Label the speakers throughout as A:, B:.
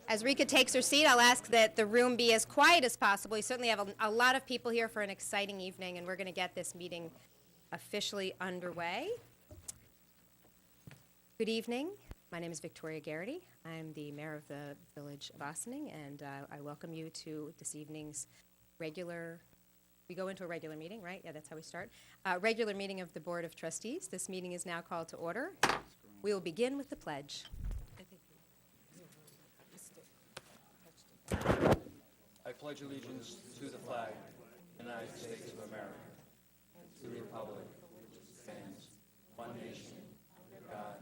A: As Rika takes her seat, I'll ask that the room be as quiet as possible. We certainly have a lot of people here for an exciting evening, and we're going to get this meeting officially underway. Good evening. My name is Victoria Garrity. I'm the mayor of the Village of Ossining, and I welcome you to this evening's regular, we go into a regular meeting, right? Yeah, that's how we start. Regular meeting of the Board of Trustees. This meeting is now called to order. We will begin with the pledge.
B: I pledge allegiance to the flag of the United States of America, to the republic which stands one nation, under God,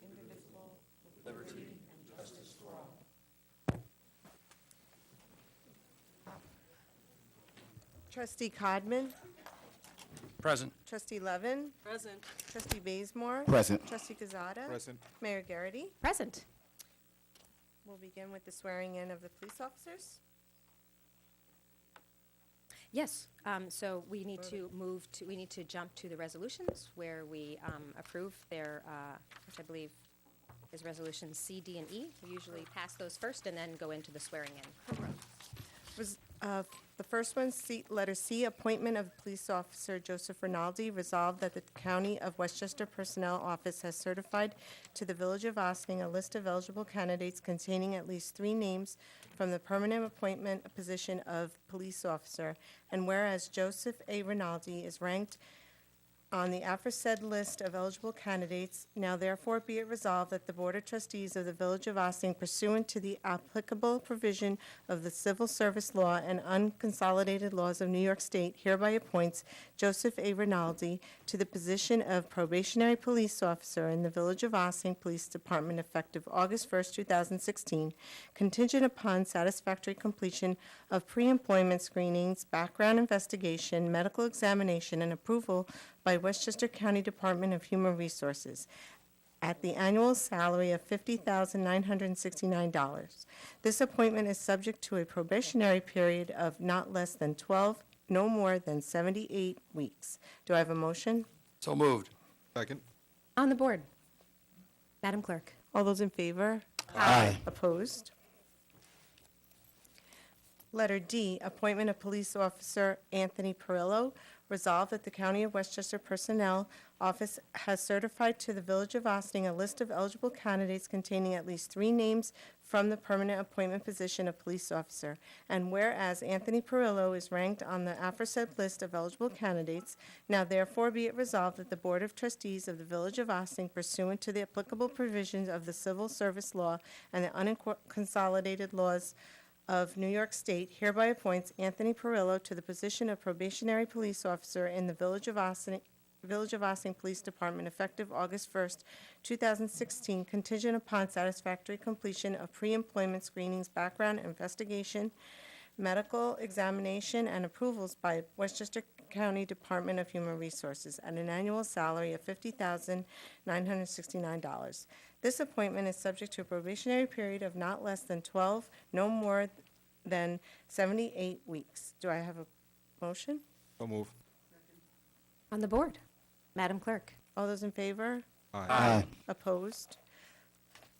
B: indivisible, with liberty and justice for all.
C: Trustee Codman,
B: Present.
C: Trustee Levin,
D: Present.
C: Trustee Bazemore.
E: Present.
C: Trustee Quezada.
E: Present.
C: Mayor Garrity.
A: Present.
C: We'll begin with the swearing in of the police officers.
A: Yes, so we need to we need to jump to the resolutions where we approve their, which I believe is resolutions C, D, and E. We usually pass those first and then go into the swearing in.
C: The first one, letter C, appointment of police officer Joseph Rinaldi. Resolved that the County of Westchester Personnel Office has certified to the Village of Ossining a list of eligible candidates containing at least 3 names from the permanent appointment position of police officer. And whereas Joseph A. Rinaldi is ranked on the aforesaid list of eligible candidates, now therefore be it resolved that the Board of Trustees of the Village of Ossining, pursuant to the applicable provision of the Civil Service Law and unconsolidated laws of New York State, hereby appoints Joseph A. Rinaldi to the position of probationary police officer in the Village of Ossining Police Department effective August 1st, 2016, contingent upon satisfactory completion of pre-employment screenings, background investigation, medical examination, and approval by Westchester County Department of Human Resources at the annual salary of $50,969. This appointment is subject to a probationary period of not less than 12, no more than 78 weeks. Do I have a motion?
B: So moved.
E: Second.
A: On the board, Madam Clerk.
C: All those in favor?
E: Aye.
C: Opposed? Letter D, appointment of police officer Anthony Perillo. Resolved that the County of Westchester Personnel Office has certified to the Village of Ossining a list of eligible candidates containing at least 3 names from the permanent appointment position of police officer. And whereas Anthony Perillo is ranked on the aforesaid list of eligible candidates, now therefore be it resolved that the Board of Trustees of the Village of Ossining, pursuant to the applicable provisions of the Civil Service Law and the unconsolidated laws of New York State, hereby appoints Anthony Perillo to the position of probationary police officer in the Village of Ossining Police Department effective August 1st, 2016, contingent upon satisfactory completion of pre-employment screenings, background investigation, medical examination, and approvals by Westchester County Department of Human Resources at an annual salary of $50,969. This appointment is subject to a probationary period of not less than 12, no more than 78 weeks. Do I have a motion?
E: So move.
A: On the board, Madam Clerk.
C: All those in favor?
E: Aye.
C: Opposed?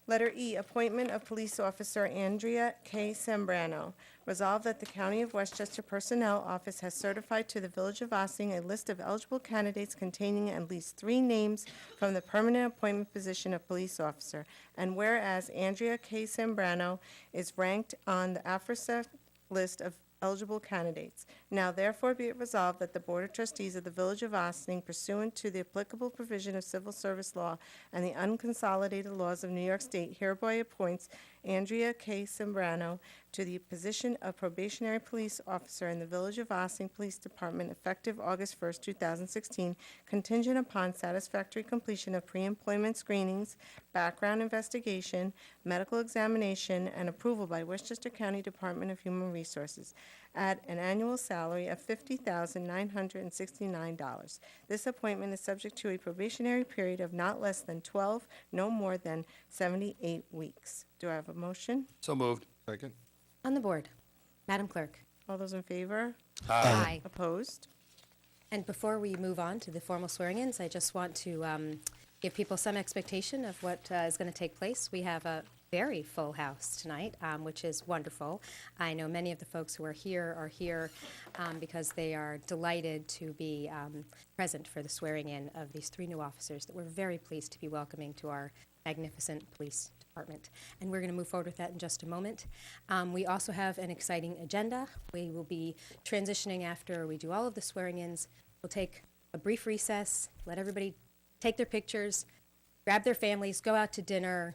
C: Letter E, appointment of police officer Andrea K. Sembrano. Resolved that the County of Westchester Personnel Office has certified to the Village of Ossining a list of eligible candidates containing at least 3 names from the permanent appointment position of police officer. And whereas Andrea K. Sembrano is ranked on the aforesaid list of eligible candidates. Now therefore be it resolved that the Board of Trustees of the Village of Ossining, pursuant to the applicable provision of Civil Service Law and the unconsolidated laws of New York State, hereby appoints Andrea K. Sembrano to the position of probationary police officer in the Village of Ossining Police Department effective August 1st, 2016, contingent upon satisfactory completion of pre-employment screenings, background investigation, medical examination, and approval by Westchester County Department of Human Resources at an annual salary of $50,969. This appointment is subject to a probationary period of not less than 12, no more than 78 weeks. Do I have a motion?
B: So moved.
E: Second.
A: On the board, Madam Clerk.
C: All those in favor?
A: Aye.
C: Opposed?
A: And before we move on to the formal swearing-ins, I just want to give people some expectation of what is going to take place. We have a very full house tonight, which is wonderful. I know many of the folks who are here because they are delighted to be present for the swearing-in of these 3 new officers that we're very pleased to be welcoming to our magnificent police department. And we're going to move forward with that in just a moment. We also have an exciting agenda. We will be transitioning after we do all of the swearing-ins. We'll take a brief recess, let everybody take their pictures, grab their families, go out to dinner,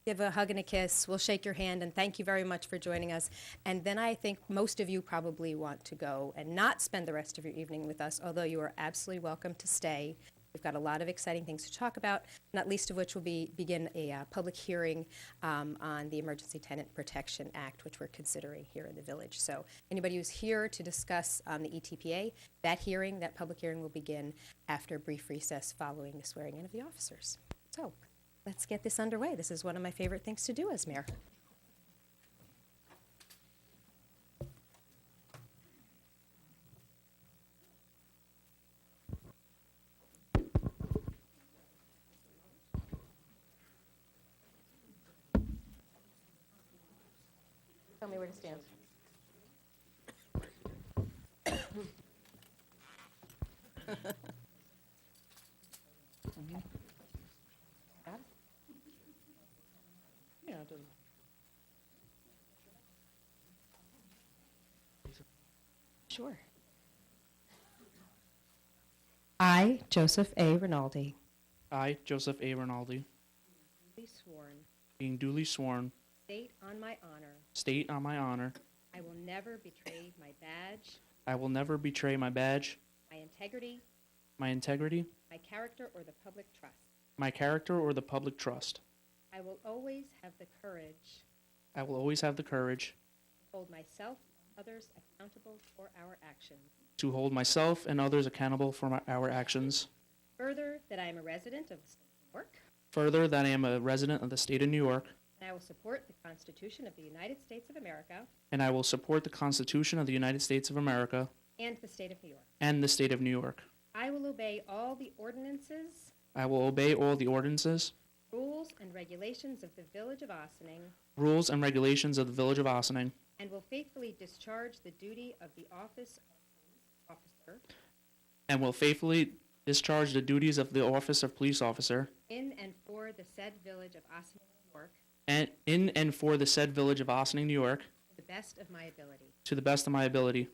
A: give a hug and a kiss. We'll shake your hand, and thank you very much for joining us. And then I think most of you probably want to go and not spend the rest of your evening with us, although you are absolutely welcome to stay. We've got a lot of exciting things to talk about, not least of which will begin a public hearing on the Emergency Tenant Protection Act, which we're considering here in the village. So anybody who's here to discuss the ETPA, that public hearing will begin after a brief recess following the swearing-in of the officers. So let's get this underway. This is one of my favorite things to do as mayor. Tell me where to stand. Got it?
D: Yeah, it doesn't.
A: Sure. I, Joseph A. Rinaldi,
D: I, Joseph A. Rinaldi,
A: be sworn,
D: being duly sworn,
A: state on my honor, I will never betray my badge,
D: I will never betray my badge,
A: my integrity,
D: my integrity,
A: my character, or the public trust.
D: my character, or the public trust.
A: I will always have the courage
D: I will always have the courage
A: to hold myself and others accountable for our actions.
D: to hold myself and others accountable for our actions.
A: Further, that I am a resident of the state of New York,
D: Further, that I am a resident of the state of New York,
A: and I will support the Constitution of the United States of America
D: and I will support the Constitution of the United States of America
A: and the state of New York.
D: and the state of New York.
A: I will obey all the ordinances,
D: I will obey all the ordinances,
A: rules, and regulations of the Village of Ossining,
D: rules, and regulations of the Village of Ossining,
A: and will faithfully discharge the duty of the office of police officer
D: and will faithfully discharge the duties of the office of police officer
A: in and for the said Village of Ossining, New York,
D: and in and for the said Village of Ossining, New York,
A: to the best of my ability.
D: to the best of my ability.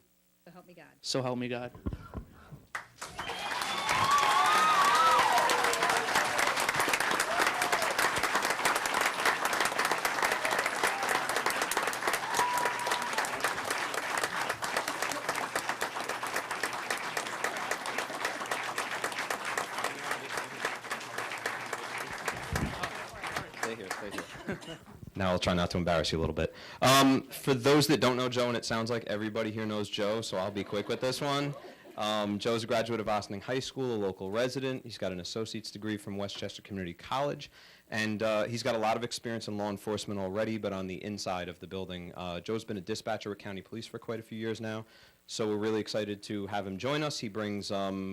A: So help me God.
D: So help me God.
E: Stay here. Now I'll try not to embarrass you a little bit. For those that don't know Joe, and it sounds like everybody here knows Joe, so I'll be quick with this one. Joe's a graduate of Ossining High School, a local resident. He's got an associate's degree from Westchester Community College, and he's got a lot of experience in law enforcement already, but on the inside of the building. Joe's been a dispatcher with County Police for quite a few years now, so we're really excited to have him join us. He brings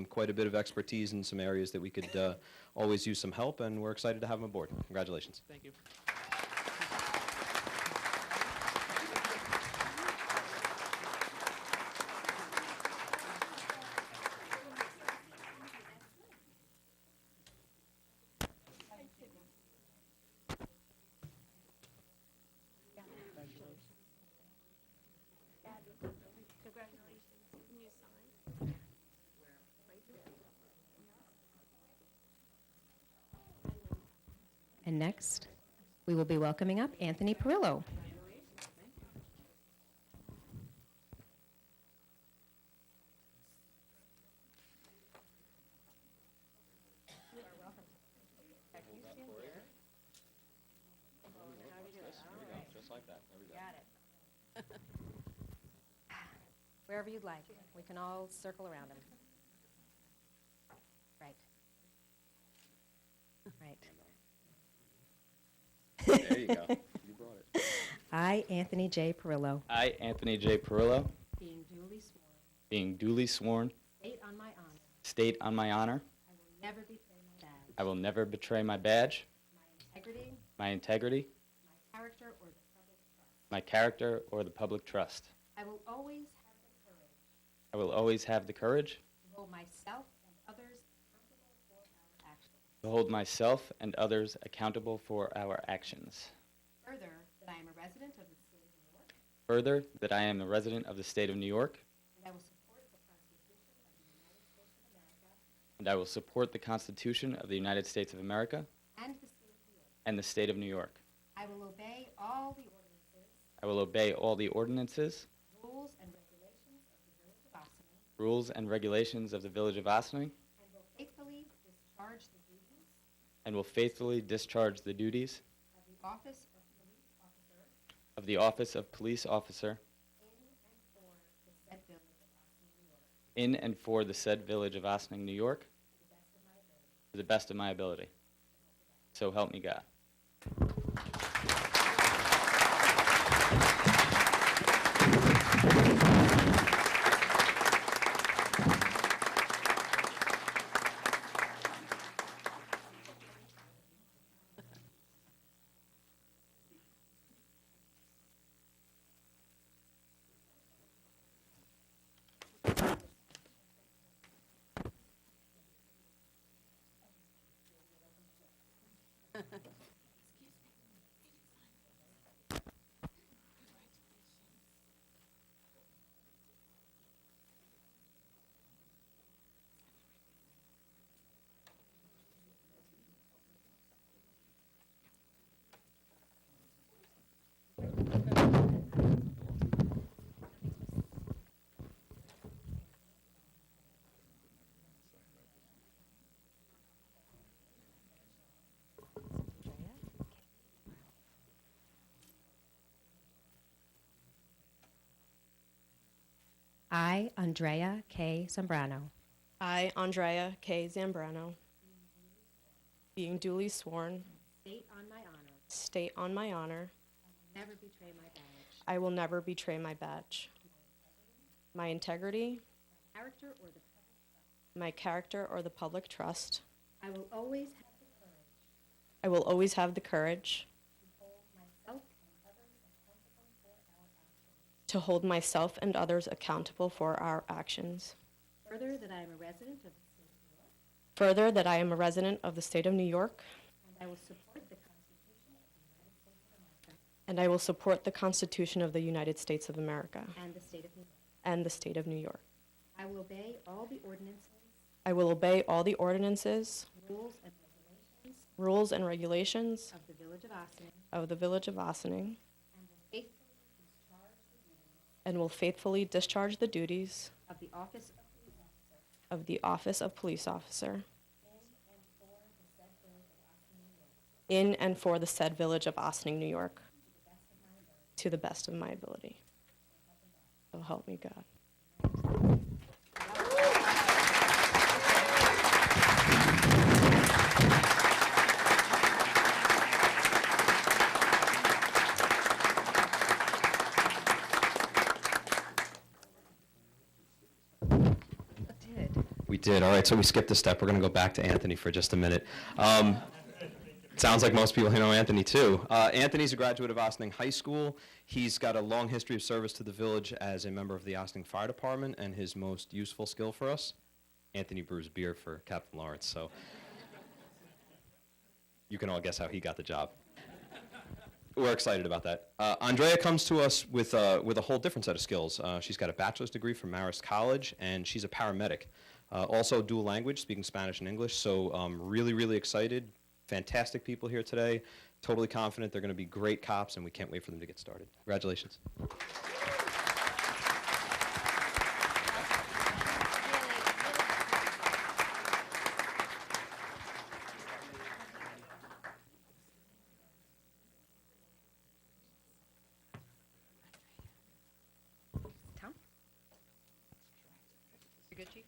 E: quite a bit of expertise in some areas that we could always use some help, and we're excited to have him aboard. Congratulations.
D: Thank you.
A: And next, we will be welcoming up Anthony Perillo. Wherever you'd like. We can all circle around him. Right. Right.
E: There you go. You brought it.
A: I, Anthony J. Perillo,
F: I, Anthony J. Perillo,
A: being duly sworn,
F: being duly sworn,
A: state on my honor,
F: state on my honor,
A: I will never betray my badge,
F: I will never betray my badge,
A: my integrity,
F: my integrity, my character, or the public trust.
A: I will always have the courage
F: I will always have the courage
A: to hold myself and others accountable for our actions.
F: to hold myself and others accountable for our actions.
A: Further, that I am a resident of the state of New York,
F: Further, that I am a resident of the state of New York,
A: and I will support the Constitution of the United States of America
F: and I will support the Constitution of the United States of America
A: and the state of New York.
F: and the state of New York.
A: I will obey all the ordinances,
F: I will obey all the ordinances,
A: rules, and regulations of the Village of Ossining,
F: rules, and regulations of the Village of Ossining,
A: and will faithfully discharge the duties
F: and will faithfully discharge the duties
A: of the office of police officer
F: of the office of police officer
A: in and for the said Village of Ossining, New York,
F: in and for the said Village of Ossining, New York, to the best of my ability. So help me God.
A: I, Andrea K. Zambrano,
G: I, Andrea K. Zambrano, being duly sworn,
A: state on my honor,
G: never betray my badge.
A: I will never betray my badge,
G: My integrity,
A: character, or the
G: my character, or the public trust.
A: I will always have the courage
G: I will always have the courage
A: to hold myself and others accountable for our actions.
G: to hold myself and others accountable for our actions.
A: Further, that I am a resident of the state of New York,
G: Further, that I am a resident of the state of New York,
A: and I will support the Constitution of the United States of America
G: and I will support the Constitution of the United States of America
A: and the state of New York.
G: and the state of New York.
A: I will obey all the ordinances,
G: I will obey all the ordinances,
A: rules, and regulations
G: rules, and regulations
A: of the Village of Ossining,
G: of the Village of Ossining,
A: and will faithfully discharge the duties
G: and will faithfully discharge the duties
A: of the office of police officer
G: of the office of police officer in and for the said Village of Ossining, New York, to the best of my ability. So help me God.
E: We did. All right, so we skipped a step. We're going to go back to Anthony for just a minute. Sounds like most people here know Anthony, too. Anthony's a graduate of Ossining High School. He's got a long history of service to the village as a member of the Ossining Fire Department, and his most useful skill for us, Anthony brews beer for Captain Lawrence. So you can all guess how he got the job. We're excited about that. Andrea comes to us with a whole different set of skills. She's got a bachelor's degree from Marist College, and she's a paramedic. Also dual language, speaking Spanish and English, so really, really excited. Fantastic people here today. Totally confident they're going to be great cops, and we can't wait for them to get started. Congratulations.
A: Tom? You good, Chief?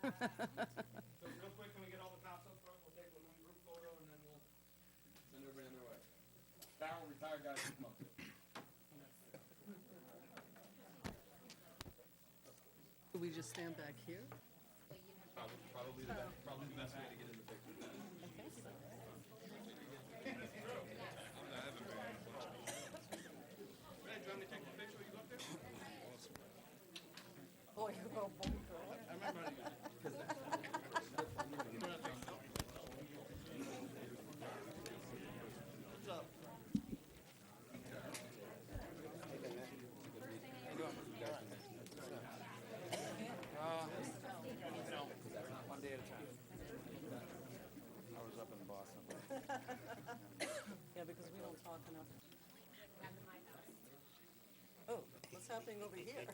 B: So real quick, can we get all the cops up front? We'll take one group photo and then we'll send everybody on their way. Farrell, retired guys, come up.
H: Do we just stand back here?
B: Probably the best way to get in the picture.
H: because we don't talk enough. Oh, what's happening over here?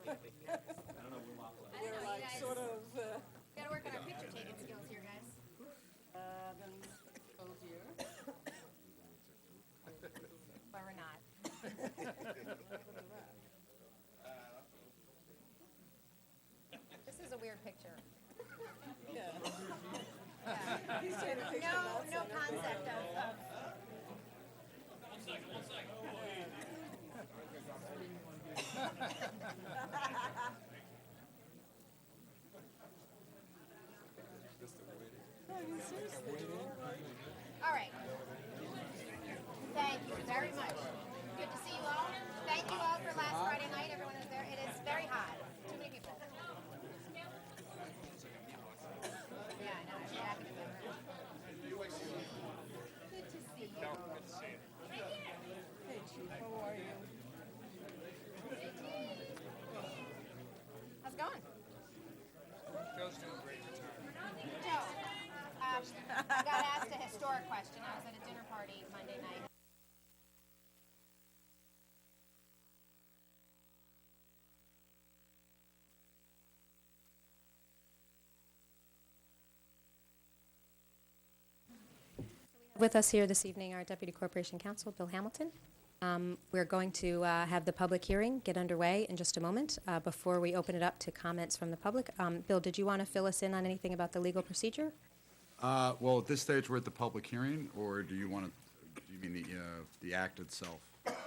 H: We're like sort of,
A: Gotta work on our picture taking skills here, guys.
H: then, oh dear.
A: But we're not. This is a weird picture.
H: Yeah.
A: Yeah.
H: He's taking a picture of that
A: No
H: center.
A: concept of. All right. Thank you very much. Good to see you all. Thank you all for last Friday night. Everyone was there. It is very hot. Too many people. Yeah, I know. I'm happy to be here. Good to see you.
H: Hey, Chief, how are you?
A: How's it going?
B: Joe's doing great this time.
A: Joe, I got asked a historic question. I was at a dinner party Monday night. With us here this evening, our Deputy Corporation Counsel, Bill Hamilton. We're going to have the public hearing get underway in just a moment. Before we open it up to comments from the public, Bill, did you want to fill us in on anything about the legal procedure?
I: Well, at this stage, we're at the public hearing, or do you want to, do you mean the act itself?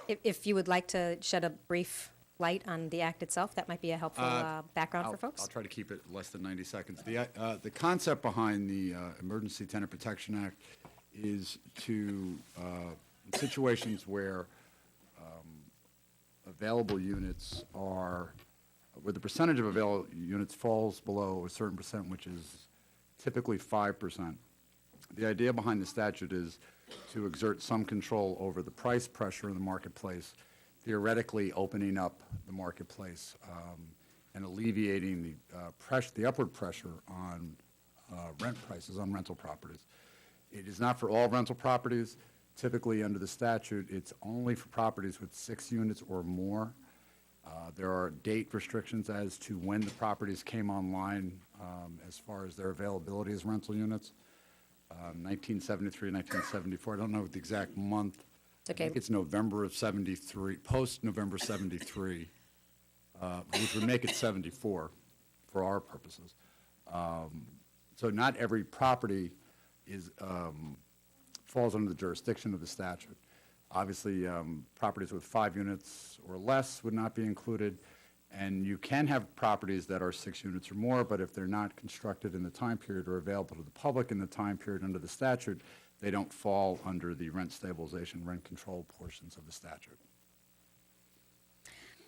A: If you would like to shed a brief light on the act itself, that might be a helpful background for folks.
I: I'll try to keep it less than 90 seconds. The concept behind the Emergency Tenant Protection Act is to, in situations where available units are, where the percentage of available units falls below a certain percent, which is typically 5%. The idea behind the statute is to exert some control over the price pressure in the marketplace, theoretically opening up the marketplace and alleviating the upward pressure on rent prices on rental properties. It is not for all rental properties. Typically, under the statute, it's only for properties with 6 units or more. There are date restrictions as to when the properties came online as far as their availability as rental units. 1973, 1974, I don't know the exact month.
A: It's okay.
I: I think it's November of 73, post-November 73, which would make it 74 for our purposes. So not every property is, falls under the jurisdiction of the statute. Obviously, properties with 5 units or less would not be included, and you can have properties that are 6 units or more, but if they're not constructed in the time period or available to the public in the time period under the statute, they don't fall under the rent stabilization, rent control portions of the statute.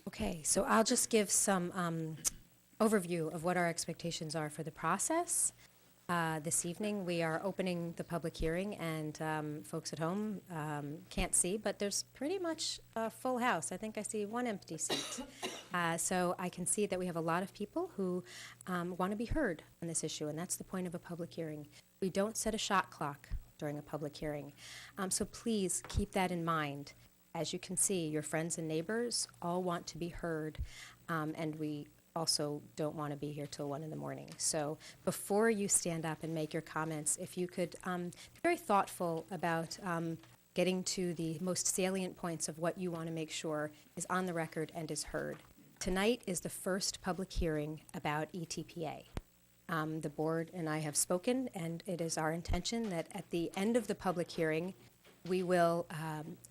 A: Okay, so I'll just give some overview of what our expectations are for the process. This evening, we are opening the public hearing, and folks at home can't see, but there's pretty much a full house. I think I see one empty seat. So I can see that we have a lot of people who want to be heard on this issue, and that's the point of a public hearing. We don't set a shot clock during a public hearing. So please keep that in mind. As you can see, your friends and neighbors all want to be heard, and we also don't want to be here till 1 in the morning. So before you stand up and make your comments, if you could be very thoughtful about getting to the most salient points of what you want to make sure is on the record and is heard. Tonight is the first public hearing about ETPA. The board and I have spoken, and it is our intention that at the end of the public hearing, we will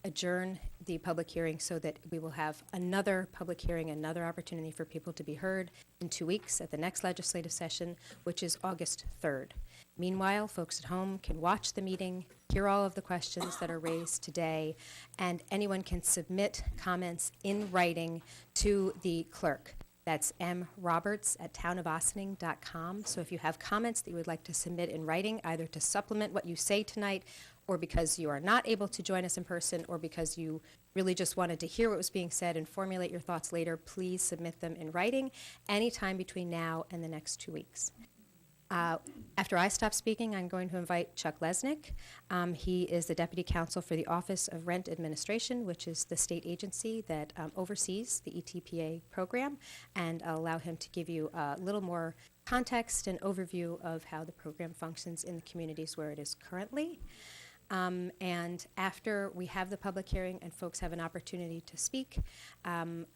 A: adjourn the public hearing so that we will have another public hearing, another opportunity for people to be heard in 2 weeks at the next legislative session, which is August 3rd. Meanwhile, folks at home can watch the meeting, hear all of the questions that are raised today, and anyone can submit comments in writing to the clerk. That's mroberts@townofossining.com. So if you have comments that you would like to submit in writing, either to supplement what you say tonight, or because you are not able to join us in person, or because you really just wanted to hear what was being said and formulate your thoughts later, please submit them in writing anytime between now and the next 2 weeks. After I stop speaking, I'm going to invite Chuck Lesnick. He is the Deputy Counsel for the Office of Rent Administration, which is the state agency that oversees the ETPA program, and I'll allow him to give you a little more context and overview of how the program functions in the communities where it is currently. And after we have the public hearing and folks have an opportunity to speak,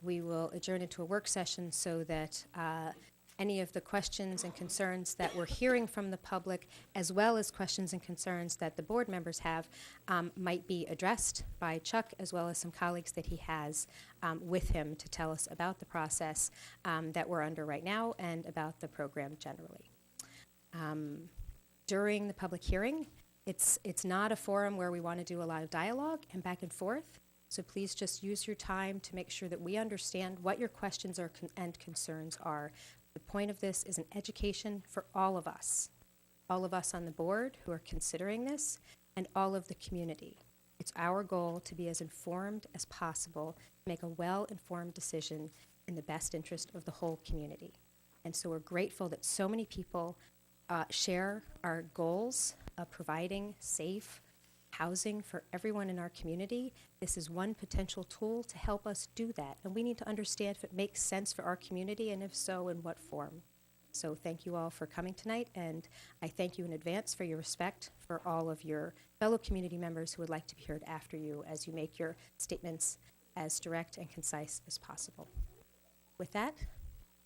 A: we will adjourn into a work session so that any of the questions and concerns that we're hearing from the public, as well as questions and concerns that the board members have, might be addressed by Chuck, as well as some colleagues that he has with him to tell us about the process that we're under right now and about the program generally. During the public hearing, it's not a forum where we want to do a lot of dialogue and back and forth, so please just use your time to make sure that we understand what your questions are and concerns are. The point of this is an education for all of us on the board who are considering this, and all of the community. It's our goal to be as informed as possible, to make a well-informed decision in the best interest of the whole community. And so we're grateful that so many people share our goals of providing safe housing for everyone in our community. This is one potential tool to help us do that, and we need to understand if it makes sense for our community, and if so, in what form. So thank you all for coming tonight, and I thank you in advance for your respect for all of your fellow community members who would like to be heard after you as you make your statements as direct and concise as possible. With that,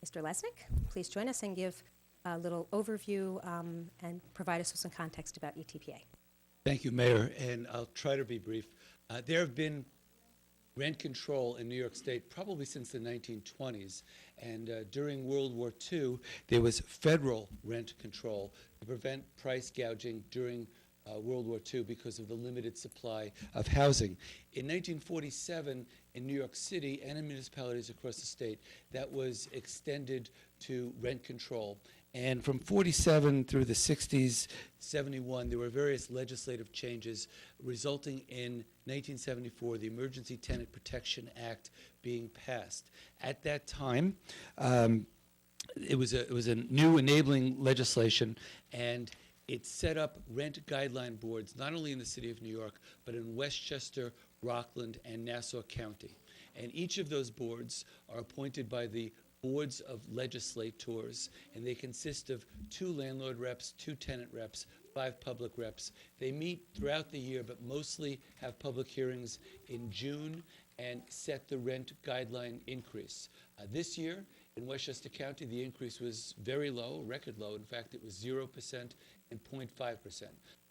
A: Mr. Lesnick, please join us and give a little overview and provide us with some context about ETPA.
J: Thank you, Mayor, and I'll try to be brief. There have been rent control in New York State probably since the 1920s, and during World War II, there was federal rent control to prevent price gouging during World War II because of the limited supply of housing. In 1947, in New York City and in municipalities across the state, that was extended to rent control. And from 47 through the 60s, 71, there were various legislative changes resulting in 1974, the Emergency Tenant Protection Act being passed. At that time, it was a new enabling legislation, and it set up rent guideline boards, not only in the city of New York, but in Westchester, Rockland, and Nassau County. And each of those boards are appointed by the boards of legislators, and they consist of 2 landlord reps, 2 tenant reps, 5 public reps. They meet throughout the year, but mostly have public hearings in June and set the rent guideline increase. This year, in Westchester County, the increase was very low, record low. In fact, it was 0% and 0.5%.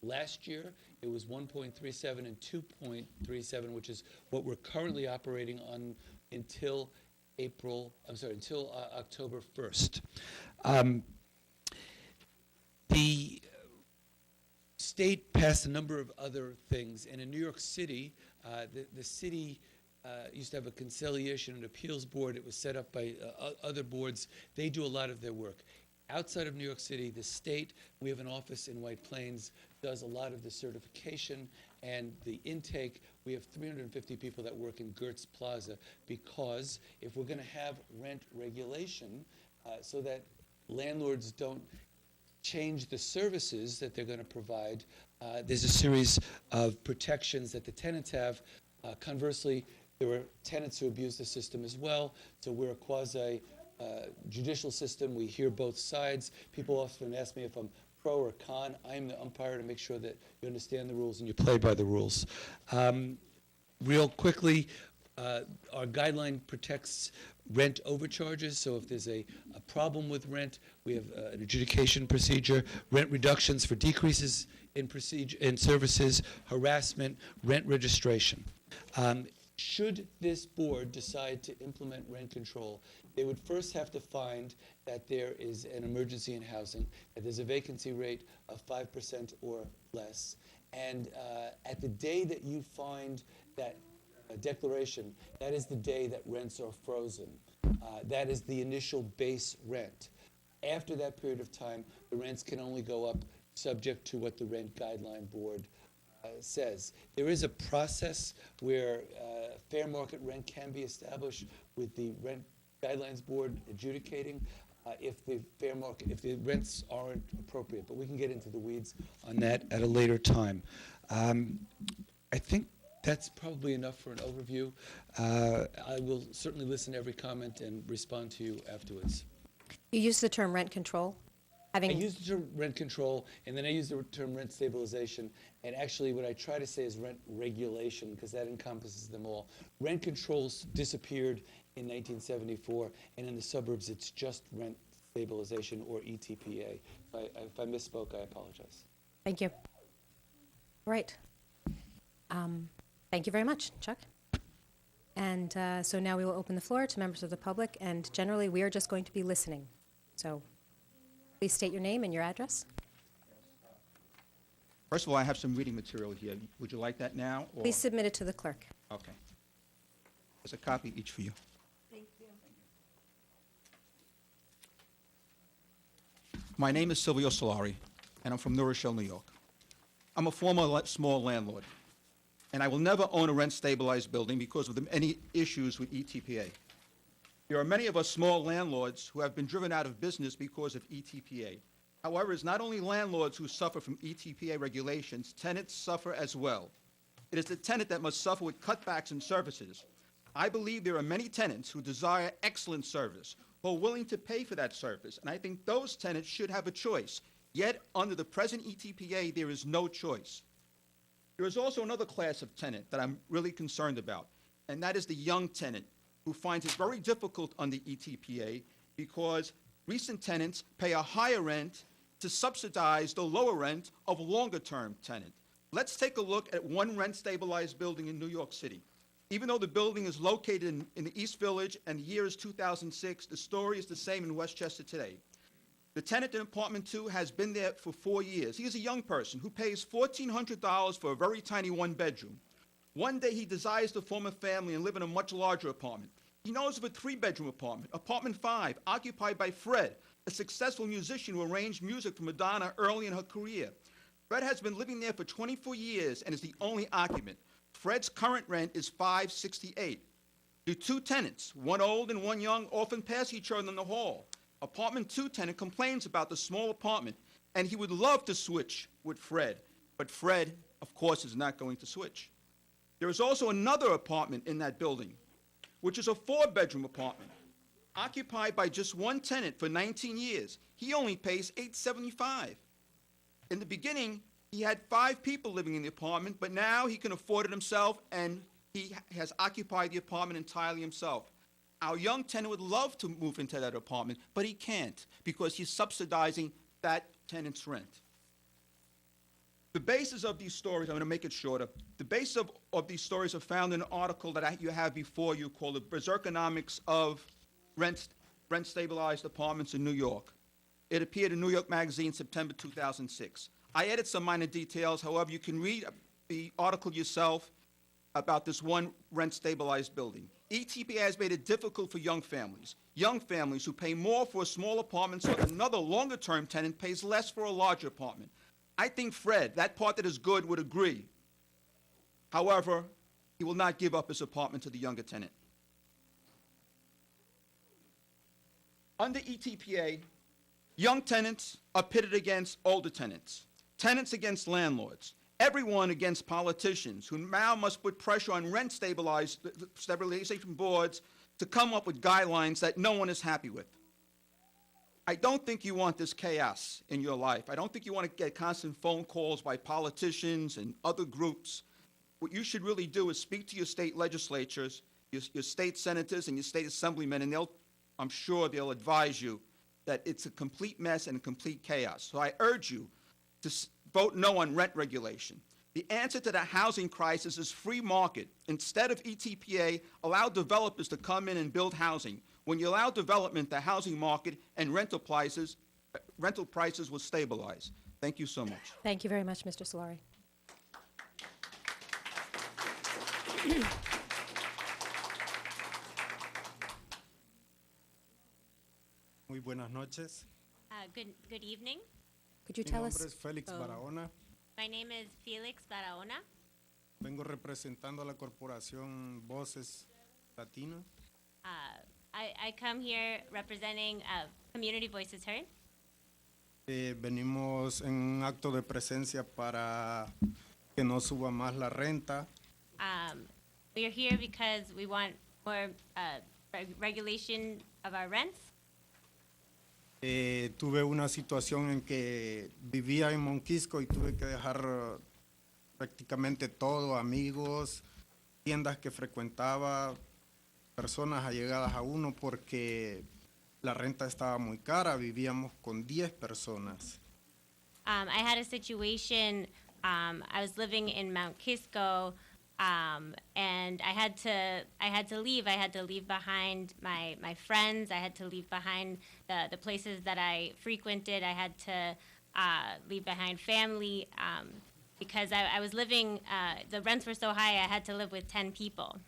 J: Last year, it was 1.37 and 2.37, which is what we're currently operating on until October 1st. The state passed a number of other things, and in New York City, the city used to have a conciliation and appeals board. It was set up by other boards. They do a lot of their work. Outside of New York City, the state, we have an office in White Plains, does a lot of the certification and the intake. We have 350 people that work in Gertz Plaza, because if we're going to have rent regulation so that landlords don't change the services that they're going to provide, there's a series of protections that the tenants have. Conversely, there are tenants who abuse the system as well, so we're a quasi-judicial system. We hear both sides. People often ask me if I'm pro or con. I'm the umpire to make sure that you understand the rules and you play by the rules. Real quickly, our guideline protects rent overcharges, so if there's a problem with rent, we have an adjudication procedure, rent reductions for decreases in services, harassment, rent registration. Should this board decide to implement rent control, they would first have to find that there is an emergency in housing, that there's a vacancy rate of 5% or less, and at the day that you find that declaration, that is the day that rents are frozen. That is the initial base rent. After that period of time, the rents can only go up subject to what the Rent Guideline Board says. There is a process where fair market rent can be established with the Rent Guidelines Board adjudicating. if the fair market, if the rents aren't appropriate. But we can get into the weeds on that at a later time. I think that's probably enough for an overview. I will certainly listen to every comment and respond to you afterwards.
A: You use the term rent control,
J: I
A: having,
J: use the term rent control, and then I use the term rent stabilization, and actually what I try to say is rent regulation, because that encompasses them all. Rent controls disappeared in 1974, and in the suburbs it's just rent stabilization, or ETPA. If I misspoke, I apologize.
A: thank you. Right. Thank you very much, Chuck. And so now we will open the floor to members of the public, and generally, we are just going to be listening. So please state your name and your address.
K: First of all, I have some reading material here. Would you like that now? Or?
A: Please submit it to the clerk.
K: Okay. There's a copy each for you.
C: Thank you.
K: My name is Silvio Solari, and I'm from New Rochelle, New York. I'm a former small landlord, and I will never own a rent-stabilized building because of the many issues with ETPA. There are many of us small landlords who have been driven out of business because of ETPA. However, it's not only landlords who suffer from ETPA regulations, tenants suffer as well. It is the tenant that must suffer with cutbacks in services. I believe there are many tenants who desire excellent service, who are willing to pay for that service, and I think those tenants should have a choice. Yet, under the present ETPA, there is no choice. There is also another class of tenant that I'm really concerned about, and that is the young tenant, who finds it very difficult under ETPA because recent tenants pay a higher rent to subsidize the lower rent of a longer-term tenant. Let's take a look at one rent-stabilized building in New York City. Even though the building is located in the East Village and the year is 2006, the story is the same in Westchester today. The tenant in apartment 2 has been there for 4 years. He is a young person who pays $1,400 for a very tiny one-bedroom. One day he desires to form a family and live in a much larger apartment. He knows of a 3-bedroom apartment, apartment 5, occupied by Fred, a successful musician who arranged music for Madonna early in her career. Fred has been living there for 24 years and is the only occupant. Fred's current rent is $568. The 2 tenants, one old and one young, often pass each other in the hall. Apartment 2 tenant complains about the small apartment, and he would love to switch with Fred, but Fred, of course, is not going to switch. There is also another apartment in that building, which is a 4-bedroom apartment, occupied by just one tenant for 19 years. He only pays $875. In the beginning, he had 5 people living in the apartment, but now he can afford it himself, and he has occupied the apartment entirely himself. Our young tenant would love to move into that apartment, but he can't because he's subsidizing that tenant's rent. The basis of these stories, I'm going to make it shorter. The basis of these stories are found in an article that you have before you called The Berserkonomics of Rent-Stabilized Apartments in New York. It appeared in New York Magazine, September 2006. I added some minor details. However, you can read the article yourself about this one rent-stabilized building. ETPA has made it difficult for young families who pay more for a small apartment so that another longer-term tenant pays less for a larger apartment. I think Fred, that part that is good, would agree. However, he will not give up his apartment to the younger tenant. Under ETPA, young tenants are pitted against older tenants, tenants against landlords, everyone against politicians who now must put pressure on rent stabilization boards to come up with guidelines that no one is happy with. I don't think you want this chaos in your life. I don't think you want to get constant phone calls by politicians and other groups. What you should really do is speak to your state legislatures, your state senators and your state assemblymen, and I'm sure they'll advise you that it's a complete mess and a complete chaos. So I urge you to vote no on rent regulation. The answer to the housing crisis is free market. Instead of ETPA, allow developers to come in and build housing. When you allow development, the housing market and rental prices will stabilize. Thank you so much.
A: Thank you very much, Mr. Solari.
L: Muy buenas noches.
M: Good evening.
A: Could you
L: Mi
A: tell
L: nombre
A: us?
L: es Félix Barahona.
M: My name is Felix Barahona.
L: Vengo representando a la corporación Voces Latinas.
M: I come here representing Community Voices Heard.
L: Venimos en un acto de presencia para que no suba más la renta.
M: We are here because we want more regulation of our rents.
L: Tuve una situación en que vivía en Monquisco y tuve que dejar prácticamente todo, amigos, tiendas que frecuentaba, personas allegadas a uno, porque la renta estaba muy cara, vivíamos con 10 personas.
M: I had a situation, I was living in Mount Kisco, and I had to leave. I had to leave behind my friends. I had to leave behind the places that I frequented. I had to leave behind family because I was living, the rents were so high, I had to live with 10 people.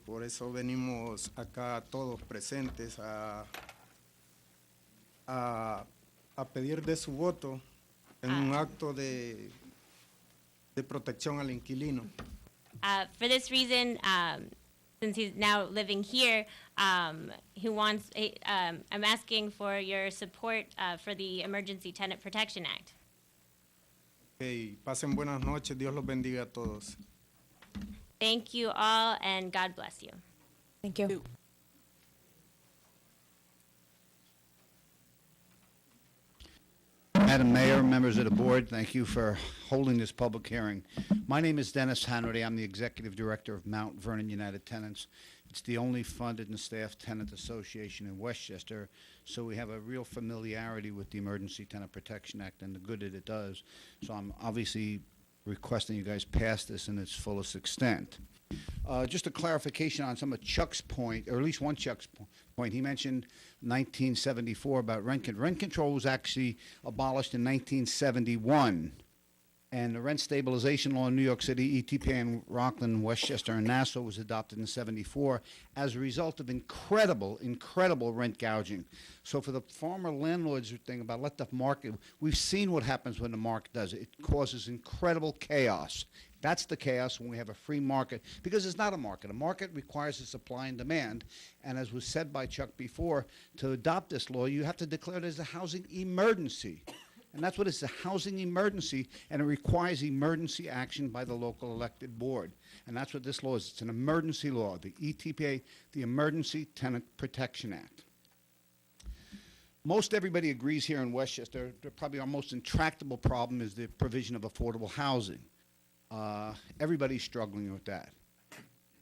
L: Por eso venimos acá todos presentes a pedir de su voto en un acto de protección al inquilino.
M: For this reason, since he's now living here, he wants. I'm asking for your support for the Emergency Tenant Protection Act.
L: Okay, pasen buenas noches, Dios los bendiga a todos.
M: Thank you all, and God bless you.
A: Thank you.
N: Madam Mayor, members of the board, thank you for holding this public hearing. My name is Dennis Hanratty. I'm the Executive Director of Mount Vernon United Tenants. It's the only funded and staffed tenant association in Westchester, so we have a real familiarity with the Emergency Tenant Protection Act and the good that it does. So I'm obviously requesting you guys pass this in its fullest extent. Just a clarification on some of Chuck's point, or at least one Chuck's point. He mentioned 1974 about rent control. Rent control was actually abolished in 1971. And the rent stabilization law in New York City, ETPA in Rockland, Westchester, and Nassau was adopted in '74 as a result of incredible rent gouging. So for the former landlords thing about let the market, we've seen what happens when the market does it. It causes incredible chaos. That's the chaos when we have a free market, because it's not a market. A market requires a supply and demand. And as was said by Chuck before, to adopt this law, you have to declare it as a housing emergency. And that's what it's, a housing emergency, and it requires emergency action by the local elected board. And that's what this law is. It's an emergency law, the ETPA, the Emergency Tenant Protection Act. Most everybody agrees here in Westchester, probably our most intractable problem is the provision of affordable housing. Everybody's struggling with that.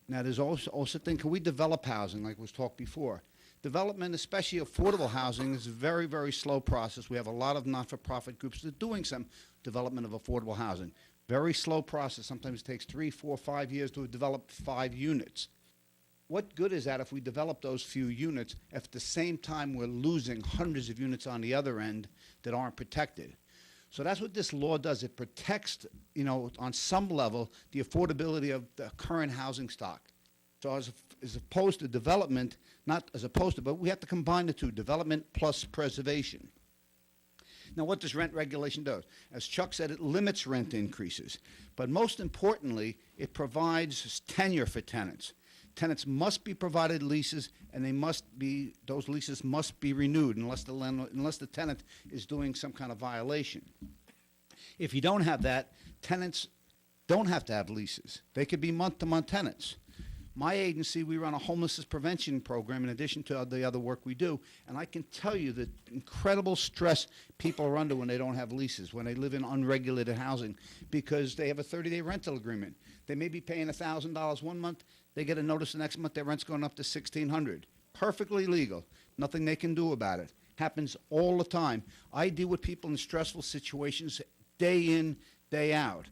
N: Now, there's also thing, can we develop housing like was talked before? Development, especially affordable housing, is a very, very slow process. We have a lot of not-for-profit groups that are doing some development of affordable housing. Very slow process. Sometimes it takes 3, 4, 5 years to develop 5 units. What good is that if we develop those few units if at the same time we're losing hundreds of units on the other end that aren't protected? So that's what this law does. It protects, on some level, the affordability of the current housing stock. So as opposed to development, not as opposed to, but we have to combine the two, development plus preservation. Now, what does rent regulation do? As Chuck said, it limits rent increases. But most importantly, it provides tenure for tenants. Tenants must be provided leases, and those leases must be renewed unless the tenant is doing some kind of violation. If you don't have that, tenants don't have to have leases. They could be month-to-month tenants. My agency, we run a homelessness prevention program in addition to the other work we do, and I can tell you the incredible stress people are under when they don't have leases, when they live in unregulated housing, because they have a 30-day rental agreement. They may be paying $1,000 one month. They get a notice the next month their rent's going up to $1,600. Perfectly legal. Nothing they can do about it. Happens all the time. I deal with people in stressful situations day in, day out.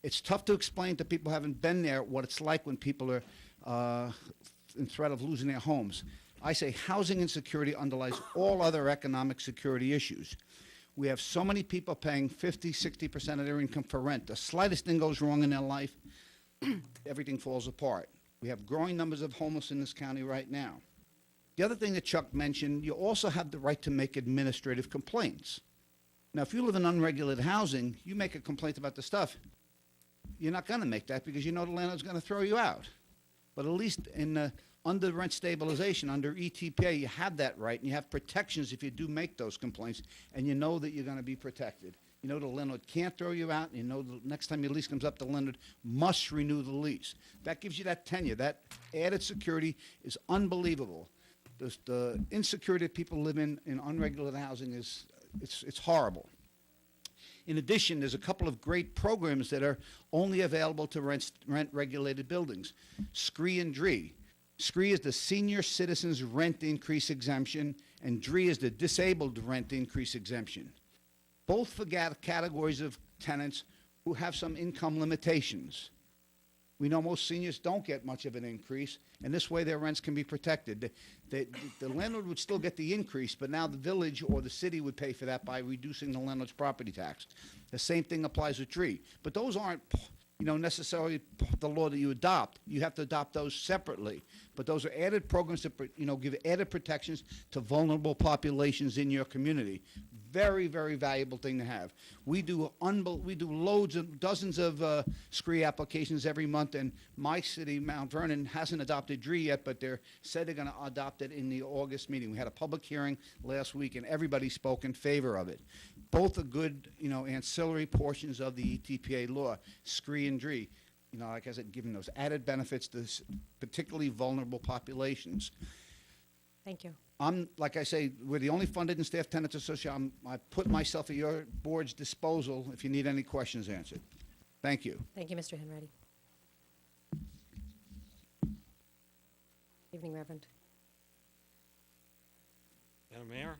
N: It's tough to explain to people who haven't been there what it's like when people are in threat of losing their homes. I say housing insecurity underlies all other economic security issues. We have so many people paying 50, 60% of their income for rent. The slightest thing goes wrong in their life, everything falls apart. We have growing numbers of homeless in this county right now. The other thing that Chuck mentioned, you also have the right to make administrative complaints. Now, if you live in unregulated housing, you make a complaint about the stuff, you're not going to make that because you know the landlord's going to throw you out. But at least in the under rent stabilization, under ETPA, you have that right, and you have protections if you do make those complaints, and you know that you're going to be protected. You know the landlord can't throw you out, and you know the next time your lease comes up, the landlord must renew the lease. That gives you that tenure. That added security is unbelievable. The insecurity that people live in unregulated housing is it's horrible. In addition, there's a couple of great programs that are only available to rent-regulated buildings. SCREE and DREE. SCREE is the Senior Citizens Rent Increase Exemption, and DREE is the Disabled Rent Increase Exemption. Both for categories of tenants who have some income limitations. We know most seniors don't get much of an increase, and this way their rents can be protected. The landlord would still get the increase, but now the village or the city would pay for that by reducing the landlord's property tax. The same thing applies with DREE. But those aren't necessarily the law that you adopt. You have to adopt those separately. But those are added programs that give added protections to vulnerable populations in your community. Very, very valuable thing to have. We do loads of dozens of SCREE applications every month, and my city, Mount Vernon, hasn't adopted DREE yet, but they're said they're going to adopt it in the August meeting. We had a public hearing last week, and everybody spoke in favor of it. Both are good, ancillary portions of the ETPA law, SCREE and DREE. Like I said, giving those added benefits to particularly vulnerable populations.
A: Thank you.
N: Like I say, we're the only funded and staffed tenants association. I put myself at your board's disposal if you need any questions answered. Thank you.
A: Thank you, Mr. Henready. Evening, Reverend.
O: Madam Mayor,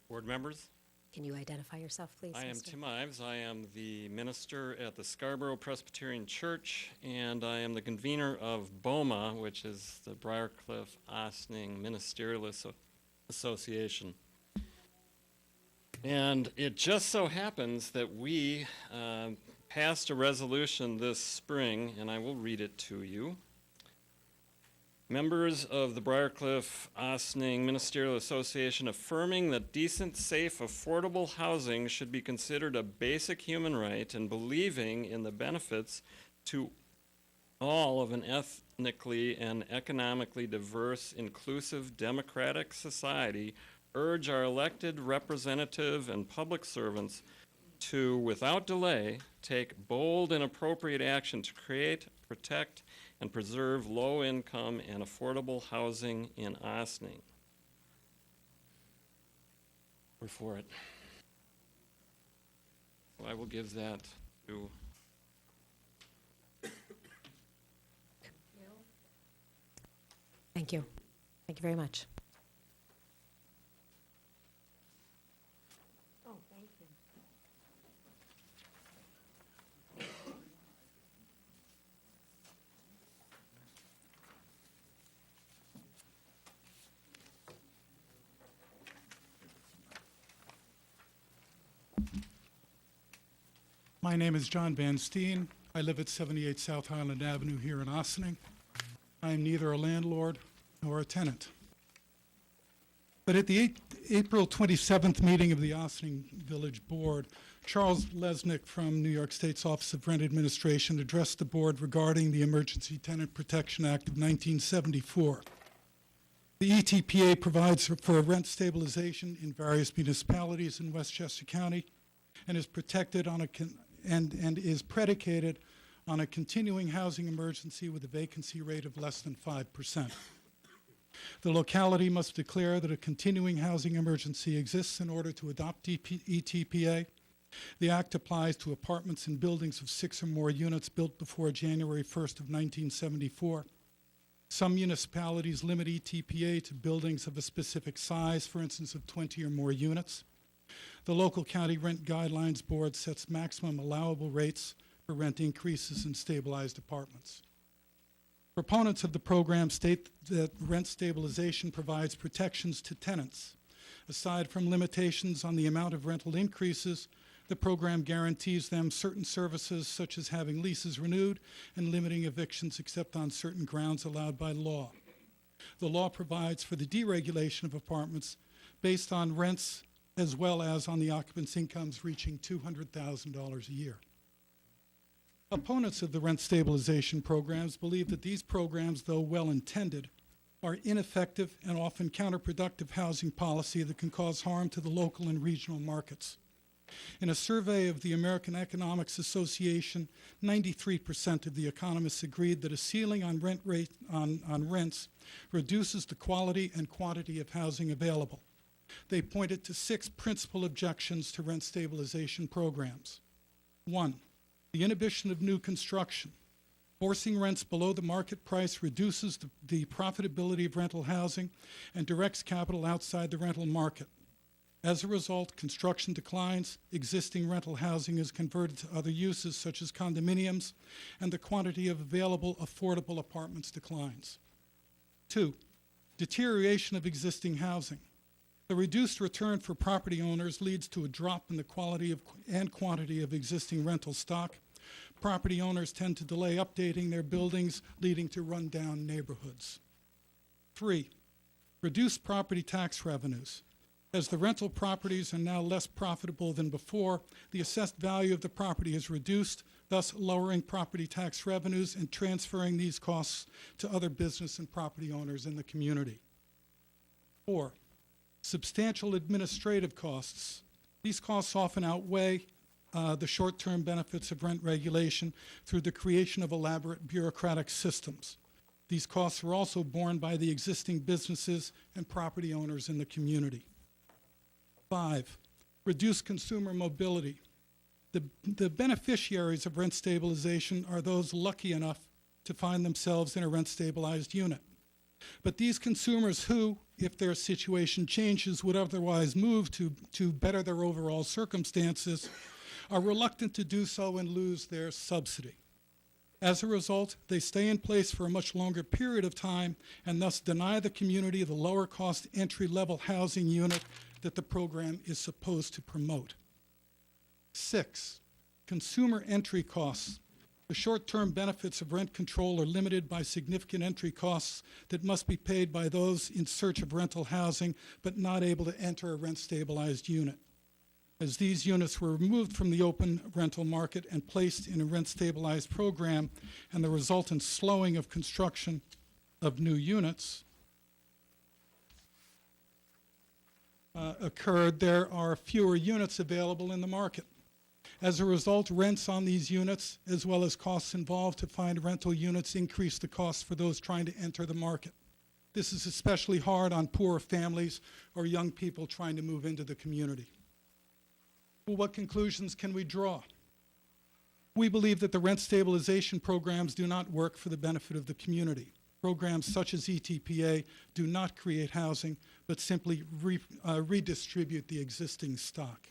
O: board members.
A: Can you identify yourself, please?
O: I am
A: Mr.
O: Tim Ives. I am the minister at the Scarborough Presbyterian Church, and I am the convener of BOMA, which is the Briarcliff Ossining Ministerial Association. And it just so happens that we passed a resolution this spring, and I will read it to you. Members of the Briarcliff Ossining Ministerial Association affirming that decent, safe, affordable housing should be considered a basic human right, and believing in the benefits to all of an ethnically and economically diverse, inclusive, democratic society, urge our elected representative and public servants to, without delay, take bold and appropriate action to create, protect, and preserve low-income and affordable housing in Ossining. We're for it. So I will give that to
A: Thank you. Thank you very much.
H: Oh, thank you.
P: My name is John Van Steen. I live at 78 South Highland Avenue here in Ossining. I am neither a landlord nor a tenant. But at the April 27th meeting of the Ossining Village Board, Charles Lesnick from New York State's Office of Rent Administration addressed the board regarding the Emergency Tenant Protection Act of 1974. The ETPA provides for rent stabilization in various municipalities in Westchester County and is protected on and is predicated on a continuing housing emergency with a vacancy rate of less than 5%. The locality must declare that a continuing housing emergency exists in order to adopt ETPA. The Act applies to apartments and buildings of 6 or more units built before January 1st of 1974. Some municipalities limit ETPA to buildings of a specific size, for instance, of 20 or more units. The local county rent guidelines board sets maximum allowable rates for rent increases in stabilized apartments. Proponents of the program state that rent stabilization provides protections to tenants. Aside from limitations on the amount of rental increases, the program guarantees them certain services such as having leases renewed and limiting evictions except on certain grounds allowed by law. The law provides for the deregulation of apartments based on rents as well as on the occupants' incomes reaching $200,000 a year. Opponents of the rent stabilization programs believe that these programs, though well-intended, are ineffective and often counterproductive housing policy that can cause harm to the local and regional markets. In a survey of the American Economics Association, 93% of the economists agreed that a ceiling on rents reduces the quality and quantity of housing available. They pointed to 6 principal objections to rent stabilization programs. 1, the inhibition of new construction. Forcing rents below the market price reduces the profitability of rental housing and directs capital outside the rental market. As a result, construction declines, existing rental housing is converted to other uses such as condominiums, and the quantity of available affordable apartments declines. 2, deterioration of existing housing. The reduced return for property owners leads to a drop in the quality and quantity of existing rental stock. Property owners tend to delay updating their buildings, leading to rundown neighborhoods. 3, reduced property tax revenues. As the rental properties are now less profitable than before, the assessed value of the property is reduced, thus lowering property tax revenues and transferring these costs to other business and property owners in the community. 4, substantial administrative costs. These costs often outweigh the short-term benefits of rent regulation through the creation of elaborate bureaucratic systems. These costs are also borne by the existing businesses and property owners in the community. 5, reduced consumer mobility. The beneficiaries of rent stabilization are those lucky enough to find themselves in a rent-stabilized unit. But these consumers who, if their situation changes, would otherwise move to better their overall circumstances, are reluctant to do so and lose their subsidy. As a result, they stay in place for a much longer period of time and thus deny the community the lower-cost entry-level housing unit that the program is supposed to promote. 6, consumer entry costs. The short-term benefits of rent control are limited by significant entry costs that must be paid by those in search of rental housing but not able to enter a rent-stabilized unit. As these units were removed from the open rental market and placed in a rent-stabilized program, and the resultant slowing of construction of new units occurred, there are fewer units available in the market. As a result, rents on these units, as well as costs involved to find rental units, increase the costs for those trying to enter the market. This is especially hard on poor families or young people trying to move into the community. Well, what conclusions can we draw? We believe that the rent stabilization programs do not work for the benefit of the community. Programs such as ETPA do not create housing, but simply redistribute the existing stock.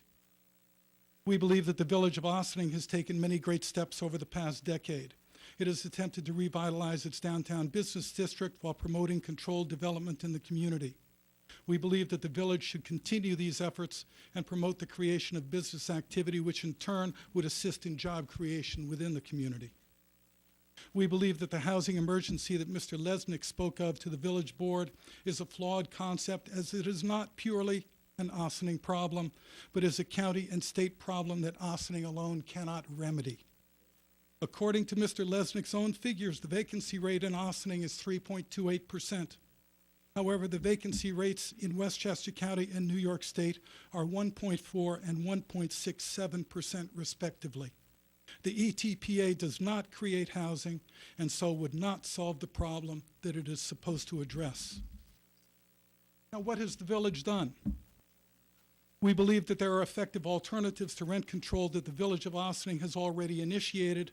P: We believe that the Village of Ossining has taken many great steps over the past decade. It has attempted to revitalize its downtown business district while promoting controlled development in the community. We believe that the village should continue these efforts and promote the creation of business activity, which in turn would assist in job creation within the community. We believe that the housing emergency that Mr. Lesnick spoke of to the village board is a flawed concept, as it is not purely an Ossining problem, but is a county and state problem that Ossining alone cannot remedy. According to Mr. Lesnick's own figures, the vacancy rate in Ossining is 3.28%. However, the vacancy rates in Westchester County and New York State are 1.4 and 1.67% respectively. The ETPA does not create housing and so would not solve the problem that it is supposed to address. Now, what has the village done? We believe that there are effective alternatives to rent control that the Village of Ossining has already initiated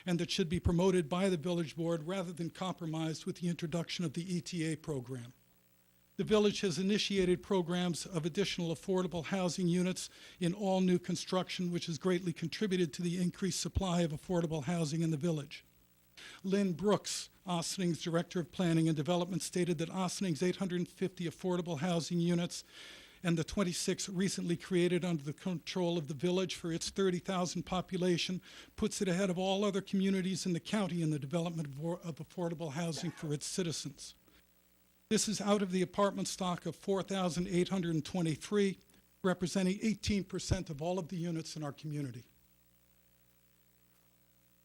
P: and that should be promoted by the village board rather than compromised with the introduction of the ETA program. The village has initiated programs of additional affordable housing units in all new construction, which has greatly contributed to the increased supply of affordable housing in the village. Lynn Brooks, Ossining's Director of Planning and Development, stated that Ossining's 850 affordable housing units and the 26 recently created under the control of the village for its 30,000 population puts it ahead of all other communities in the county in the development of affordable housing for its citizens. This is out of the apartment stock of 4,823, representing 18% of all of the units in our community.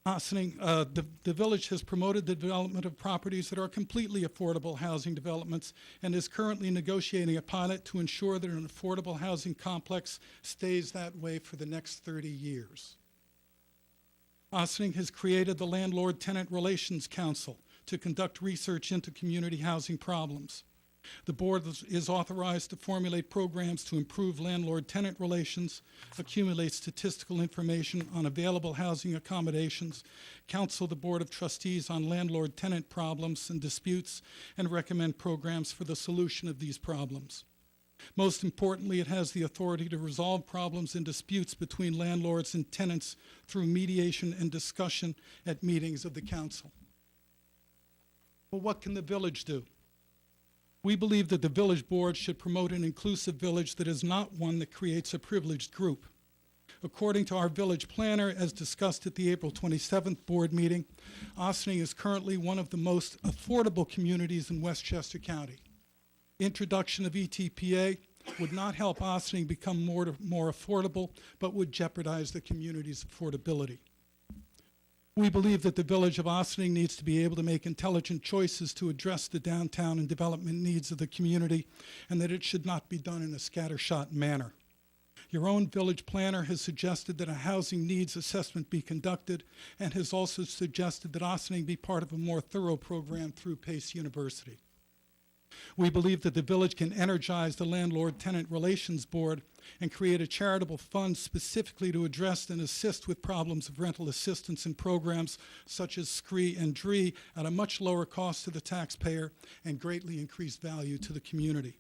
P: Ossining, the village has promoted the development of properties that are completely affordable housing developments and is currently negotiating a pilot to ensure that an affordable housing complex stays that way for the next 30 years. Ossining has created the Landlord-Tenant Relations Council to conduct research into community housing problems. The board is authorized to formulate programs to improve landlord-tenant relations, accumulate statistical information on available housing accommodations, counsel the Board of Trustees on landlord-tenant problems and disputes, and recommend programs for the solution of these problems. Most importantly, it has the authority to resolve problems and disputes between landlords and tenants through mediation and discussion at meetings of the council. Well, what can the village do? We believe that the village board should promote an inclusive village that is not one that creates a privileged group. According to our village planner, as discussed at the April 27th board meeting, Ossining is currently one of the most affordable communities in Westchester County. Introduction of ETPA would not help Ossining become more affordable, but would jeopardize the community's affordability. We believe that the village of Ossining needs to be able to make intelligent choices to address the downtown and development needs of the community, and that it should not be done in a scattershot manner. Your own village planner has suggested that a housing needs assessment be conducted and has also suggested that Ossining be part of a more thorough program through Pace University. We believe that the village can energize the Landlord-Tenant Relations Board and create a charitable fund specifically to address and assist with problems of rental assistance and programs such as SCREE and DREE at a much lower cost to the taxpayer and greatly increased value to the community.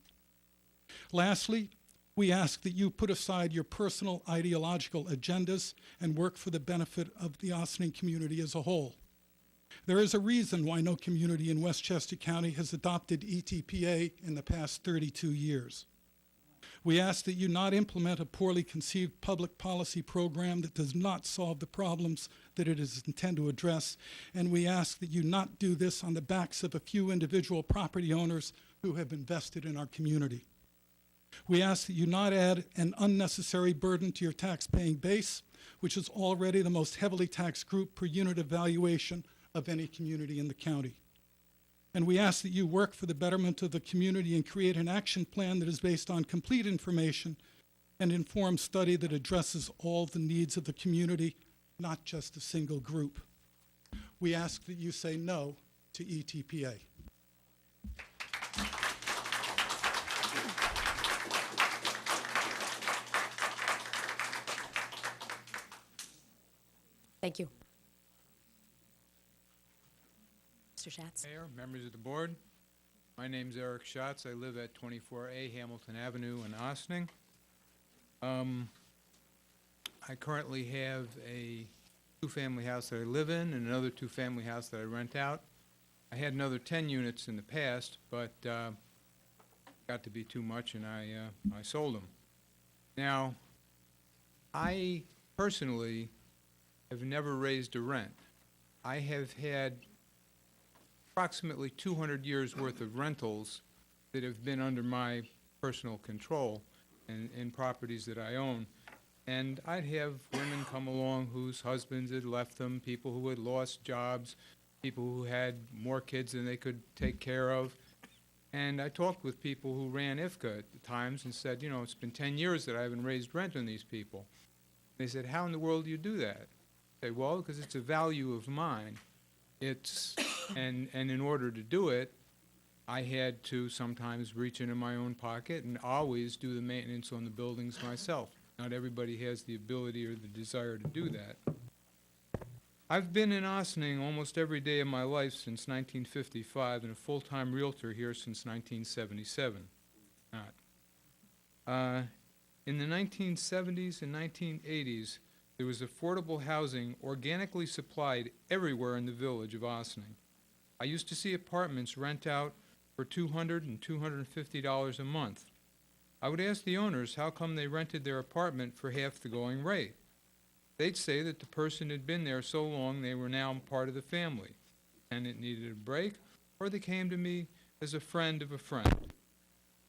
P: Lastly, we ask that you put aside your personal ideological agendas and work for the benefit of the Ossining community as a whole. There is a reason why no community in Westchester County has adopted ETPA in the past 32 years. We ask that you not implement a poorly conceived public policy program that does not solve the problems that it is intended to address, and we ask that you not do this on the backs of a few individual property owners who have invested in our community. We ask that you not add an unnecessary burden to your tax-paying base, which is already the most heavily taxed group per unit of valuation of any community in the county. And we ask that you work for the betterment of the community and create an action plan that is based on complete information and informed study that addresses all the needs of the community, not just a single group. We ask that you say no to ETPA.
A: Thank you. Mr. Schatz.
Q: Mayor, members of the board, my name's Eric Schatz. I live at 24A Hamilton Avenue in Ossining. I currently have a two-family house that I live in and another two-family house that I rent out. I had another 10 units in the past, but got to be too much and I sold them. Now, I personally have never raised a rent. I have had approximately 200 years worth of rentals that have been under my personal control and in properties that I own. And I'd have women come along whose husbands had left them, people who had lost jobs, people who had more kids than they could take care of. And I talked with people who ran IFCA at the times and said, you know, it's been 10 years that I haven't raised rent on these people. They said, how in the world do you do that? I say, well, because it's a value of mine. And in order to do it, I had to sometimes reach into my own pocket and always do the maintenance on the buildings myself. Not everybody has the ability or the desire to do that. I've been in Ossining almost every day of my life since 1955 and a full-time realtor here since 1977. In the 1970s and 1980s, there was affordable housing organically supplied everywhere in the village of Ossining. I used to see apartments rent out for $200 and $250 a month. I would ask the owners how come they rented their apartment for half the going rate. They'd say that the person had been there so long they were now part of the family, and it needed a break, or they came to me as a friend of a friend.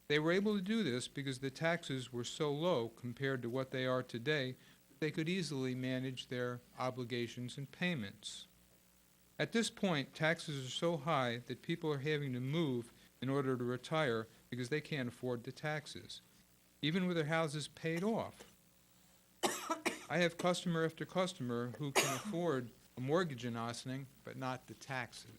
Q: They were able to do this because the taxes were so low compared to what they are today they could easily manage their obligations and payments. At this point, taxes are so high that people are having to move in order to retire because they can't afford the taxes, even with their houses paid off. I have customer after customer who can afford a mortgage in Ossining, but not the taxes.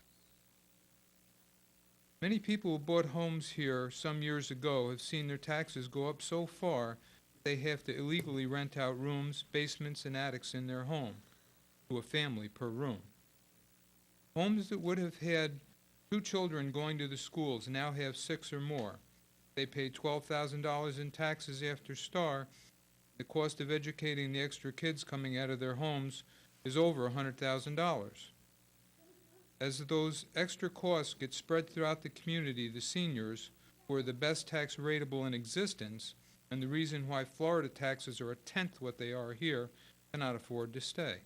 Q: Many people who bought homes here some years ago have seen their taxes go up so far they have to illegally rent out rooms, basements, and attics in their home to a family per room. Homes that would have had 2 children going to the schools now have 6 or more. They pay $12,000 in taxes after STAR. The cost of educating the extra kids coming out of their homes is over $100,000. As those extra costs get spread throughout the community, the seniors, who are the best tax rateable in existence, and the reason why Florida taxes are 1/10 what they are here, cannot afford to stay.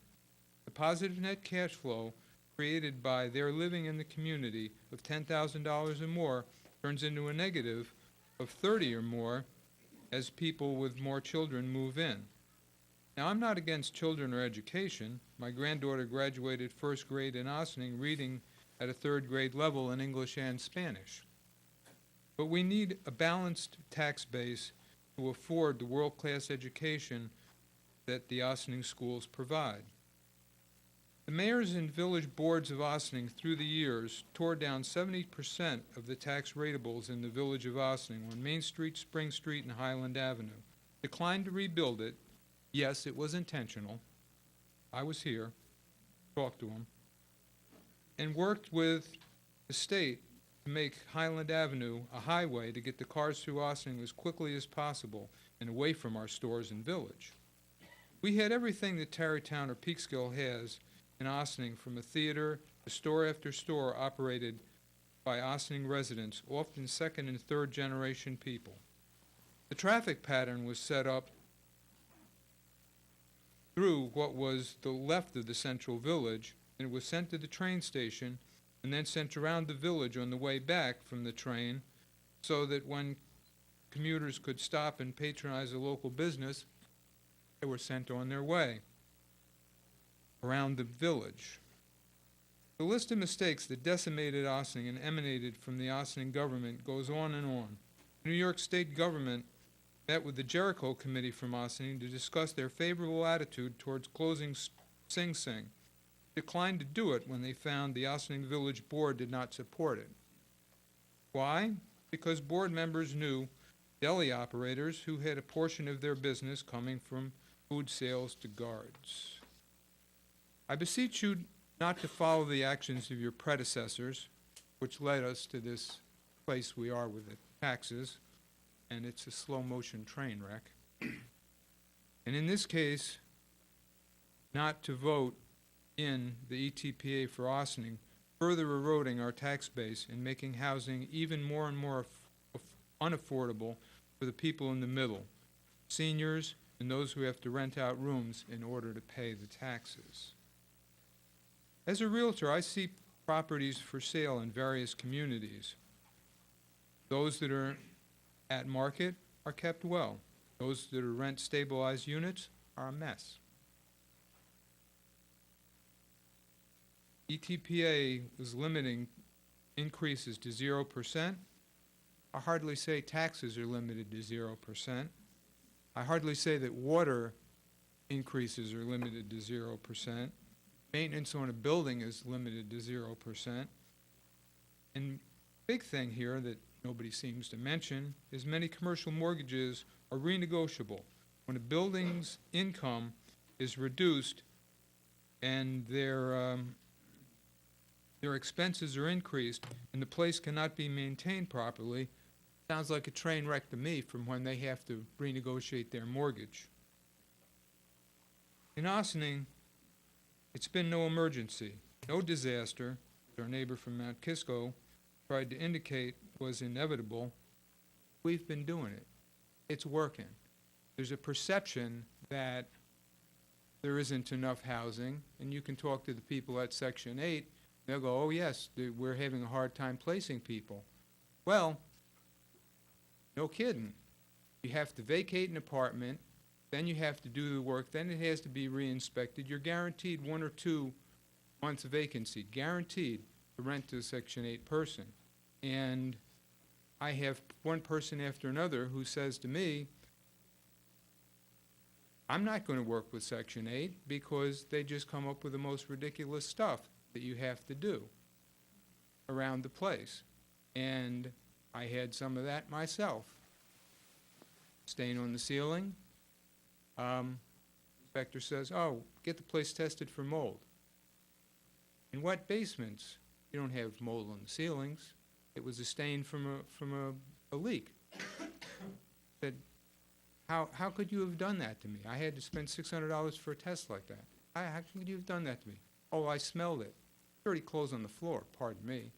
Q: The positive net cash flow created by their living in the community of $10,000 or more turns into a negative of 30 or more as people with more children move in. Now, I'm not against children or education. My granddaughter graduated first grade in Ossining reading at a 3rd grade level in English and Spanish. But we need a balanced tax base to afford the world-class education that the Ossining schools provide. The mayors and village boards of Ossining through the years tore down 70% of the tax ratables in the village of Ossining on Main Street, Spring Street, and Highland Avenue, declined to rebuild it. Yes, it was intentional. I was here, talked to them, and worked with the state to make Highland Avenue a highway to get the cars through Ossining as quickly as possible and away from our stores and village. We had everything that Tarrytown or Peekskill has in Ossining, from a theater to store after store operated by Ossining residents, often 2nd and 3rd generation people. The traffic pattern was set up through what was the left of the central village, and it was sent to the train station and then sent around the village on the way back from the train, so that when commuters could stop and patronize a local business, they were sent on their way around the village. The list of mistakes that decimated Ossining and emanated from the Ossining government goes on and on. The New York State government met with the Jericho Committee from Ossining to discuss their favorable attitude towards closing Sing Sing. Declined to do it when they found the Ossining Village Board did not support it. Why? Because board members knew deli operators who had a portion of their business coming from food sales to guards. I beseech you not to follow the actions of your predecessors, which led us to this place we are with the taxes, and it's a slow-motion train wreck. And in this case, not to vote in the ETPA for Ossining, further eroding our tax base and making housing even more and more unaffordable for the people in the middle, seniors and those who have to rent out rooms in order to pay the taxes. As a realtor, I see properties for sale in various communities. Those that are at market are kept well. Those that are rent-stabilized units are a mess. ETPA was limiting increases to 0%. I hardly say taxes are limited to 0%. I hardly say that water increases are limited to 0%. Maintenance on a building is limited to 0%. And big thing here that nobody seems to mention is many commercial mortgages are renegotiable. When a building's income is reduced and their expenses are increased and the place cannot be maintained properly, sounds like a train wreck to me from when they have to renegotiate their mortgage. In Ossining, it's been no emergency, no disaster, as our neighbor from Mount Kisco tried to indicate was inevitable. We've been doing it. It's working. There's a perception that there isn't enough housing, and you can talk to the people at Section 8, they'll go, oh yes, we're having a hard time placing people. Well, no kidding. You have to vacate an apartment, then you have to do the work, then it has to be re-inspected. You're guaranteed 1 or 2 months of vacancy, guaranteed to rent to a Section 8 person. And I have one person after another who says to me, I'm not going to work with Section 8 because they just come up with the most ridiculous stuff that you have to do around the place. And I had some of that myself. Stain on the ceiling. Inspector says, oh, get the place tested for mold. In wet basements, you don't have mold on the ceilings. It was a stain from a leak. Said, how could you have done that to me? I had to spend $600 for a test like that. How could you have done that to me? Oh, I smelled it. Dirty clothes on the floor, pardon me.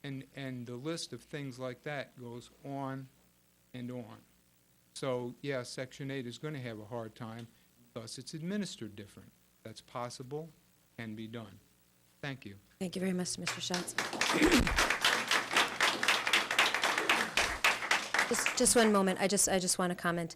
Q: And the list of things like that goes on and on. So, yeah, Section 8 is going to have a hard time, thus it's administered different. That's possible, can be done. Thank you.
A: Thank you very much, Mr. Schatz. Just one moment. I just want to comment.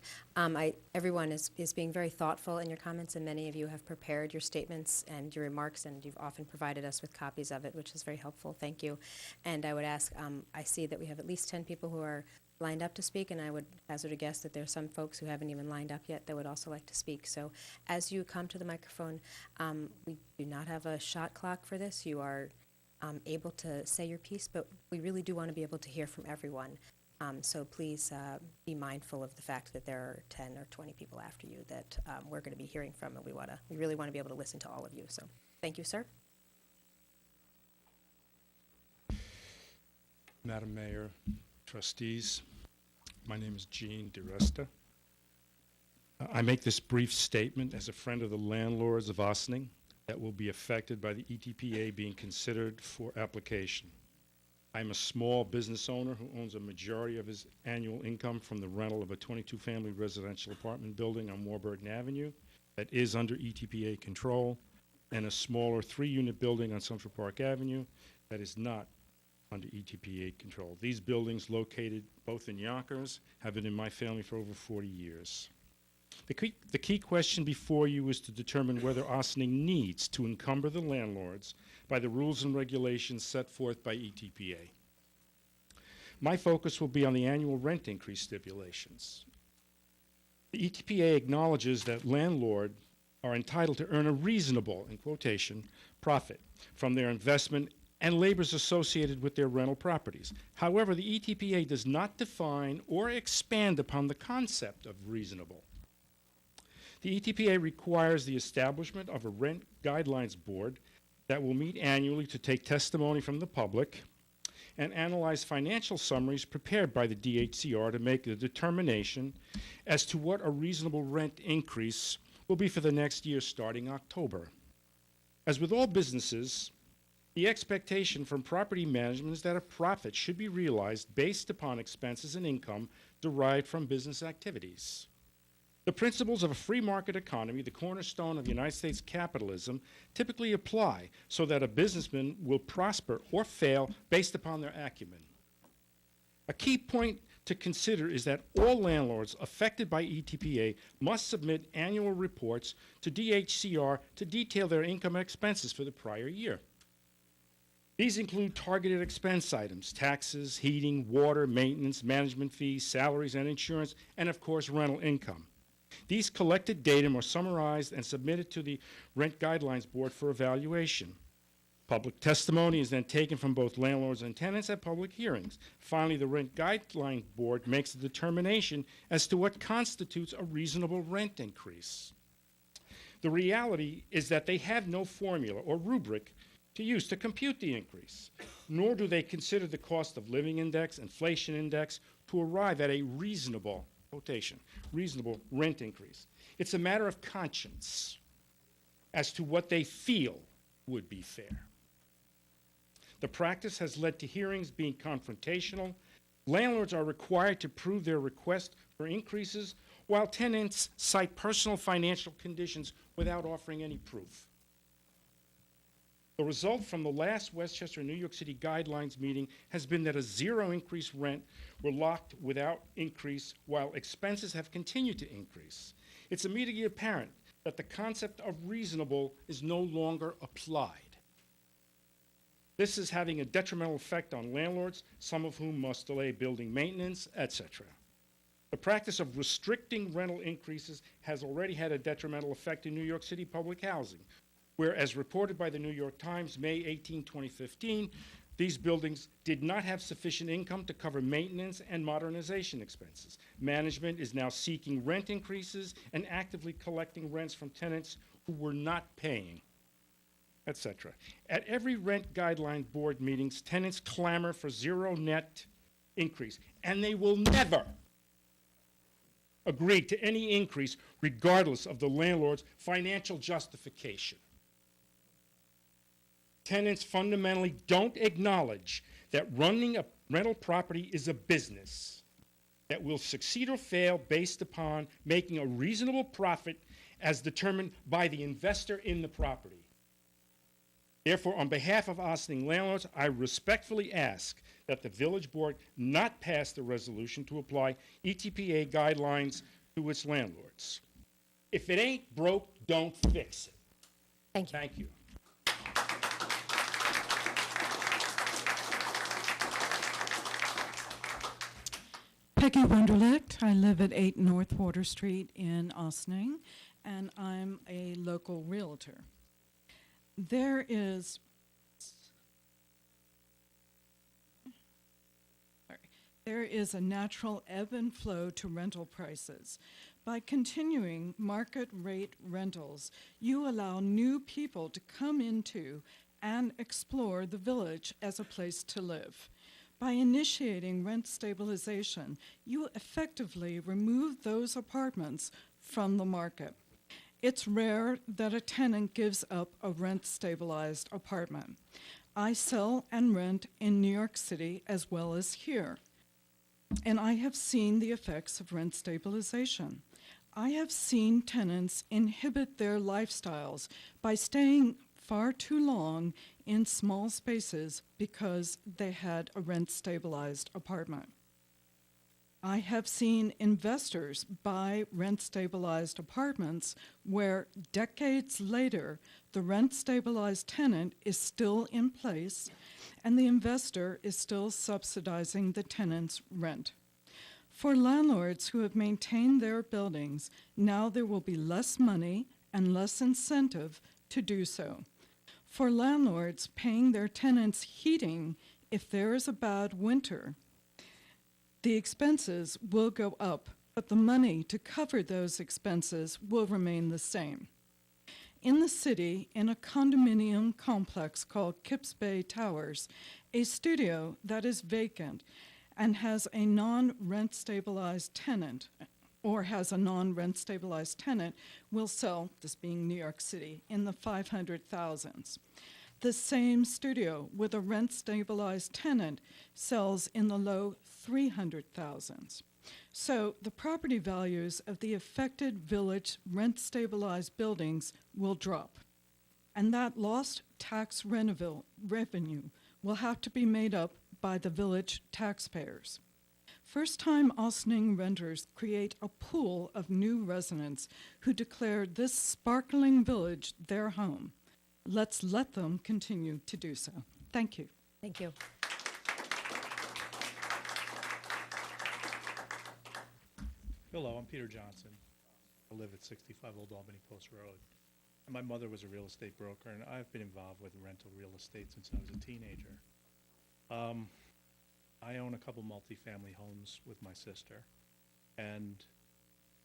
A: Everyone is being very thoughtful in your comments, and many of you have prepared your statements and your remarks, and you've often provided us with copies of it, which is very helpful. Thank you. And I would ask, I see that we have at least 10 people who are lined up to speak, and I would hazard a guess that there are some folks who haven't even lined up yet that would also like to speak. So as you come to the microphone, we do not have a shot clock for this. You are able to say your piece, but we really do want to be able to hear from everyone. So please be mindful of the fact that there are 10 or 20 people after you that we're going to be hearing from, and we really want to be able to listen to all of you. So thank you, sir.
R: Madam Mayor, trustees, my name is Gene DiResta. I make this brief statement as a friend of the landlords of Ossining that will be affected by the ETPA being considered for application. I'm a small business owner who owns a majority of his annual income from the rental of a 22-family residential apartment building on Warburton Avenue that is under ETPA control, and a smaller 3-unit building on Central Park Avenue that is not under ETPA control. These buildings, located both in Yonkers, have been in my family for over 40 years. The key question before you is to determine whether Ossining needs to encumber the landlords by the rules and regulations set forth by ETPA. My focus will be on the annual rent increase stipulations. The ETPA acknowledges that landlords are entitled to earn a reasonable, in quotation, profit from their investment and labors associated with their rental properties. However, the ETPA does not define or expand upon the concept of reasonable. The ETPA requires the establishment of a rent guidelines board that will meet annually to take testimony from the public and analyze financial summaries prepared by the DHCR to make a determination as to what a reasonable rent increase will be for the next year starting October. As with all businesses, the expectation from property management is that a profit should be realized based upon expenses and income derived from business activities. The principles of a free market economy, the cornerstone of United States capitalism, typically apply so that a businessman will prosper or fail based upon their acumen. A key point to consider is that all landlords affected by ETPA must submit annual reports to DHCR to detail their income and expenses for the prior year. These include targeted expense items, taxes, heating, water, maintenance, management fees, salaries and insurance, and of course rental income. These collected data are summarized and submitted to the Rent Guidelines Board for evaluation. Public testimony is then taken from both landlords and tenants at public hearings. Finally, the Rent Guidelines Board makes a determination as to what constitutes a reasonable rent increase. The reality is that they have no formula or rubric to use to compute the increase, nor do they consider the cost of living index, inflation index, to arrive at a reasonable quotation, reasonable rent increase. It's a matter of conscience as to what they feel would be fair. The practice has led to hearings being confrontational. Landlords are required to prove their request for increases, while tenants cite personal financial conditions without offering any proof. The result from the last Westchester, New York City guidelines meeting has been that a zero increase rent were locked without increase while expenses have continued to increase. It's immediately apparent that the concept of reasonable is no longer applied. This is having a detrimental effect on landlords, some of whom must delay building maintenance, etc. The practice of restricting rental increases has already had a detrimental effect in New York City public housing, where, as reported by the New York Times, May 18, 2015, these buildings did not have sufficient income to cover maintenance and modernization expenses. Management is now seeking rent increases and actively collecting rents from tenants who were not paying, etc. At every rent guideline board meetings, tenants clamor for zero net increase, and they will never agree to any increase regardless of the landlord's financial justification. Tenants fundamentally don't acknowledge that running a rental property is a business that will succeed or fail based upon making a reasonable profit as determined by the investor in the property. Therefore, on behalf of Ossining landlords, I respectfully ask that the village board not pass the resolution to apply ETPA guidelines to its landlords. If it ain't broke, don't fix it.
A: Thank you.
R: Thank you.
S: Peggy Wunderlich. I live at 8 North Water Street in Ossining, and I'm a local realtor. There is a natural ebb and flow to rental prices. By continuing market rate rentals, you allow new people to come into and explore the village as a place to live. By initiating rent stabilization, you effectively remove those apartments from the market. It's rare that a tenant gives up a rent-stabilized apartment. I sell and rent in New York City as well as here, and I have seen the effects of rent stabilization. I have seen tenants inhibit their lifestyles by staying far too long in small spaces because they had a rent-stabilized apartment. I have seen investors buy rent-stabilized apartments where decades later the rent-stabilized tenant is still in place and the investor is still subsidizing the tenant's rent. For landlords who have maintained their buildings, now there will be less money and less incentive to do so. For landlords paying their tenants heating if there is a bad winter, the expenses will go up, but the money to cover those expenses will remain the same. In the city, in a condominium complex called Kips Bay Towers, a studio that is vacant and has a non-rent stabilized tenant, or has a non-rent stabilized tenant, will sell, this being New York City, in the 500,000s. The same studio with a rent-stabilized tenant sells in the low 300,000s. So the property values of the affected village rent-stabilized buildings will drop. And that lost tax revenue will have to be made up by the village taxpayers. First-time Ossining renters create a pool of new residents who declare this sparkling village their home. Let's let them continue to do so. Thank you.
A: Thank you.
T: Hello, I'm Peter Johnson. I live at 65 Old Albany Post Road. And my mother was a real estate broker, and I've been involved with rental real estate since I was a teenager. I own a couple multifamily homes with my sister, and,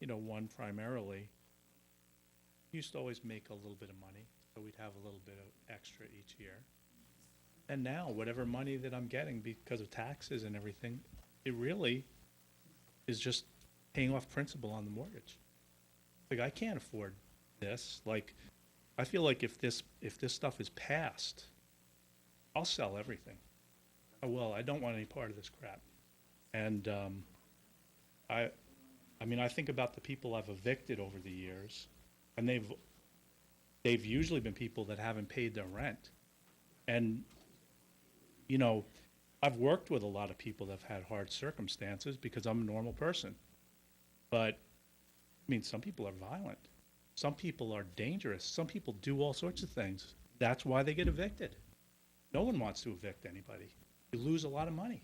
T: you know, one primarily used to always make a little bit of money, so we'd have a little bit of extra each year. And now, whatever money that I'm getting because of taxes and everything, it really is just paying off principal on the mortgage. Like, I can't afford this. Like, I feel like if this stuff is passed, I'll sell everything. I will. I don't want any part of this crap. And I mean, I think about the people I've evicted over the years, and they've usually been people that haven't paid their rent. And, you know, I've worked with a lot of people that have had hard circumstances because I'm a normal person. But, I mean, some people are violent. Some people are dangerous. Some people do all sorts of things. That's why they get evicted. No one wants to evict anybody. You lose a lot of money.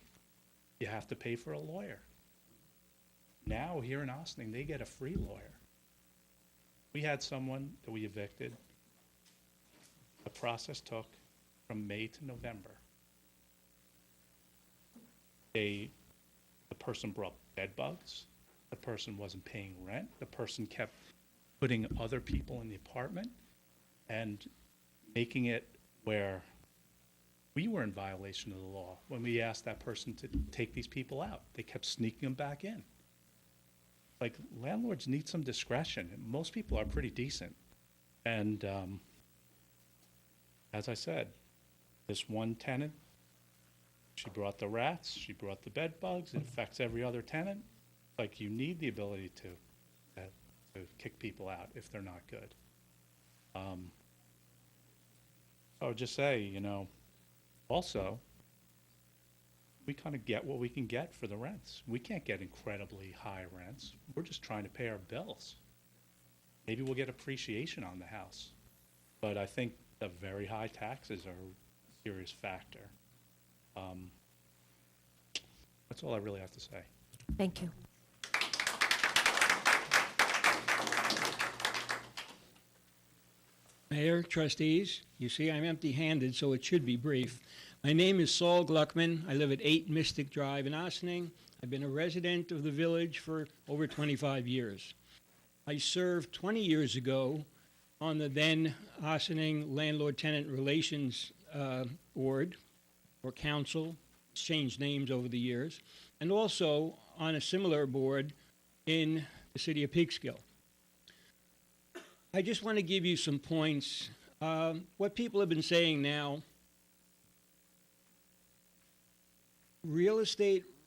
T: You have to pay for a lawyer. Now, here in Ossining, they get a free lawyer. We had someone that we evicted. The process took from May to November. The person brought bed bugs. The person wasn't paying rent. The person kept putting other people in the apartment and making it where we were in violation of the law when we asked that person to take these people out. They kept sneaking them back in. Like, landlords need some discretion. Most people are pretty decent. And as I said, this one tenant, she brought the rats, she brought the bed bugs. It affects every other tenant. Like, you need the ability to kick people out if they're not good. I would just say, you know, also, we kind of get what we can get for the rents. We can't get incredibly high rents. We're just trying to pay our bills. Maybe we'll get appreciation on the house. But I think the very high taxes are a serious factor. That's all I really have to say.
A: Thank you.
U: Mayor, trustees, you see I'm empty-handed, so it should be brief. My name is Saul Gluckman. I live at 8 Mystic Drive in Ossining. I've been a resident of the village for over 25 years. I served 20 years ago on the then Ossining Landlord-Tenant Relations Board or Council. It's changed names over the years. And also on a similar board in the city of Peekskill. I just want to give you some points. What people have been saying now,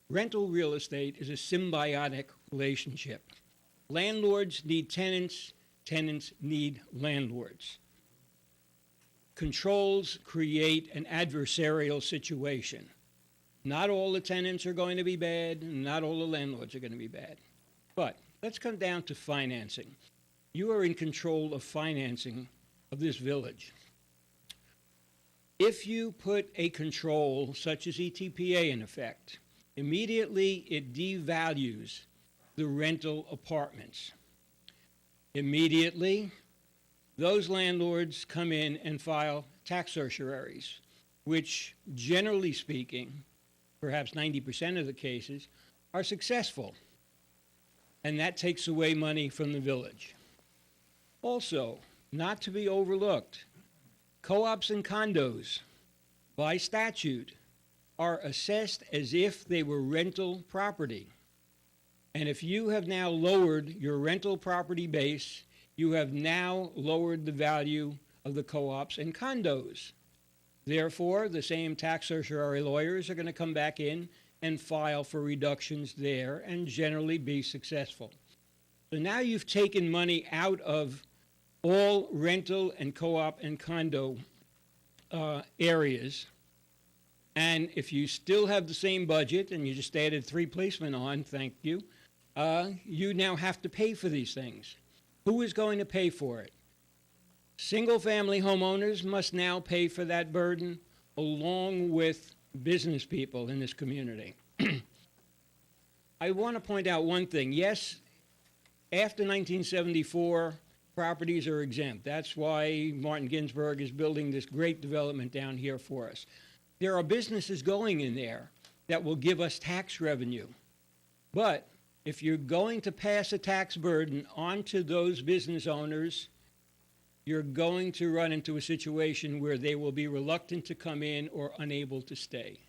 U: rental real estate is a symbiotic relationship. Landlords need tenants, tenants need landlords. Controls create an adversarial situation. Not all the tenants are going to be bad, and not all the landlords are going to be bad. But let's come down to financing. You are in control of financing of this village. If you put a control such as ETPA in effect, immediately it devalues the rental apartments. Immediately, those landlords come in and file tax certiorari's, which generally speaking, perhaps 90% of the cases, are successful. And that takes away money from the village. Also, not to be overlooked, co-ops and condos, by statute, are assessed as if they were rental property. And if you have now lowered your rental property base, you have now lowered the value of the co-ops and condos. Therefore, the same tax certiorari lawyers are going to come back in and file for reductions there and generally be successful. So now you've taken money out of all rental and co-op and condo areas. And if you still have the same budget and you just added 3 policemen on, thank you, you now have to pay for these things. Who is going to pay for it? Single-family homeowners must now pay for that burden along with business people in this community. I want to point out one thing. Yes, after 1974, properties are exempt. That's why Martin Ginsburg is building this great development down here for us. There are businesses going in there that will give us tax revenue. But if you're going to pass a tax burden onto those business owners, you're going to run into a situation where they will be reluctant to come in or unable to stay.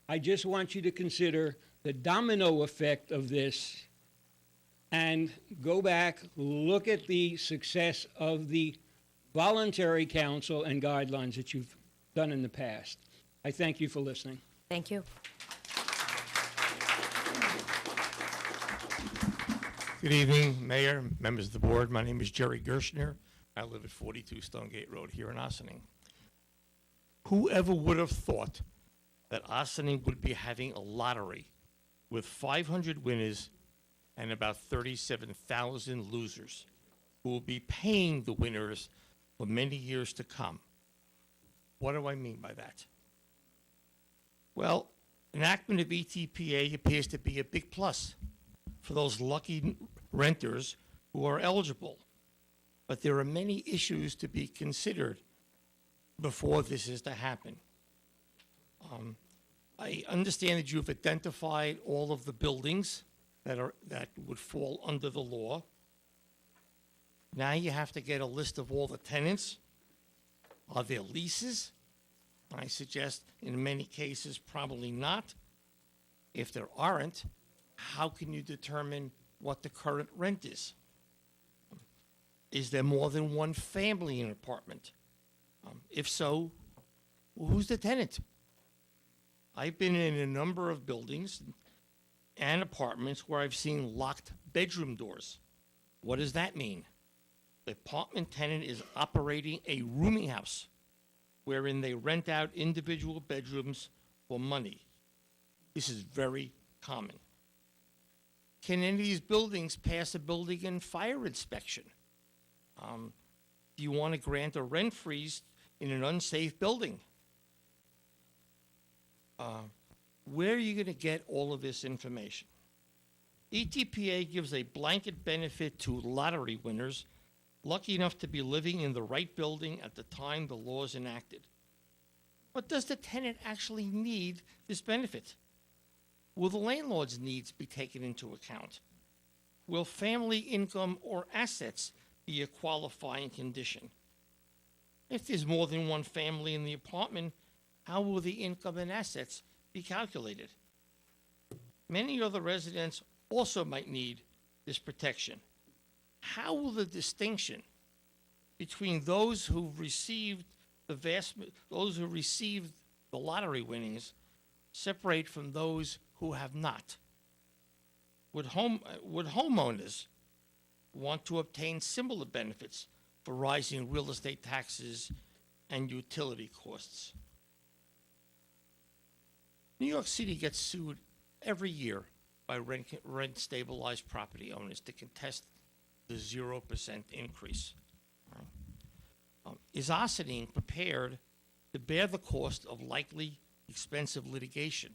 U: I just want you to consider the domino effect of this and go back, look at the success of the voluntary counsel and guidelines that you've done in the past. I thank you for listening.
A: Thank you.
V: Good evening, Mayor, members of the board. My name is Jerry Gershner. I live at 42 Stonegate Road here in Ossining. Whoever would have thought that Ossining would be having a lottery with 500 winners and about 37,000 losers who will be paying the winners for many years to come? What do I mean by that? Well, enactment of ETPA appears to be a big plus for those lucky renters who are eligible. But there are many issues to be considered before this is to happen. I understand that you've identified all of the buildings that would fall under the law. Now you have to get a list of all the tenants. Are there leases? I suggest in many cases probably not. If there aren't, how can you determine what the current rent is? Is there more than one family in an apartment? If so, who's the tenant? I've been in a number of buildings and apartments where I've seen locked bedroom doors. What does that mean? The apartment tenant is operating a rooming house wherein they rent out individual bedrooms for money. This is very common. Can any of these buildings pass a building and fire inspection? Do you want to grant a rent freeze in an unsafe building? Where are you going to get all of this information? ETPA gives a blanket benefit to lottery winners lucky enough to be living in the right building at the time the law is enacted. But does the tenant actually need this benefit? Will the landlord's needs be taken into account? Will family income or assets be a qualifying condition? If there's more than one family in the apartment, how will the income and assets be calculated? Many other residents also might need this protection. How will the distinction between those who received those who received the lottery winnings separate from those who have not? Would homeowners want to obtain similar benefits for rising real estate taxes and utility costs? New York City gets sued every year by rent-stabilized property owners to contest the 0% increase. Is Ossining prepared to bear the cost of likely expensive litigation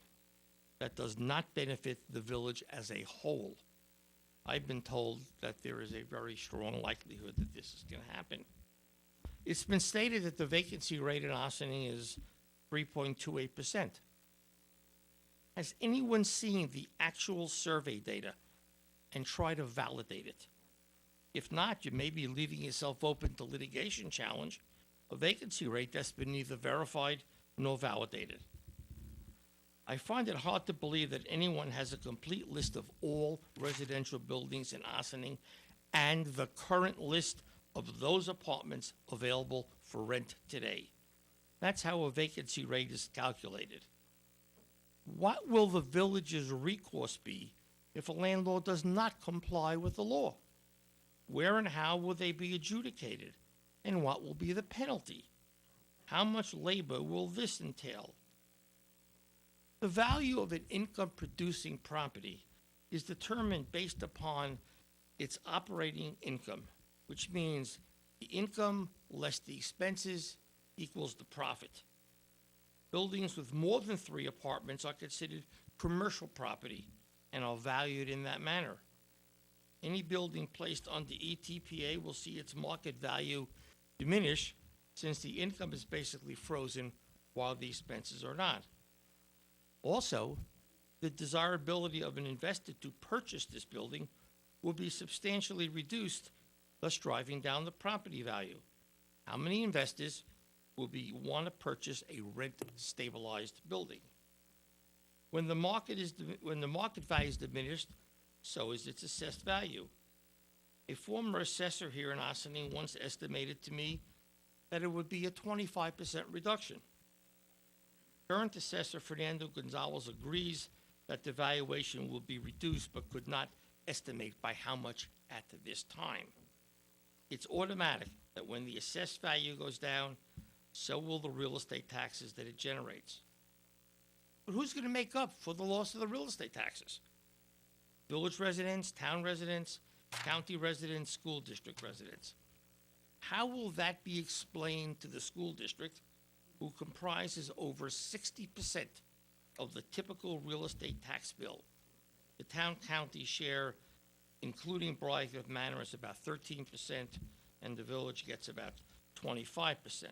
V: that does not benefit the village as a whole? I've been told that there is a very strong likelihood that this is going to happen. It's been stated that the vacancy rate in Ossining is 3.28%. Has anyone seen the actual survey data and tried to validate it? If not, you may be leaving yourself open to litigation challenge a vacancy rate that's been neither verified nor validated. I find it hard to believe that anyone has a complete list of all residential buildings in Ossining and the current list of those apartments available for rent today. That's how a vacancy rate is calculated. What will the village's recourse be if a landlord does not comply with the law? Where and how will they be adjudicated? And what will be the penalty? How much labor will this entail? The value of an income-producing property is determined based upon its operating income, which means the income less the expenses equals the profit. Buildings with more than 3 apartments are considered commercial property and are valued in that manner. Any building placed under ETPA will see its market value diminish since the income is basically frozen while the expenses are not. Also, the desirability of an investor to purchase this building will be substantially reduced, thus driving down the property value. How many investors will want to purchase a rent-stabilized building? When the market value is diminished, so is its assessed value. A former assessor here in Ossining once estimated to me that it would be a 25% reduction. Current assessor Fernando Gonzalez agrees that the valuation will be reduced but could not estimate by how much at this time. It's automatic that when the assessed value goes down, so will the real estate taxes that it generates. But who's going to make up for the loss of the real estate taxes? Village residents, town residents, county residents, school district residents. How will that be explained to the school district, who comprises over 60% of the typical real estate tax bill? The town-county share, including Blythe Manor, is about 13%, and the village gets about 25%.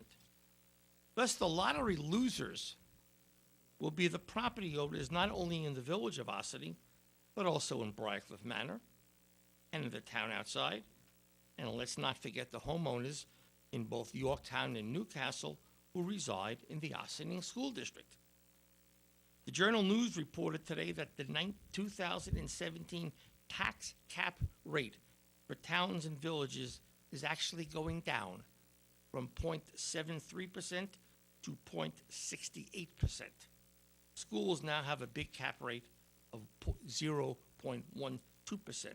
V: Thus, the lottery losers will be the property owners not only in the village of Ossining, but also in Blythe Manor and in the town outside. And let's not forget the homeowners in both Yorktown and Newcastle who reside in the Ossining School District. The Journal News reported today that the 2017 tax cap rate for towns and villages is actually going down from 0.73% to 0.68%. Schools now have a big cap rate of 0.12%.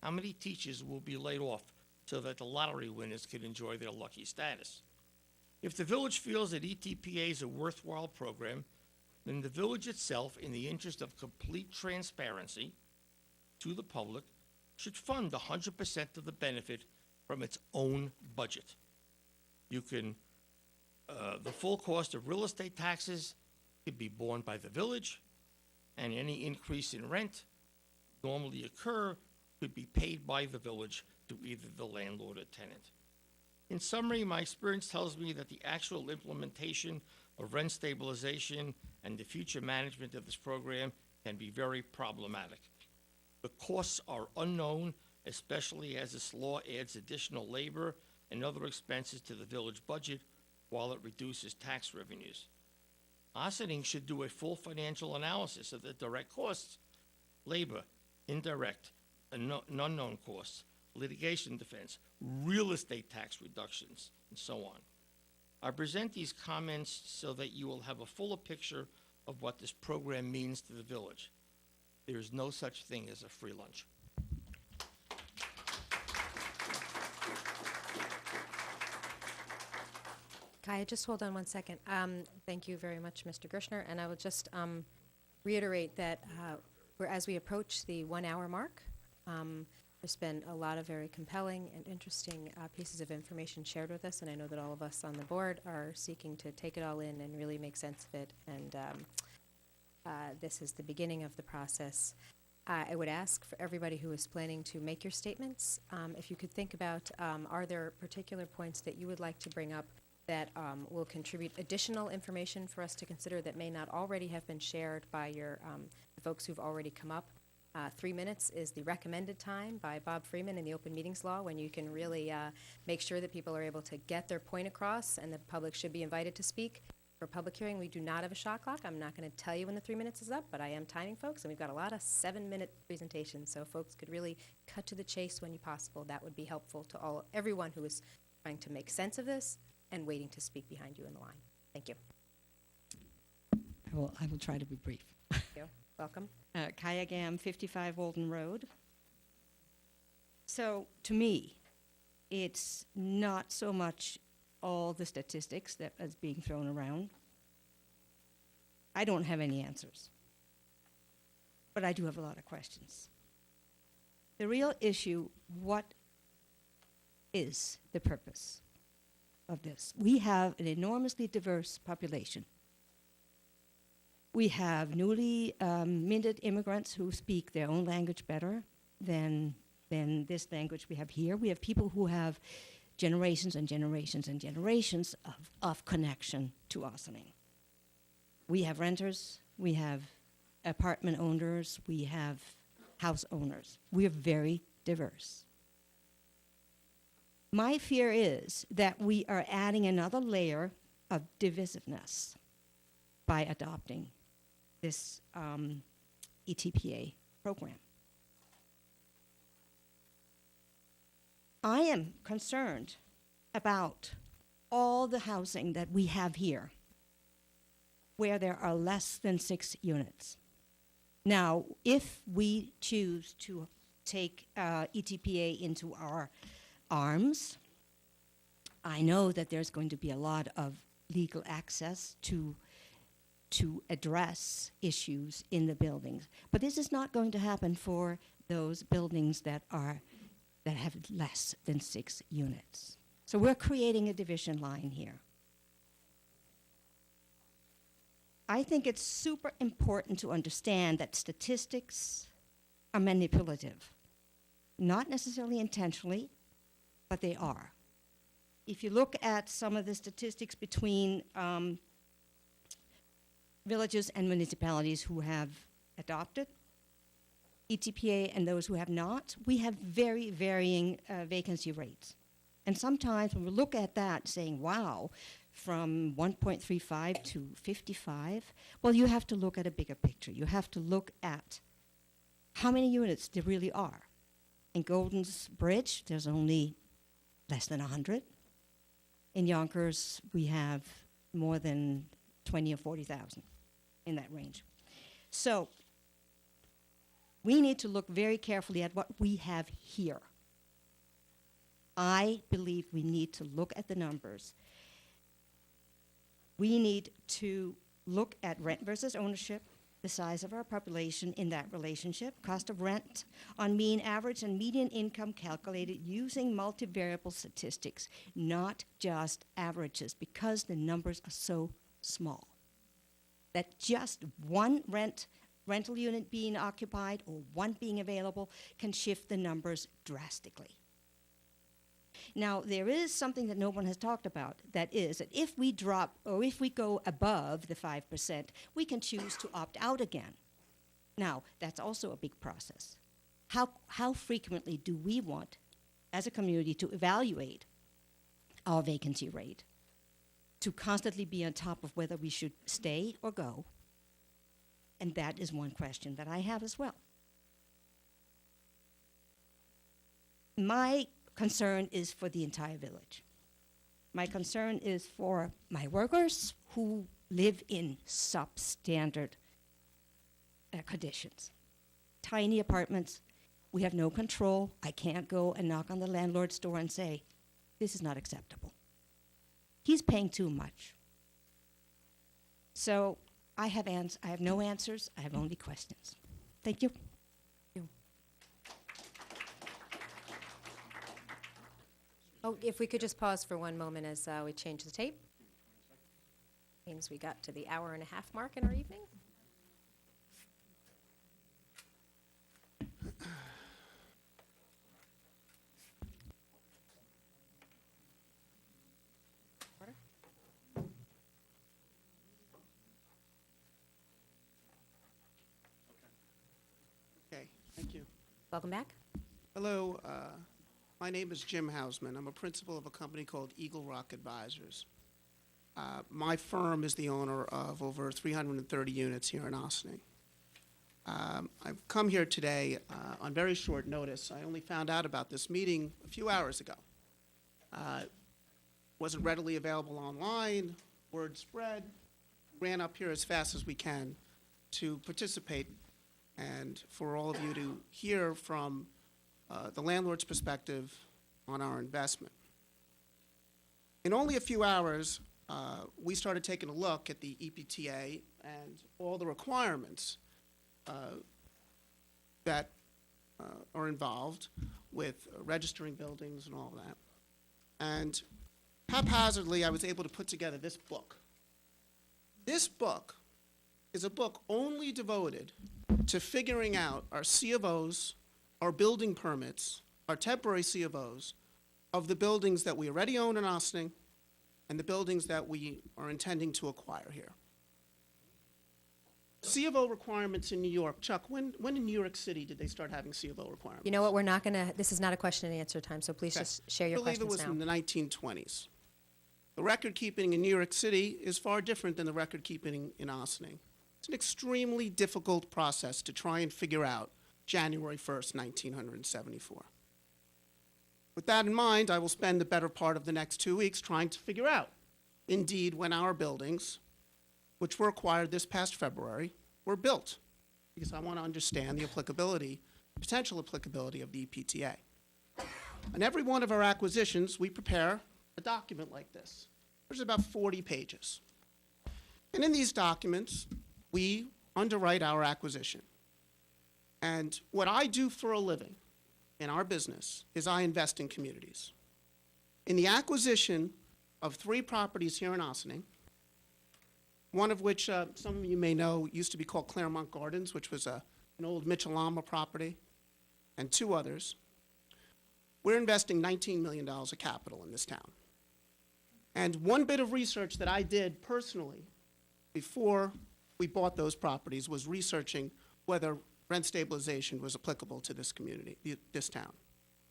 V: How many teachers will be laid off so that the lottery winners can enjoy their lucky status? If the village feels that ETPA is a worthwhile program, then the village itself, in the interest of complete transparency to the public, should fund 100% of the benefit from its own budget. You can, the full cost of real estate taxes could be borne by the village, and any increase in rent normally occur could be paid by the village to either the landlord or tenant. In summary, my experience tells me that the actual implementation of rent stabilization and the future management of this program can be very problematic. The costs are unknown, especially as this law adds additional labor and other expenses to the village budget while it reduces tax revenues. Ossining should do a full financial analysis of the direct costs, labor, indirect, and unknown costs, litigation defense, real estate tax reductions, and so on. I present these comments so that you will have a fuller picture of what this program means to the village. There is no such thing as a free lunch.
A: Kaya, just hold on one second. Thank you very much, Mr. Gershner, and I will just reiterate that as we approach the 1 hour mark, there's been a lot of very compelling and interesting pieces of information shared with us, and I know that all of us on the board are seeking to take it all in and really make sense of it, and this is the beginning of the process. I would ask for everybody who is planning to make your statements, if you could think about, are there particular points that you would like to bring up that will contribute additional information for us to consider that may not already have been shared by your the folks who've already come up. 3 minutes is the recommended time by Bob Freeman in the Open Meetings Law, when you can really make sure that people are able to get their point across, and the public should be invited to speak. For public hearing, we do not have a shot clock. I'm not going to tell you when the 3 minutes is up, but I am timing folks, and we've got a lot of 7-minute presentations, so folks could really cut to the chase when possible. That would be helpful to everyone who is trying to make sense of this and waiting to speak behind you in the line. Thank you.
D: I will try to be brief.
A: Thank you. Welcome.
D: Kaya Gam, 55 Walden Road. So, to me, it's not so much all the statistics that is being thrown around. I don't have any answers, but I do have a lot of questions. The real issue, what is the purpose of this? We have an enormously diverse population. We have newly minted immigrants who speak their own language better than this language we have here. We have people who have generations and generations and generations of connection to Ossining. We have renters, we have apartment owners, we have house owners. We are very diverse. My fear is that we are adding another layer of divisiveness by adopting this ETPA program. I am concerned about all the housing that we have here where there are less than 6 units. Now, if we choose to take ETPA into our arms, I know that there's going to be a lot of legal access to address issues in the buildings. But this is not going to happen for those buildings that have less than 6 units. So we're creating a division line here. I think it's super important to understand that statistics are manipulative. Not necessarily intentionally, but they are. If you look at some of the statistics between villages and municipalities who have adopted ETPA and those who have not, we have very varying vacancy rates. And sometimes when we look at that saying, wow, from 1.35 to 55, well, you have to look at a bigger picture. You have to look at how many units there really are. In Golden's Bridge, there's only less than 100. In Yonkers, we have more than 20 or 40,000 in that range. So we need to look very carefully at what we have here. I believe we need to look at the numbers. We need to look at rent versus ownership, the size of our population in that relationship, cost of rent on mean average and median income calculated using multivariable statistics, not just averages, because the numbers are so small. That just one rental unit being occupied or one being available can shift the numbers drastically. Now, there is something that no one has talked about, that is that if we drop or if we go above the 5%, we can choose to opt out again. Now, that's also a big process. How frequently do we want, as a community, to evaluate our vacancy rate, to constantly be on top of whether we should stay or go? And that is one question that I have as well. My concern is for the entire village. My concern is for my workers who live in substandard conditions. Tiny apartments, we have no control. I can't go and knock on the landlord's door and say, this is not acceptable. He's paying too much. So I have no answers, I have only questions. Thank you.
A: Oh, if we could just pause for one moment as we change the tape. Means we got to the hour-and-a-half mark in our evening.
F: Okay, thank you.
A: Welcome back.
F: Hello, my name is Jim Hausman. I'm a principal of a company called Eagle Rock Advisors. My firm is the owner of over 330 units here in Ossining. I've come here today on very short notice. I only found out about this meeting a few hours ago. Wasn't readily available online, word spread. Ran up here as fast as we can to participate and for all of you to hear from the landlord's perspective on our investment. In only a few hours, we started taking a look at the EPTA and all the requirements that are involved with registering buildings and all that. And haphazardly, I was able to put together this book. This book is a book only devoted to figuring out our C of Os, our building permits, our temporary C of Os, of the buildings that we already own in Ossining and the buildings that we are intending to acquire here. C of O requirements in New York. Chuck, when in New York City did they start having C of O requirements?
A: You know what, we're not gonna, this is not a question and answer time, so please just share your
F: I believe
A: questions
F: it
A: now.
F: was in the 1920s. The record keeping in New York City is far different than the record keeping in Ossining. It's an extremely difficult process to try and figure out January 1st, 1974. With that in mind, I will spend the better part of the next 2 weeks trying to figure out, indeed, when our buildings, which were acquired this past February, were built, because I want to understand the applicability, potential applicability of the EPTA. On every one of our acquisitions, we prepare a document like this. There's about 40 pages. And in these documents, we underwrite our acquisition. And what I do for a living in our business is I invest in communities. In the acquisition of 3 properties here in Ossining, one of which some of you may know used to be called Claremont Gardens, which was an old Mitchell-Lama property, and 2 others, we're investing $19 million of capital in this town. And one bit of research that I did personally before we bought those properties was researching whether rent stabilization was applicable to this community, this town.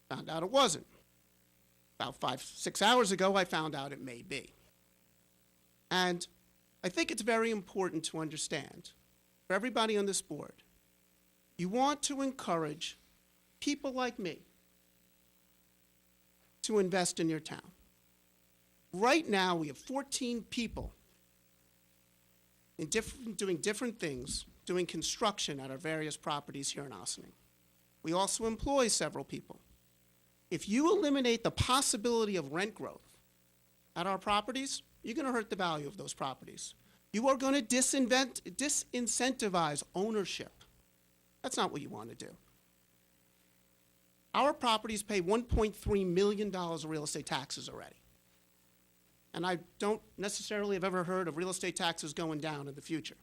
F: Found out it wasn't. About 5-6 hours ago, I found out it may be. And I think it's very important to understand, for everybody on this board, you want to encourage people like me to invest in your town. Right now, we have 14 people doing different things, doing construction at our various properties here in Ossining. We also employ several people. If you eliminate the possibility of rent growth at our properties, you're going to hurt the value of those properties. You are going to disincentivize ownership. That's not what you want to do. Our properties pay $1.3 million of real estate taxes already. And I don't necessarily have ever heard of real estate taxes going down in the future.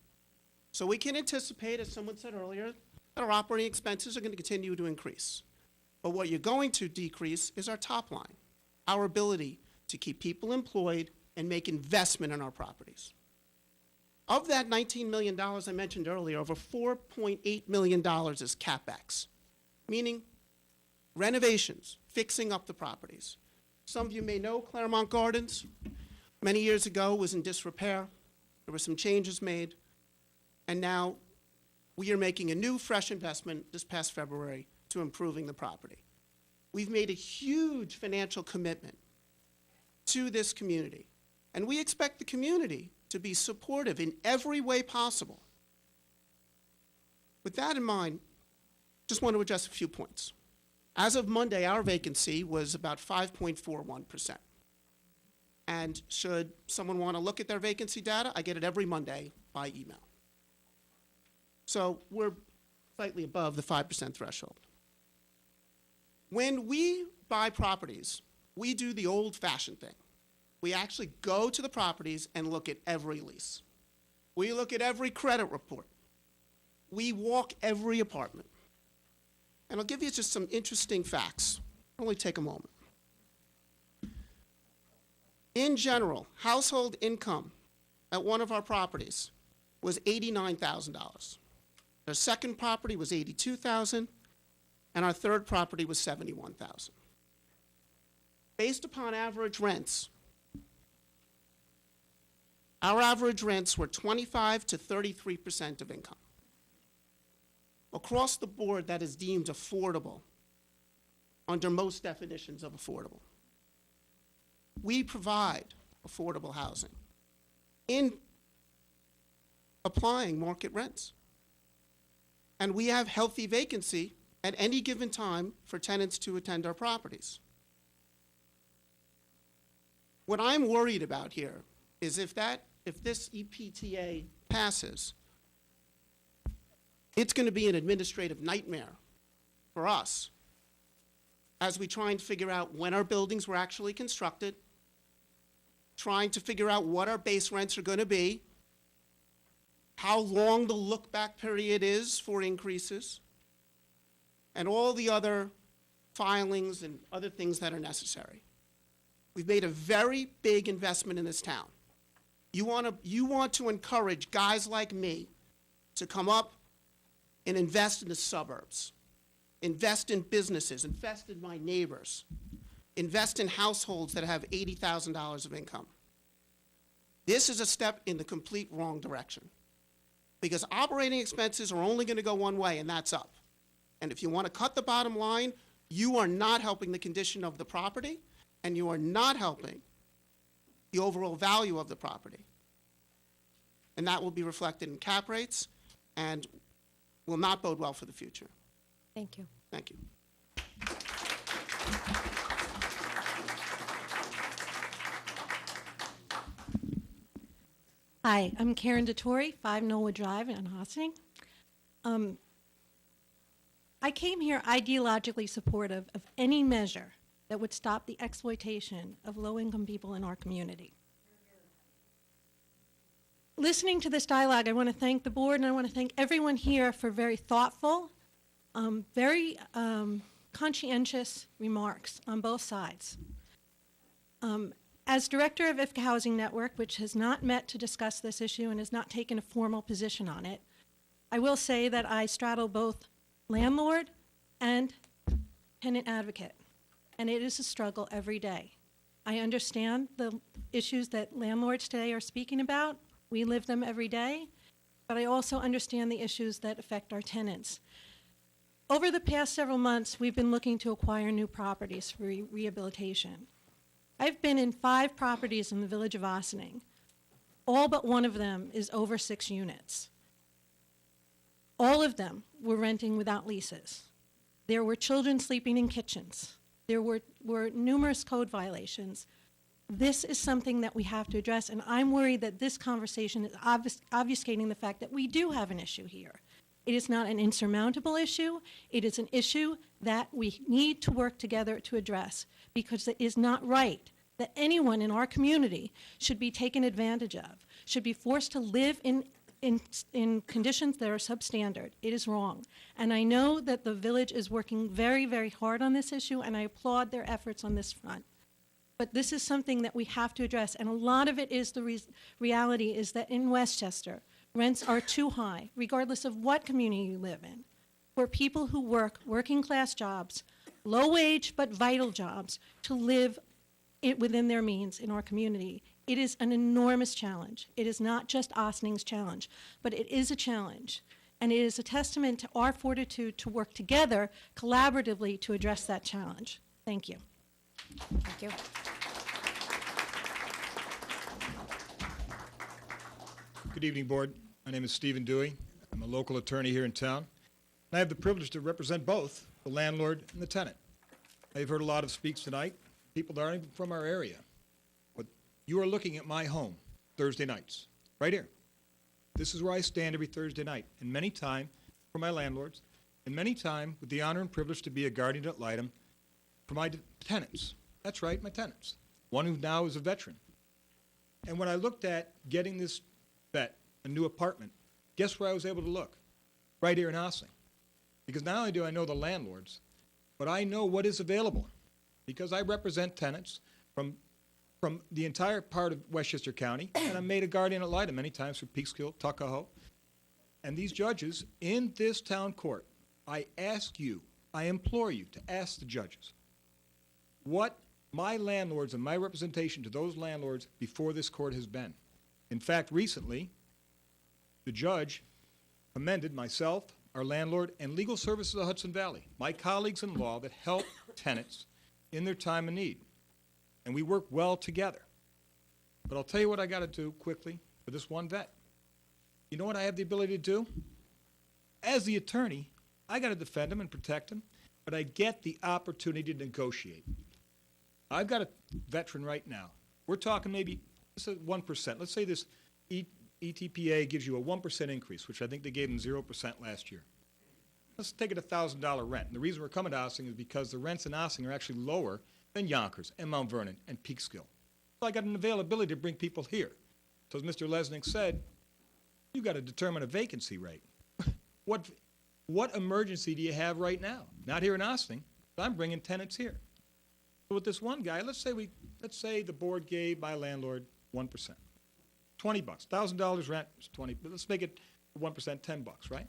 F: So we can anticipate, as someone said earlier, that our operating expenses are going to continue to increase. But what you're going to decrease is our top line, our ability to keep people employed and make investment in our properties. Of that $19 million I mentioned earlier, over $4.8 million is CapEx, meaning renovations, fixing up the properties. Some of you may know Claremont Gardens. Many years ago was in disrepair. There were some changes made. And now we are making a new, fresh investment this past February to improving the property. We've made a huge financial commitment to this community. And we expect the community to be supportive in every way possible. With that in mind, just want to address a few points. As of Monday, our vacancy was about 5.41%. And should someone want to look at their vacancy data, I get it every Monday by email. So we're slightly above the 5% threshold. When we buy properties, we do the old-fashioned thing. We actually go to the properties and look at every lease. We look at every credit report. We walk every apartment. And I'll give you just some interesting facts. It'll only take a moment. In general, household income at one of our properties was $89,000. Our second property was $82,000, and our third property was $71,000. Based upon average rents, our average rents were 25 to 33% of income. Across the board, that is deemed affordable under most definitions of affordable. We provide affordable housing in applying market rents. And we have healthy vacancy at any given time for tenants to attend our properties. What I'm worried about here is if this EPTA passes, it's going to be an administrative nightmare for us as we try and figure out when our buildings were actually constructed, trying to figure out what our base rents are going to be, how long the look-back period is for increases, and all the other filings and other things that are necessary. We've made a very big investment in this town. You want to encourage guys like me to come up and invest in the suburbs, invest in businesses, invest in my neighbors, invest in households that have $80,000 of income. This is a step in the complete wrong direction because operating expenses are only going to go one way, and that's up. And if you want to cut the bottom line, you are not helping the condition of the property, and you are not helping the overall value of the property. And that will be reflected in cap rates and will not bode well for the future.
A: Thank you.
F: Thank you.
E: Hi, I'm Karen DeTore, 5 Knollwood Drive in Ossining. I came here ideologically supportive of any measure that would stop the exploitation of low-income people in our community. Listening to this dialogue, I want to thank the board and I want to thank everyone here for very thoughtful, very conscientious remarks on both sides. As director of IFCA Housing Network, which has not met to discuss this issue and has not taken a formal position on it, I will say that I straddle both landlord and tenant advocate, and it is a struggle every day. I understand the issues that landlords today are speaking about. We live them every day, but I also understand the issues that affect our tenants. Over the past several months, we've been looking to acquire new properties for rehabilitation. I've been in 5 properties in the village of Ossining. All but one of them is over 6 units. All of them were renting without leases. There were children sleeping in kitchens. There were numerous code violations. This is something that we have to address, and I'm worried that this conversation is obfuscating the fact that we do have an issue here. It is not an insurmountable issue. It is an issue that we need to work together to address, because it is not right that anyone in our community should be taken advantage of, should be forced to live in conditions that are substandard. It is wrong. And I know that the village is working very, very hard on this issue, and I applaud their efforts on this front. But this is something that we have to address, and a lot of it is the reality is that in Westchester, rents are too high, regardless of what community you live in, for people who work working class jobs, low wage but vital jobs, to live within their means in our community. It is an enormous challenge. It is not just Ossining's challenge, but it is a challenge. And it is a testament to our fortitude to work together collaboratively to address that challenge. Thank you.
A: Thank you.
K: Good evening, Board. My name is Stephen Dewey. I'm a local attorney here in town. And I have the privilege to represent both the landlord and the tenant. I've heard a lot of speaks tonight, people that aren't even from our area. But you are looking at my home Thursday nights, right here. This is where I stand every Thursday night, and many time for my landlords, and many time with the honor and privilege to be a guardian ad litem for my tenants. That's right, my tenants. One who now is a veteran. And when I looked at getting this vet a new apartment, guess where I was able to look? Right here in Ossining. Because not only do I know the landlords, but I know what is available. Because I represent tenants from the entire part of Westchester County, and I'm made a guardian ad litem many times for Peekskill, Tuckahoe. And these judges in this town court, I ask you, I implore you to ask the judges what my landlords and my representation to those landlords before this court has been. In fact, recently, the judge commended myself, our landlord, and Legal Services of Hudson Valley, my colleagues in law that help tenants in their time of need. And we work well together. But I'll tell you what I got to do quickly for this one vet. You know what I have the ability to do? As the attorney, I got to defend him and protect him, but I get the opportunity to negotiate. I've got a veteran right now. We're talking maybe 1%. Let's say this ETPA gives you a 1% increase, which I think they gave them 0% last year. Let's take it $1,000 rent. And the reason we're coming to Ossining is because the rents in Ossining are actually lower than Yonkers and Mount Vernon and Peekskill. So I got an availability to bring people here. So as Mr. Lesnick said, you got to determine a vacancy rate. What emergency do you have right now? Not here in Ossining, but I'm bringing tenants here. So with this one guy, let's say the board gave my landlord 1%. $20, $1,000 rent is 20, but let's make it 1%, $10, right?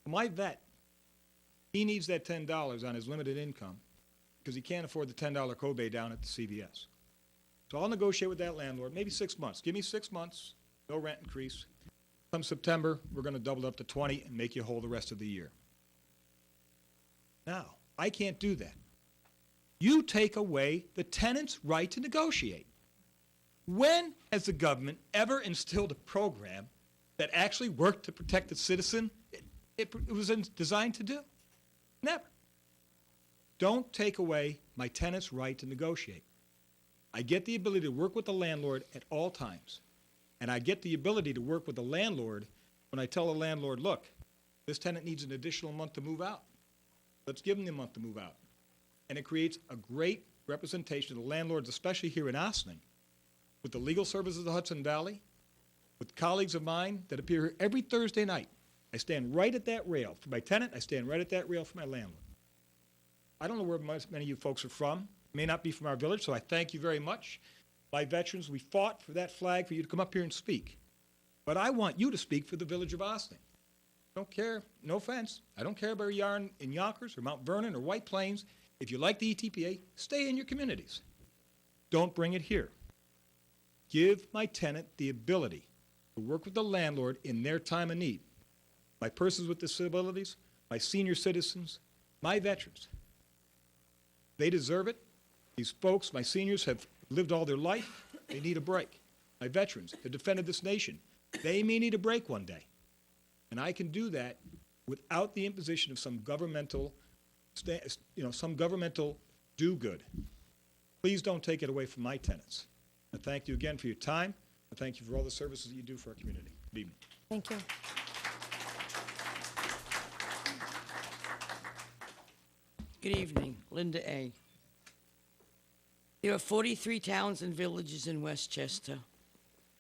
K: My vet, he needs that $10 on his limited income because he can't afford the $10 cobay down at the CVS. So I'll negotiate with that landlord, maybe 6 months. Give me 6 months, no rent increase. Come September, we're going to double it up to 20 and make you whole the rest of the year. Now, I can't do that. You take away the tenant's right to negotiate. When has the government ever instilled a program that actually worked to protect the citizen it was designed to do? Never. Don't take away my tenant's right to negotiate. I get the ability to work with the landlord at all times. And I get the ability to work with the landlord when I tell the landlord, look, this tenant needs an additional month to move out. Let's give them the month to move out. And it creates a great representation of the landlords, especially here in Ossining, with the legal services of the Hudson Valley, with colleagues of mine that appear here every Thursday night. I stand right at that rail. For my tenant, I stand right at that rail for my landlord. I don't know where many of you folks are from. It may not be from our village, so I thank you very much. My veterans, we fought for that flag for you to come up here and speak. But I want you to speak for the village of Ossining. I don't care, no offense, I don't care about you are in Yonkers or Mount Vernon or White Plains. If you like the ETPA, stay in your communities. Don't bring it here. Give my tenant the ability to work with the landlord in their time of need. My persons with disabilities, my senior citizens, my veterans. They deserve it. These folks, my seniors, have lived all their life. They need a break. My veterans have defended this nation. They may need a break one day. And I can do that without the imposition of some governmental, some governmental do-good. Please don't take it away from my tenants. I thank you again for your time. I thank you for all the services that you do for our community. Good evening.
C: Thank you.
H: Good evening, Linda A. There are 43 towns and villages in Westchester.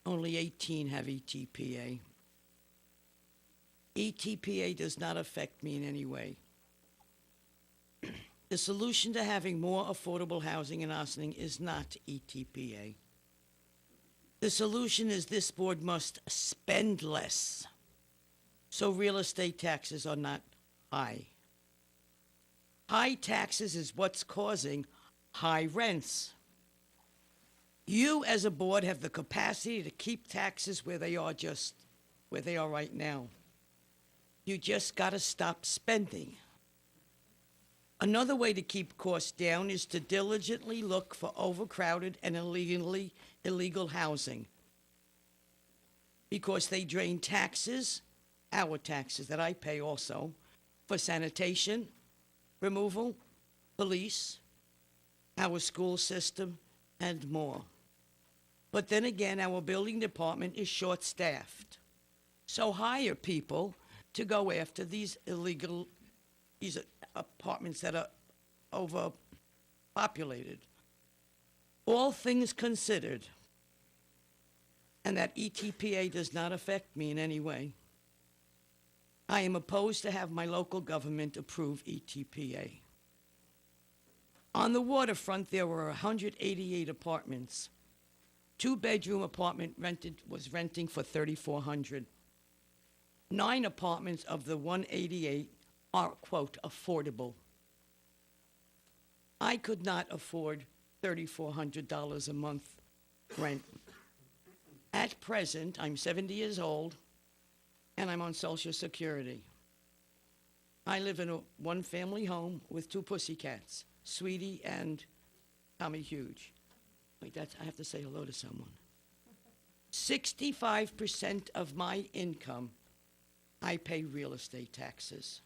H: Only 18 have ETPA. ETPA does not affect me in any way. The solution to having more affordable housing in Ossining is not ETPA. The solution is this board must spend less, so real estate taxes are not high. High taxes is what's causing high rents. You, as a board, have the capacity to keep taxes where they are, just where they are right now. You just got to stop spending. Another way to keep costs down is to diligently look for overcrowded and illegal housing, because they drain taxes, our taxes that I pay also, for sanitation, removal, police, our school system, and more. But then again, our building department is short-staffed. So hire people to go after these apartments that are overpopulated. All things considered, and that ETPA does not affect me in any way, I am opposed to have my local government approve ETPA. On the waterfront, there were 188 apartments. Two-bedroom apartment was renting for $3,400. 9 apartments of the 188 are, quote, affordable. I could not afford $3,400 a month rent. At present, I'm 70 years old, and I'm on Social Security. I live in a one-family home with 2 pussycats, Sweetie and Tommy Huge. Wait, I have to say hello to someone. 65% of my income, I pay real estate taxes.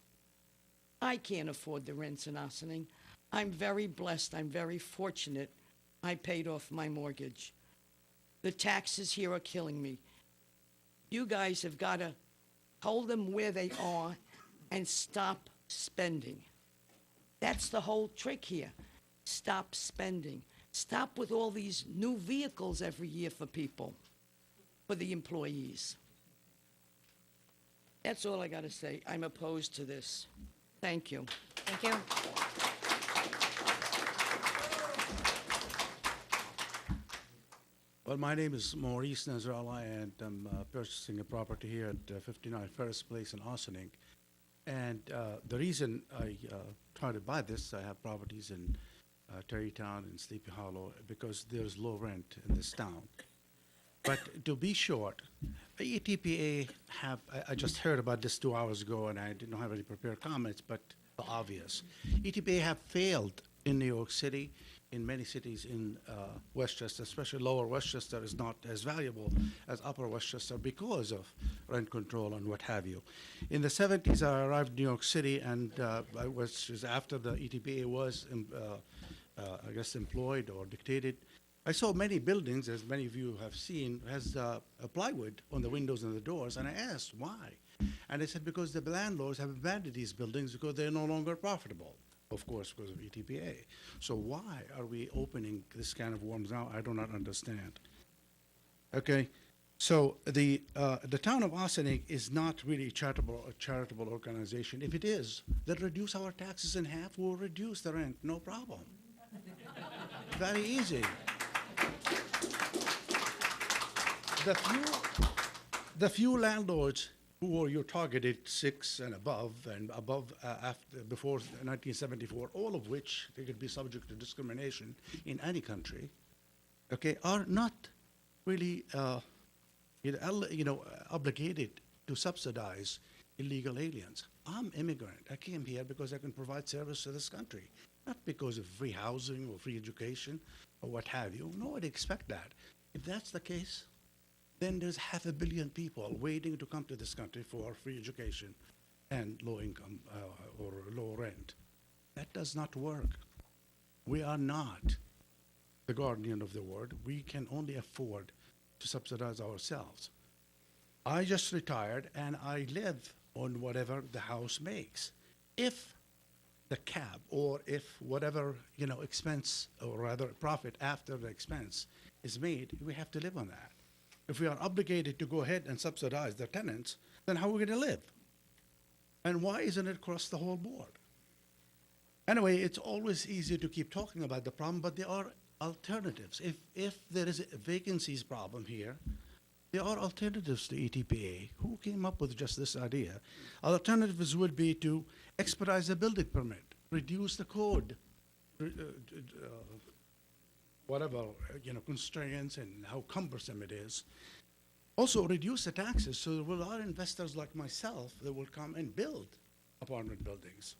H: I can't afford the rents in Ossining. I'm very blessed. I'm very fortunate. I paid off my mortgage. The taxes here are killing me. You guys have got to hold them where they are and stop spending. That's the whole trick here. Stop spending. Stop with all these new vehicles every year for people, for the employees. That's all I got to say. I'm opposed to this. Thank you.
A: Thank you.
B: Well, my name is Maurice Nasrallah, and I'm purchasing a property here at 59 Ferris Place in Ossining. And the reason I tried to buy this, I have properties in Terrytown and Sleepy Hollow, because there's low rent in this town. But to be short, the ETPA I just heard about this 2 hours ago, and I didn't have any prepared comments, but the obvious. ETPA have failed in New York City, in many cities in Westchester, especially Lower Westchester is not as valuable as Upper Westchester because of rent control and what have you. In the 70s, I arrived in New York City, and which is after the ETPA was, I guess, employed or dictated. I saw many buildings, as many of you have seen, has a plywood on the windows and the doors, and I asked why. And they said because the landlords have abandoned these buildings because they're no longer profitable, of course, because of ETPA. So why are we opening this kind of worms now? I do not understand. Okay, so the town of Ossining is not really a charitable organization. If it is, then reduce our taxes in half. We'll reduce the rent, no problem. Very easy. The few landlords who are your targeted 6 and above before 1974, all of which they could be subject to discrimination in any country, okay, are not really obligated to subsidize illegal aliens. I'm immigrant. I came here because I can provide service to this country, not because of free housing or free education or what have you. No, I'd expect that. If that's the case, then there's 500 million people waiting to come to this country for free education and low income or low rent. That does not work. We are not the guardian of the world. We can only afford to subsidize ourselves. I just retired and I live on whatever the house makes. If the cab or if whatever expense or rather profit after the expense is made, we have to live on that. If we are obligated to go ahead and subsidize their tenants, then how are we going to live? And why isn't it across the whole board? Anyway, it's always easy to keep talking about the problem, but there are alternatives. If there is a vacancies problem here, there are alternatives to ETPA. Who came up with just this idea? Alternatives would be to expedite the building permit, reduce the code, whatever constraints and how cumbersome it is. Also, reduce the taxes so there will are investors like myself that will come and build apartment buildings.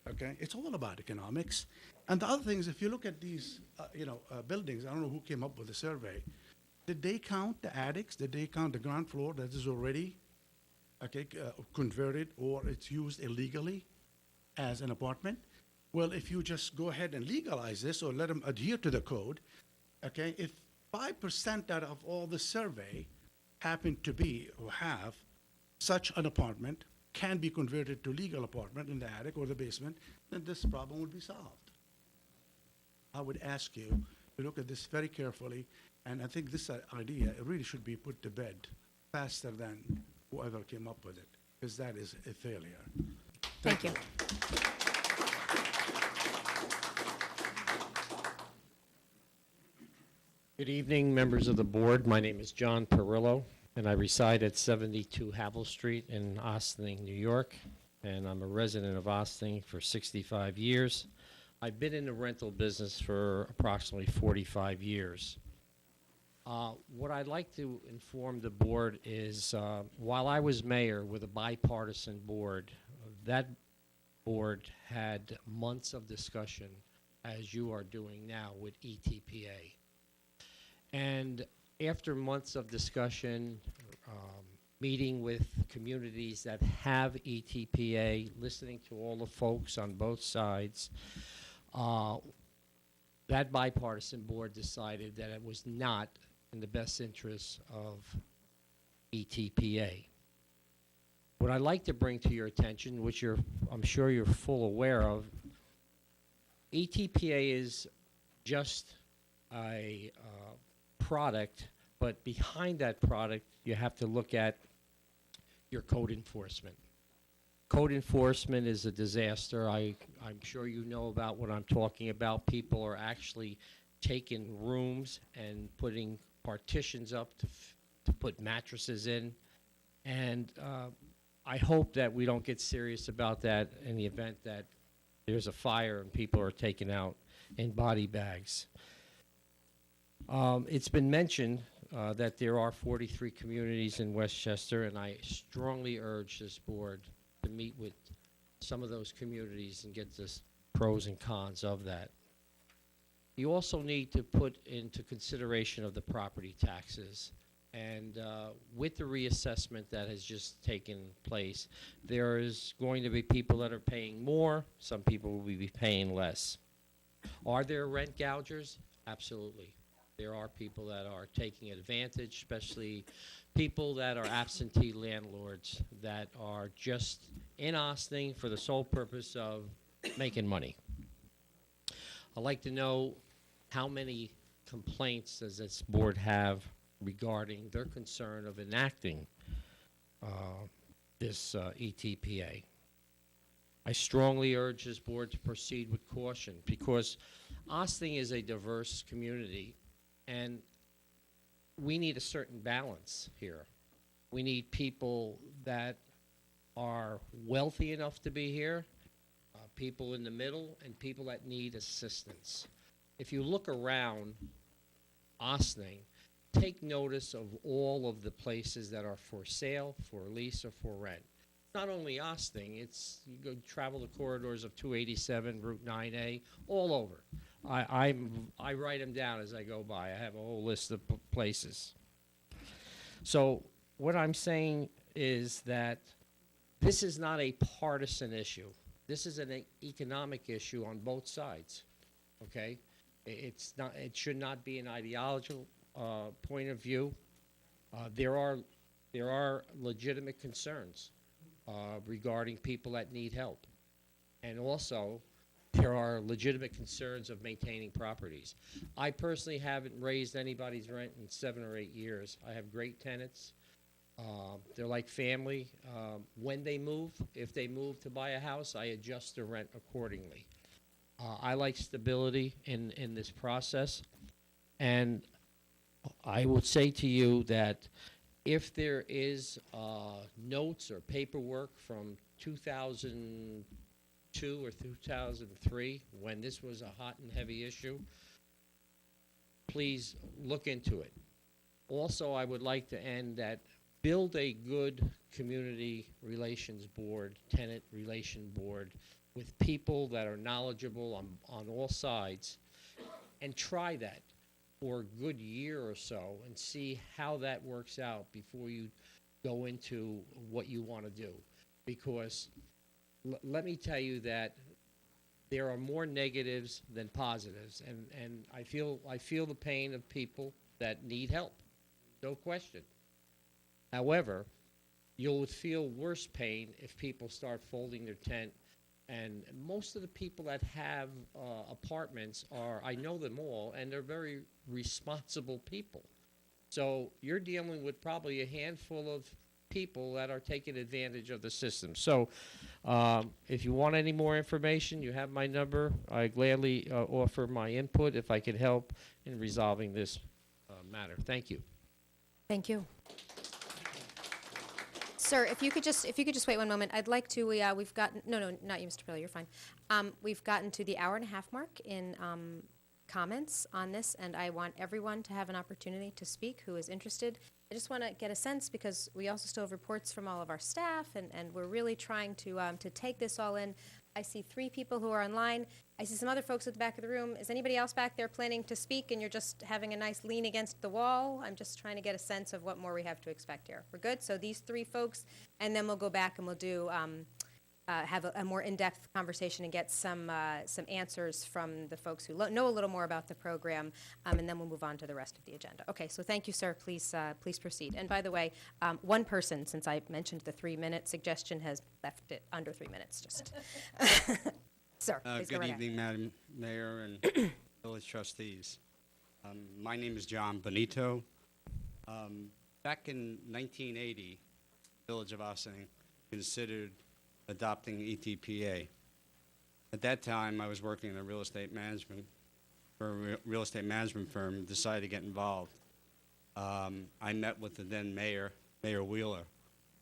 B: Okay, it's all about economics. And the other thing is, if you look at these, buildings, I don't know who came up with the survey. Did they count the attics? Did they count the ground floor that is already converted or it's used illegally as an apartment? Well, if you just go ahead and legalize this or let them adhere to the code, okay, if 5% out of all the survey happen to be or have such an apartment can be converted to legal apartment in the attic or the basement, then this problem would be solved. I would ask you to look at this very carefully, and I think this idea really should be put to bed faster than whoever came up with it, because that is a failure.
A: Thank you.
G: Good evening, members of the board. My name is John Perillo, and I reside at 72 Havel Street in Ossining, New York, and I'm a resident of Ossining for 65 years. I've been in the rental business for approximately 45 years. What I'd like to inform the board is, while I was mayor with a bipartisan board, that board had months of discussion, as you are doing now with ETPA. And after months of discussion, meeting with communities that have ETPA, listening to all the folks on both sides, that bipartisan board decided that it was not in the best interest of ETPA. What I'd like to bring to your attention, which I'm sure you're full aware of, ETPA is just a product, but behind that product, you have to look at your code enforcement. Code enforcement is a disaster. I'm sure you know about what I'm talking about. People are actually taking rooms and putting partitions up to put mattresses in. And I hope that we don't get serious about that in the event that there's a fire and people are taken out in body bags. It's been mentioned that there are 43 communities in Westchester, and I strongly urge this board to meet with some of those communities and get the pros and cons of that. You also need to put into consideration of the property taxes. And with the reassessment that has just taken place, there is going to be people that are paying more. Some people will be paying less. Are there rent gougers? Absolutely. There are people that are taking advantage, especially people that are absentee landlords that are just in Ossining for the sole purpose of making money. I'd like to know how many complaints does this board have regarding their concern of enacting this ETPA. I strongly urge this board to proceed with caution because Ossining is a diverse community and we need a certain balance here. We need people that are wealthy enough to be here, people in the middle, and people that need assistance. If you look around Ossining, take notice of all of the places that are for sale, for lease, or for rent. Not only Ossining, it's you go travel the corridors of 287, Route 9A, all over. I write them down as I go by. I have a whole list of places. So what I'm saying is that this is not a partisan issue. This is an economic issue on both sides. Okay, it's not. It should not be an ideological point of view. There are legitimate concerns regarding people that need help, and also there are legitimate concerns of maintaining properties. I personally haven't raised anybody's rent in 7 or 8 years. I have great tenants. They're like family. When they move, if they move to buy a house, I adjust the rent accordingly. I like stability in this process, and I would say to you that if there is notes or paperwork from 2002 or 2003, when this was a hot and heavy issue, please look into it. Also, I would like to end that build a good community relations board, tenant relation board, with people that are knowledgeable on all sides, and try that for a good year or so and see how that works out before you go into what you want to do. Because let me tell you that there are more negatives than positives, and I feel the pain of people that need help, no question. However, you'll feel worse pain if people start folding their tent. And most of the people that have apartments I know them all, and they're very responsible people. So you're dealing with probably a handful of people that are taking advantage of the system. So if you want any more information, you have my number. I gladly offer my input if I can help in resolving this matter. Thank you.
A: Thank you. Sir, if you could just wait one moment, I'd like to. We've gotten no, not you, Mr. Pillow. You're fine. We've gotten to the hour-and-a-half mark in comments on this, and I want everyone to have an opportunity to speak who is interested. I just want to get a sense because we also still have reports from all of our staff, and we're really trying to take this all in. I see 3 people who are online. I see some other folks at the back of the room. Is anybody else back there planning to speak and you're just having a nice lean against the wall? I'm just trying to get a sense of what more we have to expect here. We're good? So these 3 folks, and then we'll go back and we'll do have a more in-depth conversation and get some answers from the folks who know a little more about the program, and then we'll move on to the rest of the agenda. Okay, so thank you, sir. Please proceed. And by the way, one person, since I mentioned the 3-minute suggestion, has left it under 3 minutes. Just, sir. Please go
I: Good
A: right
I: evening,
A: ahead.
I: Madam Mayor and village trustees. My name is John Benito. Back in 1980, Village of Ossining considered adopting ETPA. At that time, I was working in a real estate management firm and decided to get involved. I met with the then mayor, Mayor Wheeler,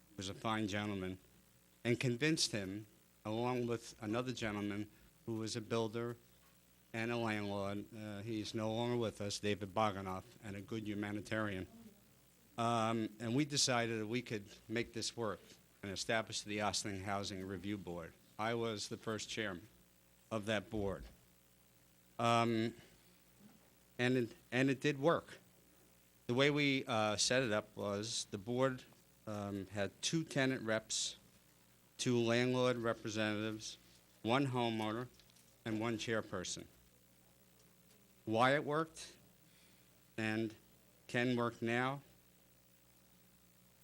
I: who was a fine gentleman, and convinced him, along with another gentleman who was a builder and a landlord. He's no longer with us, David Boganoff, and a good humanitarian. And we decided that we could make this work and establish the Ossining Housing Review Board. I was the first chairman of that board. And it did work. The way we set it up was the board had 2 tenant reps, 2 landlord representatives, 1 homeowner, and 1 chairperson. Why it worked? and can work now.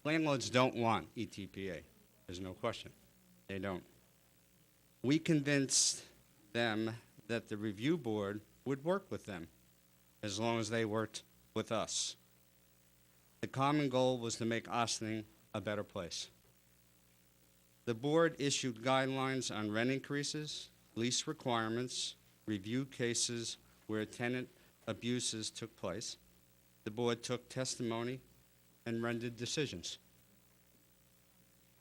I: Landlords don't want ETPA. There's no question. They don't. We convinced them that the review board would work with them as long as they worked with us. The common goal was to make Ossining a better place. The board issued guidelines on rent increases, lease requirements, reviewed cases where tenant abuses took place. The board took testimony and rendered decisions.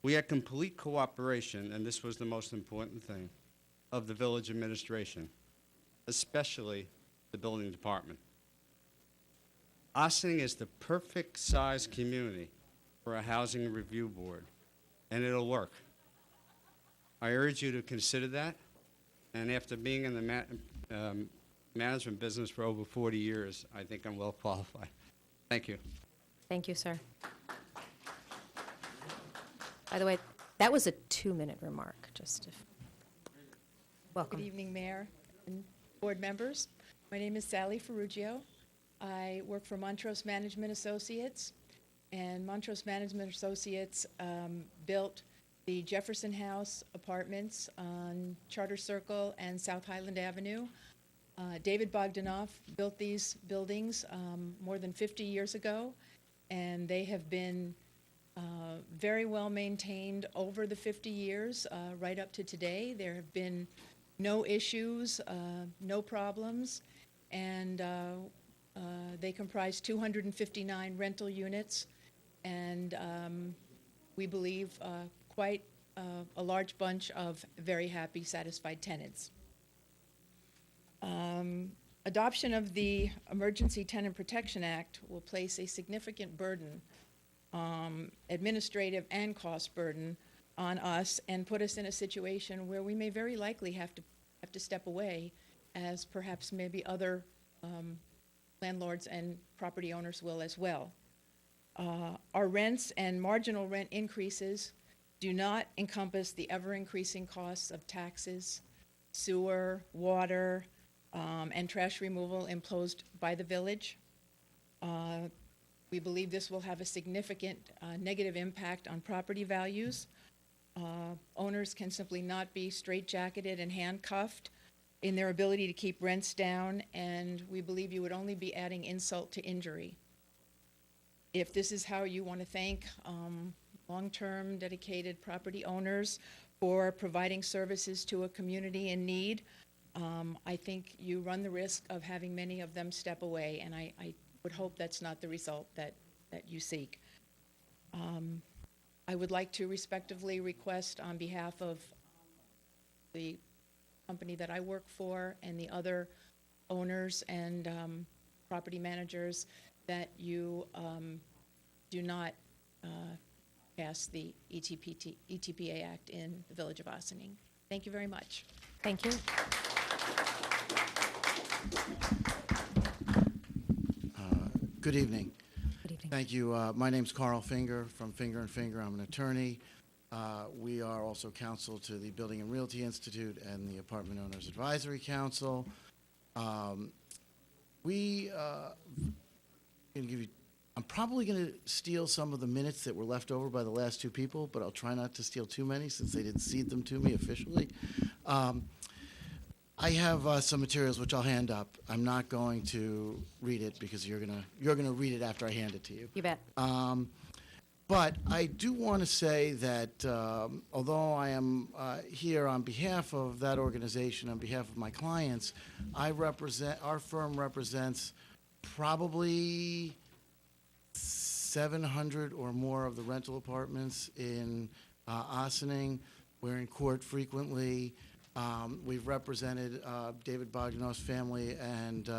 I: We had complete cooperation, and this was the most important thing, of the village administration, especially the building department. Ossining is the perfect size community for a housing review board, and it'll work. I urge you to consider that, and after being in the management business for over 40 years, I think I'm well qualified. Thank you.
A: Thank you, sir. By the way, that was a 2-minute remark, just if. Welcome.
J: Good evening, Mayor and board members. My name is Sally Ferruggio. I work for Montrose Management Associates, and Montrose Management Associates built the Jefferson House apartments on Charter Circle and South Highland Avenue. David Bogdanoff built these buildings more than 50 years ago, and they have been very well maintained over the 50 years, right up to today. There have been no issues, no problems, and they comprise 259 rental units, and we believe quite a large bunch of very happy, satisfied tenants. Adoption of the Emergency Tenant Protection Act will place a significant burden, administrative and cost burden, on us and put us in a situation where we may very likely have to step away, as perhaps maybe other landlords and property owners will as well. Our rents and marginal rent increases do not encompass the ever-increasing costs of taxes, sewer, water, and trash removal imposed by the village. We believe this will have a significant negative impact on property values. Owners can simply not be straitjacketed and handcuffed in their ability to keep rents down, and we believe you would only be adding insult to injury. If this is how you want to thank long-term dedicated property owners for providing services to a community in need, I think you run the risk of having many of them step away, and I would hope that's not the result that you seek. I would like to respectively request on behalf of the company that I work for and the other owners and property managers that you do not pass the ETPA Act in the Village of Ossining. Thank you very much.
A: Thank you.
L: Good evening.
A: Good evening.
L: Thank you. My name's Carl Finger from Finger & Finger. I'm an attorney. We are also counsel to the Building and Realty Institute and the Apartment Owners Advisory Council. I'm probably going to steal some of the minutes that were left over by the last two people, but I'll try not to steal too many since they didn't cede them to me officially. I have some materials which I'll hand up. I'm not going to read it because you're gonna read it after I hand it to you.
A: You bet.
L: But I do want to say that although I am here on behalf of that organization, on behalf of my clients, our firm represents probably 700 or more of the rental apartments in Ossining. We're in court frequently. We've represented David Bogdanoff's family and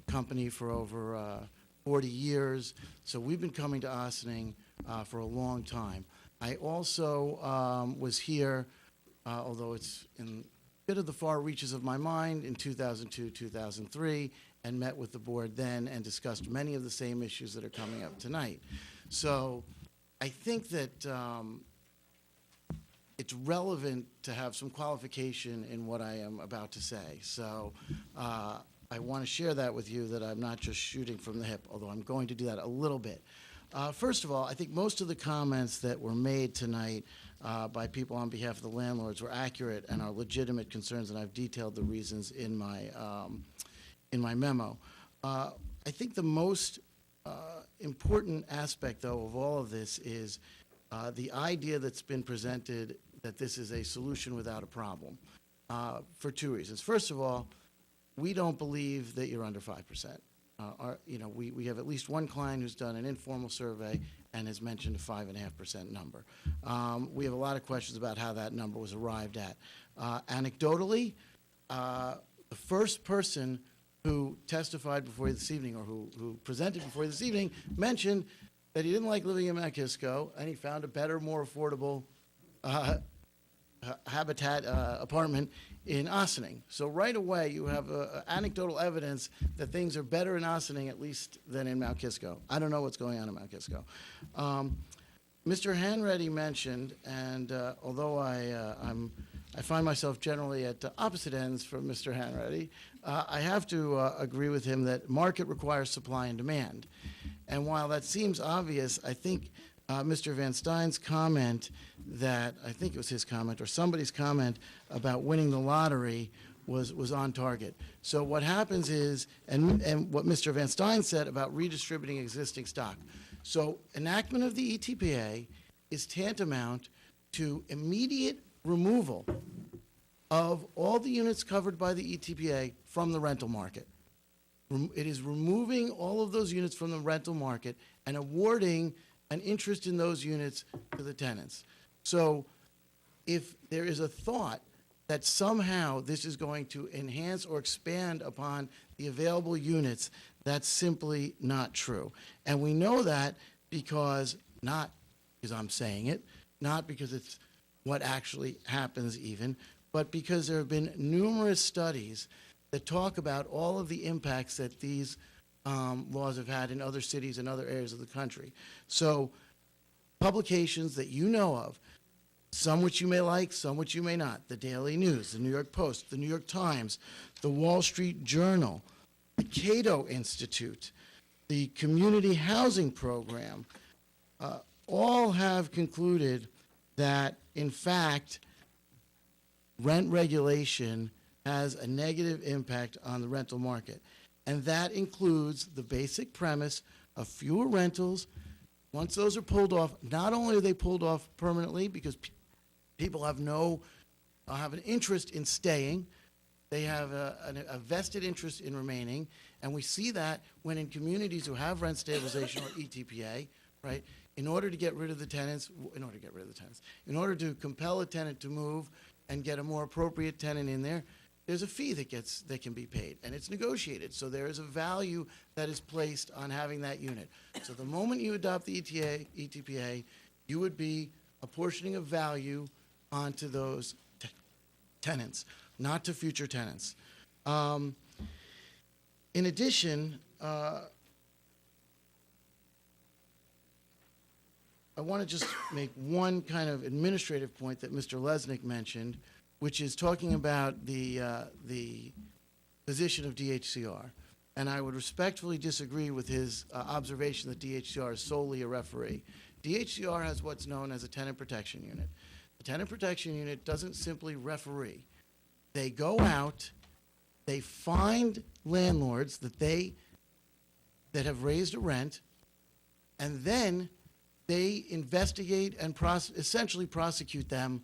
L: company for over 40 years. So we've been coming to Ossining for a long time. I also was here, although it's in a bit of the far reaches of my mind, in 2002, 2003, and met with the board then and discussed many of the same issues that are coming up tonight. So I think that it's relevant to have some qualification in what I am about to say. So I I want to share that with you, that I'm not just shooting from the hip, although I'm going to do that a little bit. First of all, I think most of the comments that were made tonight by people on behalf of the landlords were accurate and are legitimate concerns, and I've detailed the reasons in my memo. I think the most important aspect, though, of all of this is the idea that's been presented that this is a solution without a problem, for two reasons. First of all, we don't believe that you're under 5%. We have at least one client who's done an informal survey and has mentioned a 5.5% number. We have a lot of questions about how that number was arrived at. Anecdotally, the first person who testified before you this evening, or who presented before you this evening, mentioned that he didn't like living in Mount Kisco, and he found a better, more affordable habitat apartment in Ossining. So right away, you have anecdotal evidence that things are better in Ossining, at least, than in Mount Kisco. I don't know what's going on in Mount Kisco. Mr. Hanratty mentioned, and although I find myself generally at opposite ends from Mr. Hanratty, I have to agree with him that market requires supply and demand. And while that seems obvious, I think Mr. Van Stein's comment that, I think it was his comment or somebody's comment about winning the lottery was on target. So what happens is, and what Mr. Van Stein said about redistributing existing stock. So enactment of the ETPA is tantamount to immediate removal of all the units covered by the ETPA from the rental market. It is removing all of those units from the rental market and awarding an interest in those units to the tenants. So if there is a thought that somehow this is going to enhance or expand upon the available units, that's simply not true. And we know that because, not because I'm saying it, not because it's what actually happens even, but because there have been numerous studies that talk about all of the impacts that these laws have had in other cities and other areas of the country. So publications that you know of, some which you may like, some which you may not, the Daily News, the New York Post, the New York Times, the Wall Street Journal, the Cato Institute, the Community Housing Program, all have concluded that, in fact, rent regulation has a negative impact on the rental market. And that includes the basic premise of fewer rentals. Once those are pulled off, not only are they pulled off permanently because people have an interest in staying, they have a vested interest in remaining, and we see that when in communities who have rent stabilization or ETPA, right, in order to compel a tenant to move and get a more appropriate tenant in there, there's a fee that can be paid, and it's negotiated. So there is a value that is placed on having that unit. So the moment you adopt the ETPA, you would be apportioning a value onto those tenants, not to future tenants. In addition, I want to just make one kind of administrative point that Mr. Lesnick mentioned, which is talking about the position of DHCR. And I would respectfully disagree with his observation that DHCR is solely a referee. DHCR has what's known as a tenant protection unit. The tenant protection unit doesn't simply referee. They go out, they find landlords that have raised a rent, and then they investigate and essentially prosecute them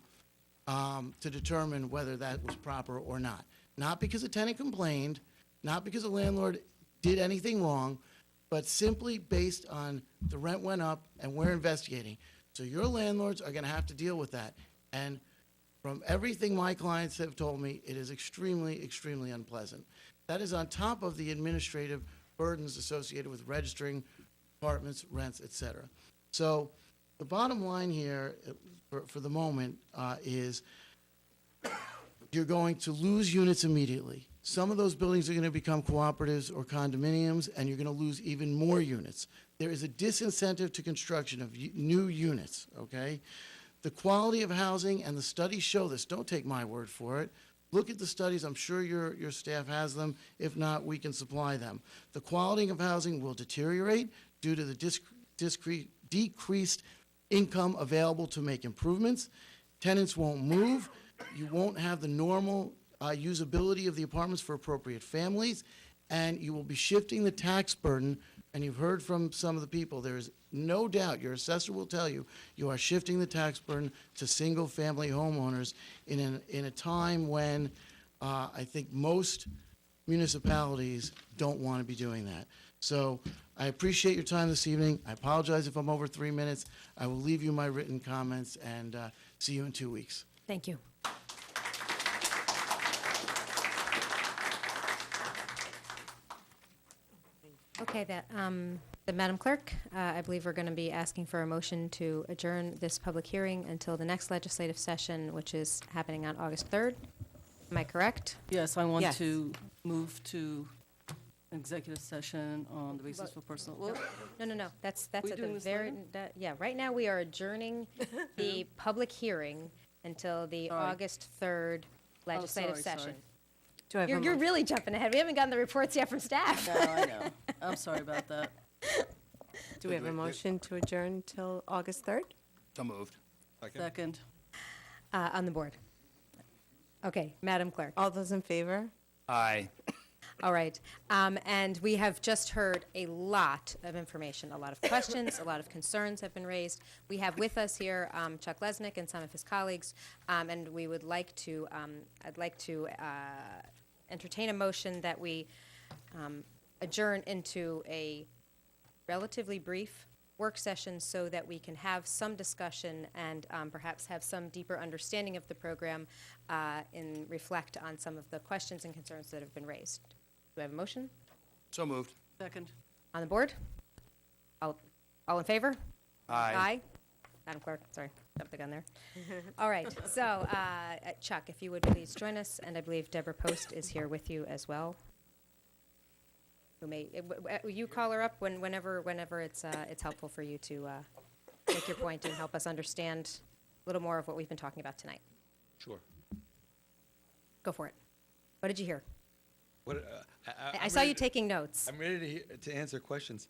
L: to determine whether that was proper or not. Not because a tenant complained, not because a landlord did anything wrong, but simply based on the rent went up and we're investigating. So your landlords are going to have to deal with that. And from everything my clients have told me, it is extremely, extremely unpleasant. That is on top of the administrative burdens associated with registering apartments, rents, et cetera. So the bottom line here, for the moment, is you're going to lose units immediately. Some of those buildings are going to become cooperatives or condominiums, and you're going to lose even more units. There is a disincentive to construction of new units, okay? The quality of housing, and the studies show this, don't take my word for it, Look at the studies. I'm sure your staff has them. If not, we can supply them. The quality of housing will deteriorate due to the decreased income available to make improvements. Tenants won't move. You won't have the normal usability of the apartments for appropriate families, and you will be shifting the tax burden. And you've heard from some of the people, there is no doubt, your assessor will tell you, you are shifting the tax burden to single-family homeowners in a time when I think most municipalities don't want to be doing that. So I appreciate your time this evening. I apologize if I'm over 3 minutes. I will leave you my written comments, and see you in 2 weeks.
A: Thank you. Okay, Madam Clerk, I believe we're going to be asking for a motion to adjourn this public hearing until the next legislative session, which is happening on August 3rd. Am I correct?
M: Yes, I want
A: Yes.
M: to move to an executive session on the basis for personal. Well,
A: No. That's
M: We
A: at
M: doing
A: the
M: this
A: very,
M: later?
A: yeah, right now we are adjourning the public hearing until the
M: Sorry.
A: August 3rd legislative
M: sorry.
A: session.
C: Do I have a
A: You're
C: motion?
A: really jumping ahead. We haven't gotten the reports yet from staff.
M: No, I know. I'm sorry about that.
C: Do we have a motion to adjourn till August 3rd?
K: So moved.
M: Second.
A: On the board. Okay, Madam Clerk.
C: All those in favor?
K: Aye.
A: All right. And we have just heard a lot of information, a lot of questions, a lot of concerns have been raised. We have with us here Chuck Lesnick and some of his colleagues, and we would like to, I'd like to entertain a motion that we adjourn into a relatively brief work session so that we can have some discussion and perhaps have some deeper understanding of the program and reflect on some of the questions and concerns that have been raised. Do I have a motion?
K: So moved.
M: Second.
A: On the board? All in favor?
K: Aye.
A: Aye? Madam Clerk, sorry, jumped the gun there. All right, so Chuck, if you would please join us, and I believe Deborah Post is here with you as well. Who may, you call her up whenever it's helpful for you to make your point and help us understand a little more of what we've been talking about tonight.
N: Sure.
A: Go for it. What did you hear?
N: What,
A: I saw you taking notes.
N: I'm ready to answer questions.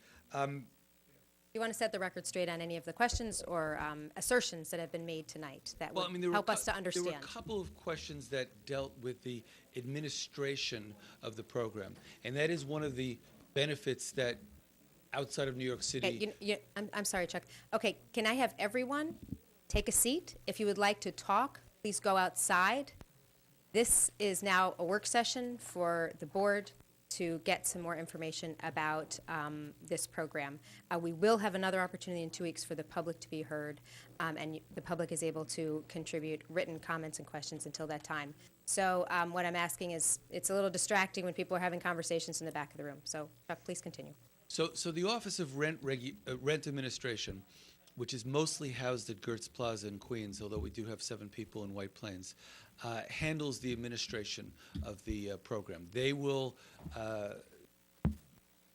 A: You want to set the record straight on any of the questions or assertions that have been made tonight that
N: Well,
A: would
N: I mean, there
A: help
N: were
A: us to understand?
N: There were a couple of questions that dealt with the administration of the program, and that is one of the benefits that outside of New York City.
A: Okay, I'm sorry, Chuck. Okay, can I have everyone take a seat? If you would like to talk, please go outside. This is now a work session for the board to get some more information about this program. We will have another opportunity in 2 weeks for the public to be heard, and the public is able to contribute written comments and questions until that time. So what I'm asking is, it's a little distracting when people are having conversations in the back of the room. So Chuck, please continue.
N: So the Office of Rent Administration, which is mostly housed at Gertz Plaza in Queens, although we do have 7 people in White Plains, handles the administration of the program. They will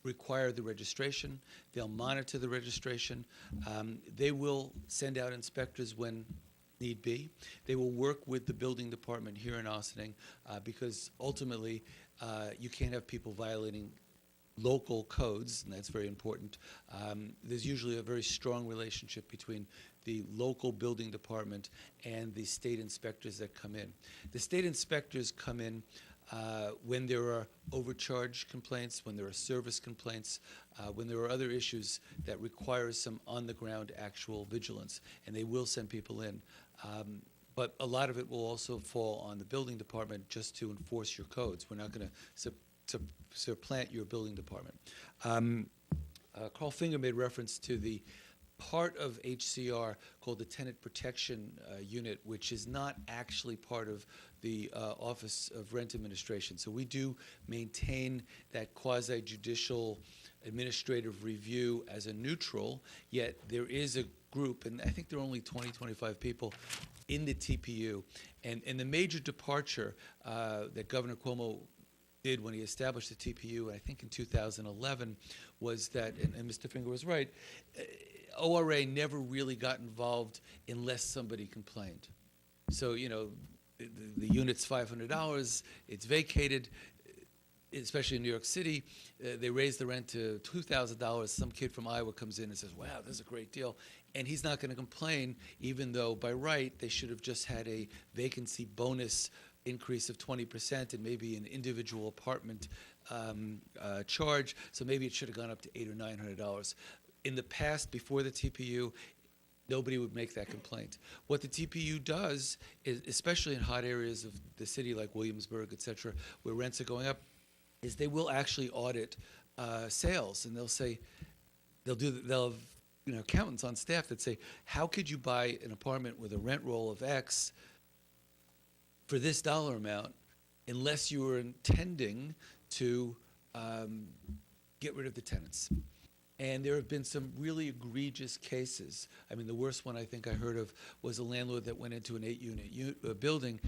N: require the registration. They'll monitor the registration. They will send out inspectors when need be. They will work with the building department here in Ossining because ultimately you can't have people violating local codes, and that's very important. There's usually a very strong relationship between the local building department and the state inspectors that come in. The state inspectors come in when there are overcharge complaints, when there are service complaints, when there are other issues that require some on-the-ground actual vigilance, and they will send people in. But a lot of it will also fall on the building department just to enforce your codes. We're not going to supplant your building department. Carl Finger made reference to the part of HCR called the Tenant Protection Unit, which is not actually part of the Office of Rent Administration. So we do maintain that quasi-judicial administrative review as a neutral, yet there is a group, and I think there are only 20, 25 people in the TPU. And the major departure that Governor Cuomo did when he established the TPU, I think in 2011, was that, and Mr. Finger was right, ORA never really got involved unless somebody complained. So, the unit's $500, it's vacated, especially in New York City, they raise the rent to $2,000. Some kid from Iowa comes in and says, wow, this is a great deal. And he's not going to complain, even though by right they should have just had a vacancy bonus increase of 20% and maybe an individual apartment charge. So maybe it should have gone up to $800 or $900. In the past, before the TPU, nobody would make that complaint. What the TPU does is, especially in hot areas of the city like Williamsburg, et cetera, where rents are going up, is they will actually audit sales, and they'll have accountants on staff that say, how could you buy an apartment with a rent roll of X for this dollar amount unless you were intending to get rid of the tenants? And there have been some really egregious cases. I mean, the worst one I think I heard of was a landlord that went into an 8-unit building,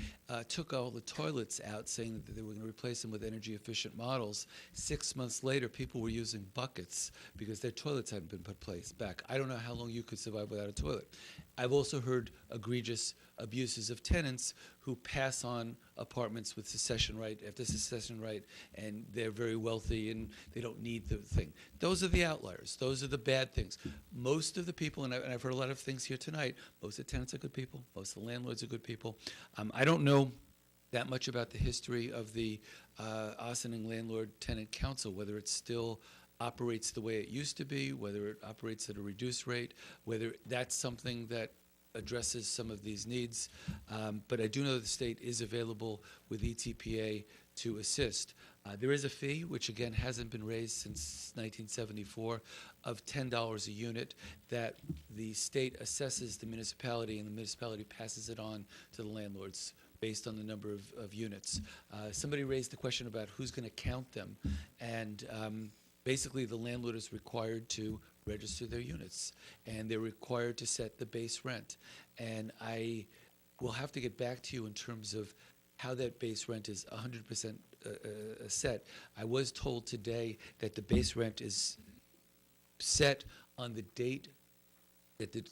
N: took all the toilets out, saying that they were going to replace them with energy-efficient models. 6 months later, people were using buckets because their toilets hadn't been put back. I don't know how long you could survive without a toilet. I've also heard egregious abuses of tenants who pass on apartments with succession right after succession right, and they're very wealthy and they don't need the thing. Those are the outliers. Those are the bad things. Most of the people, and I've heard a lot of things here tonight, most of the tenants are good people. Most of the landlords are good people. I don't know that much about the history of the Ossining Landlord-Tenant Council, whether it still operates the way it used to be, whether it operates at a reduced rate, whether that's something that addresses some of these needs. But I do know that the state is available with ETPA to assist. There is a fee, which again hasn't been raised since 1974, of $10 a unit that the state assesses the municipality, and the municipality passes it on to the landlords based on the number of units. Somebody raised the question about who's going to count them, and basically the landlord is required to register their units, and they're required to set the base rent. And I will have to get back to you in terms of how that base rent is 100% set. I was told today that the base rent is set on the date that the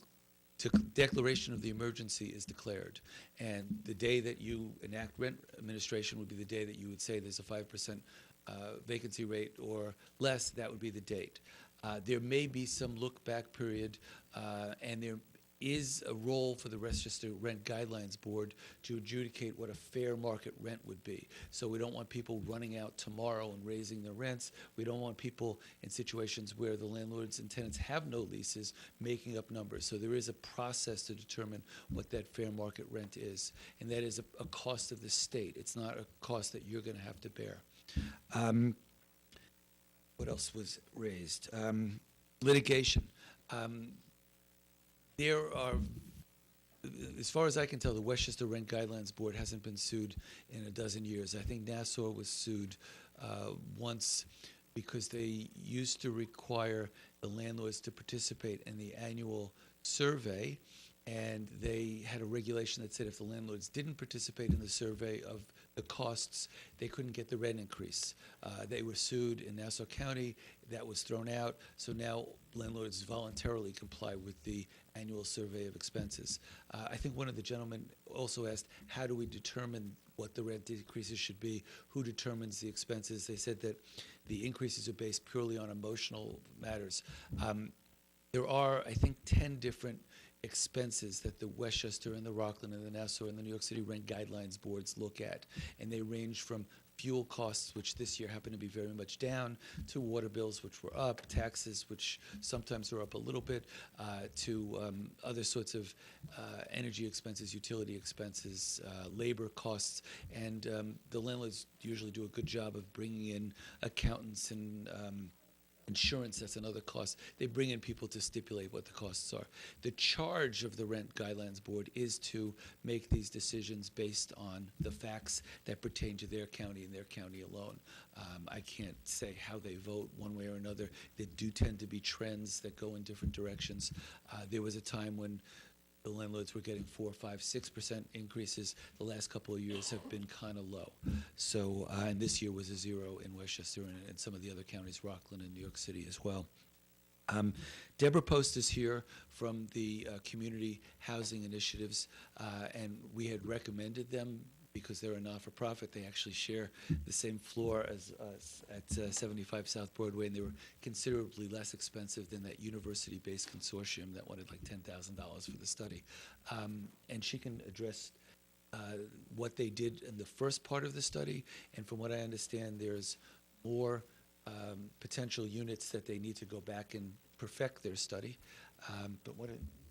N: declaration of the emergency is declared. And the day that you enact rent administration would be the day that you would say there's a 5% vacancy rate or less. That would be the date. There may be some look-back period, and there is a role for the Westchester Rent Guidelines Board to adjudicate what a fair market rent would be. So we don't want people running out tomorrow and raising their rents. We don't want people in situations where the landlords and tenants have no leases making up numbers. So there is a process to determine what that fair market rent is, and that is a cost of the state. It's not a cost that you're going to have to bear. What else was raised? Litigation. There are, as far as I can tell, the Westchester Rent Guidelines Board hasn't been sued in a dozen years. I think Nassau was sued once because they used to require the landlords to participate in the annual survey, and they had a regulation that said if the landlords didn't participate in the survey of the costs, they couldn't get the rent increase. They were sued in Nassau County. That was thrown out. So now landlords voluntarily comply with the annual survey of expenses. I think one of the gentlemen also asked, how do we determine what the rent increases should be? Who determines the expenses? They said that the increases are based purely on emotional matters. There are, I think, 10 different expenses that the Westchester and the Rockland and the Nassau and the New York City Rent Guidelines Boards look at. And they range from fuel costs, which this year happen to be very much down, to water bills, which were up, taxes, which sometimes are up a little bit, to other sorts of energy expenses, utility expenses, labor costs. And the landlords usually do a good job of bringing in accountants and insurance. That's another cost. They bring in people to stipulate what the costs are. The charge of the Rent Guidelines Board is to make these decisions based on the facts that pertain to their county and their county alone. I can't say how they vote one way or another. There do tend to be trends that go in different directions. There was a time when the landlords were getting 4%, 5%, 6% increases. The last couple of years have been kind of low. So, and this year was a 0 in Westchester and some of the other counties, Rockland and New York City as well. Deborah Post is here from the Community Housing Initiatives, and we had recommended them because they're a not-for-profit. They actually share the same floor as us at 75 South Broadway, and they were considerably less expensive than that university-based consortium that wanted like $10,000 for the study. And she can address what they did in the first part of the study, and from what I understand, there's more potential units that they need to go back and perfect their study. But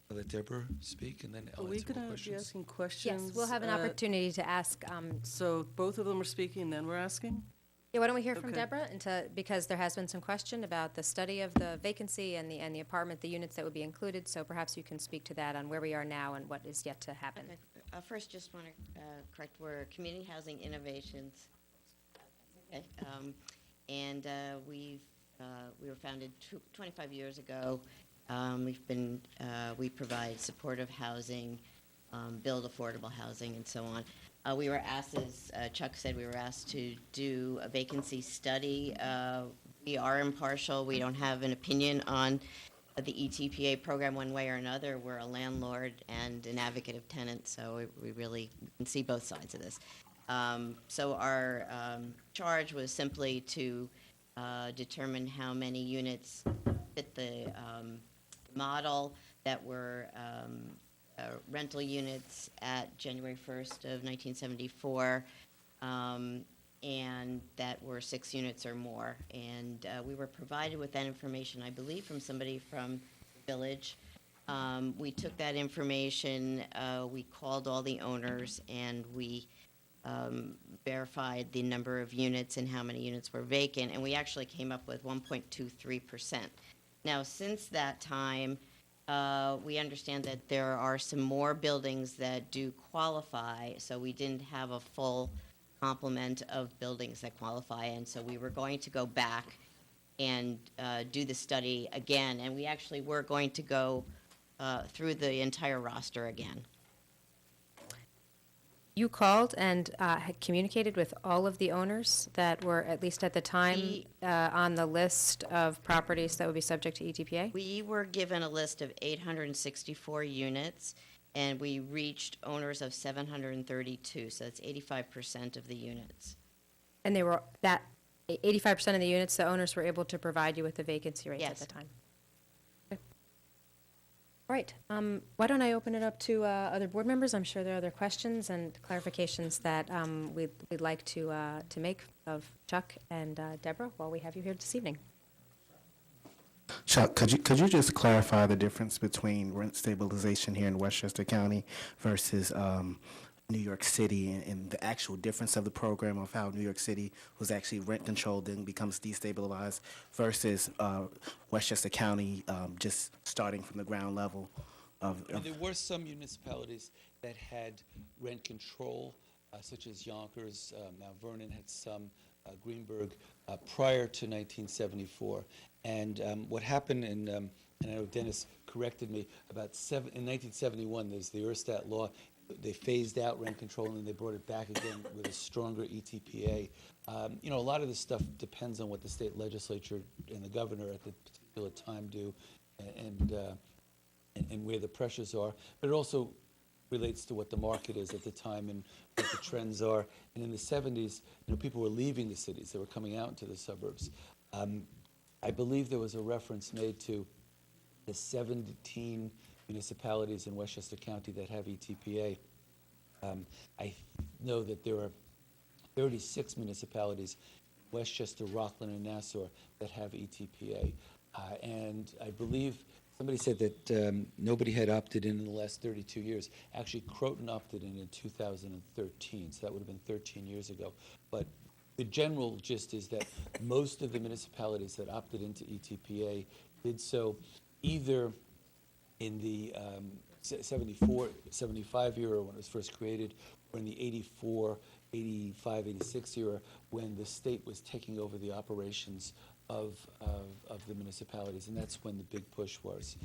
N: I'll let Deborah speak, and then
M: Are
N: I'll
M: we
N: answer more
M: going to be
N: questions.
M: asking questions?
A: Yes, we'll have an opportunity to ask.
M: So both of them are speaking, and then we're asking?
A: Yeah, why don't we hear from
M: Okay.
A: Deborah, because there has been some question about the study of the vacancy and the apartment, the units that would be included, so perhaps you can speak to that on where we are now and what is yet to happen.
O: First, just want to correct, we're Community Housing Innovations. Okay, and we were founded 25 years ago. We provide supportive housing, build affordable housing, and so on. We were asked, as Chuck said, we were asked to do a vacancy study. We are impartial. We don't have an opinion on the ETPA program one way or another. We're a landlord and an advocate of tenants, so we really can see both sides of this. So our charge was simply to determine how many units fit the model that were rental units at January 1st of 1974, and that were 6 units or more. And we were provided with that information, I believe, from somebody from the village. We took that information, we called all the owners, and we verified the number of units and how many units were vacant, and we actually came up with 1.23%. Now, since that time, we understand that there are some more buildings that do qualify, so we didn't have a full complement of buildings that qualify, and so we were going to go back and do the study again, and we actually were going to go through the entire roster again.
A: You called and had communicated with all of the owners that were, at least at the time, on the list of properties that would be subject to ETPA?
O: We were given a list of 864 units, and we reached owners of 732, so that's 85% of the units.
A: And they were, that 85% of the units, the owners were able to provide you with the vacancy rates at
O: Yes.
A: the time? Okay. All right, why don't I open it up to other board members? I'm sure there are other questions and clarifications that we'd like to make of Chuck and Deborah while we have you here this evening.
P: Chuck, could you just clarify the difference between rent stabilization here in Westchester County versus New York City and the actual difference of the program of how New York City was actually rent controlled then becomes destabilized versus Westchester County just starting from the ground level of
N: There were some municipalities that had rent control, such as Yonkers, Mount Vernon had some, Greenberg, prior to 1974. And what happened, and I know Dennis corrected me, in 1971, there's the Erstat law. They phased out rent control, and then they brought it back again with a stronger ETPA. A lot of this stuff depends on what the state legislature and the governor at the particular time do, and where the pressures are. But it also relates to what the market is at the time and what the trends are. And in the 70s, people were leaving the cities; they were coming out into the suburbs. I believe there was a reference made to the 17 municipalities in Westchester County that have ETPA. I know that there are 36 municipalities, Westchester, Rockland, and Nassau, that have ETPA. And I believe somebody said that nobody had opted in the last 32 years. Actually, Croton opted in 2013, so that would have been 13 years ago. But the general gist is that most of the municipalities that opted into ETPA did so either in the 74, 75 era when it was first created, or in the 84, 85, 86 era when the state was taking over the operations of the municipalities, and that's when the big push was.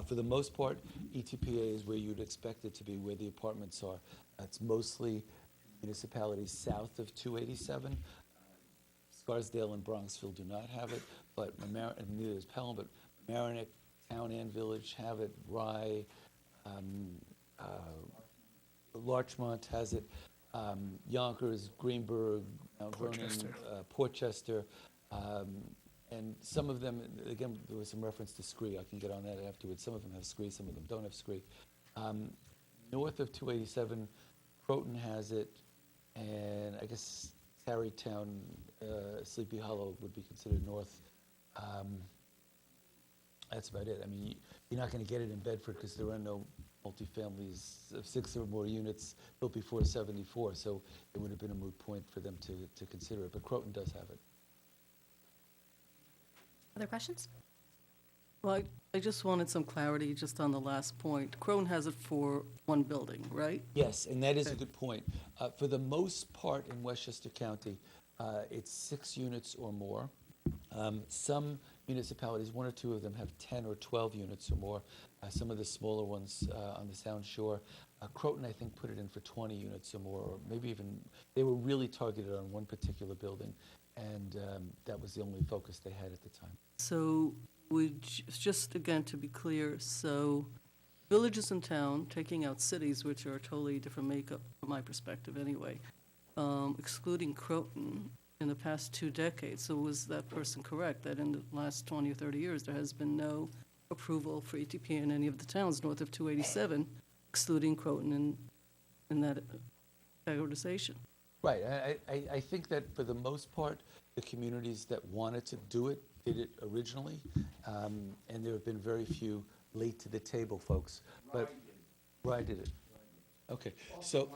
N: For the most part, ETPA is where you'd expect it to be, where the apartments are. It's mostly municipalities south of 287. Scarsdale and Bronxville do not have it, but neither does Pelham, but Mamaroneck Town and Village have it, Rye, Larchmont has it, Yonkers, Greenberg, Mount Vernon, Portchester, and some of them, again, there was some reference to scree. I can get on that afterwards. Some of them have scree, some of them don't have scree. North of 287, Croton has it, and I guess Tarrytown, Sleepy Hollow would be considered north. That's about it. I mean, you're not going to get it in Bedford because there are no multifamilies of 6 or more units built before 74, so it would have been a moot point for them to consider it. But Croton does have it.
A: Other questions?
M: Well, I just wanted some clarity just on the last point. Croton has it for one building, right?
N: Yes, and that is a good point. For the most part in Westchester County, it's 6 units or more. Some municipalities, 1 or 2 of them, have 10 or 12 units or more. Some of the smaller ones on the Sound Shore. Croton, I think, put it in for 20 units or more, or maybe even, they were really targeted on one particular building, and that was the only focus they had at the time.
M: So just again to be clear, so villages in town, taking out cities, which are a totally different makeup from my perspective anyway, excluding Croton in the past 2 decades. So was that person correct, that in the last 20 or 30 years, there has been no approval for ETP in any of the towns north of 287, excluding Croton in that categorization?
N: Right. I think that for the most part, the communities that wanted to do it did it originally, and there have been very few late to the table folks. But Rye did it. Okay. So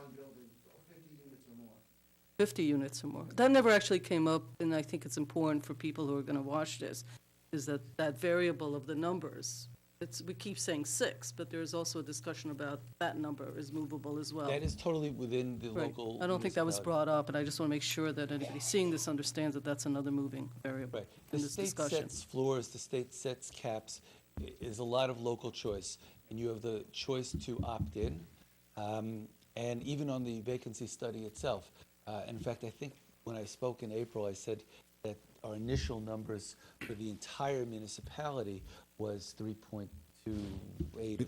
M: 50 units or more. That never actually came up, and I think it's important for people who are going to watch this, is that variable of the numbers. We keep saying 6, but there's also a discussion about that number is movable as well.
N: that is totally within the
M: Right.
N: local.
M: I don't think that was
N: municipality.
M: brought up, and I just want to make sure that anybody seeing this understands that that's another moving variable
N: Right.
M: in
N: The
M: this
N: state
M: discussion.
N: sets floors, the state sets caps. Is a lot of local choice, and you have the choice to opt in. And even on the vacancy study itself, in fact, I think when I spoke in April, I said that our initial numbers for the entire municipality was 3.28.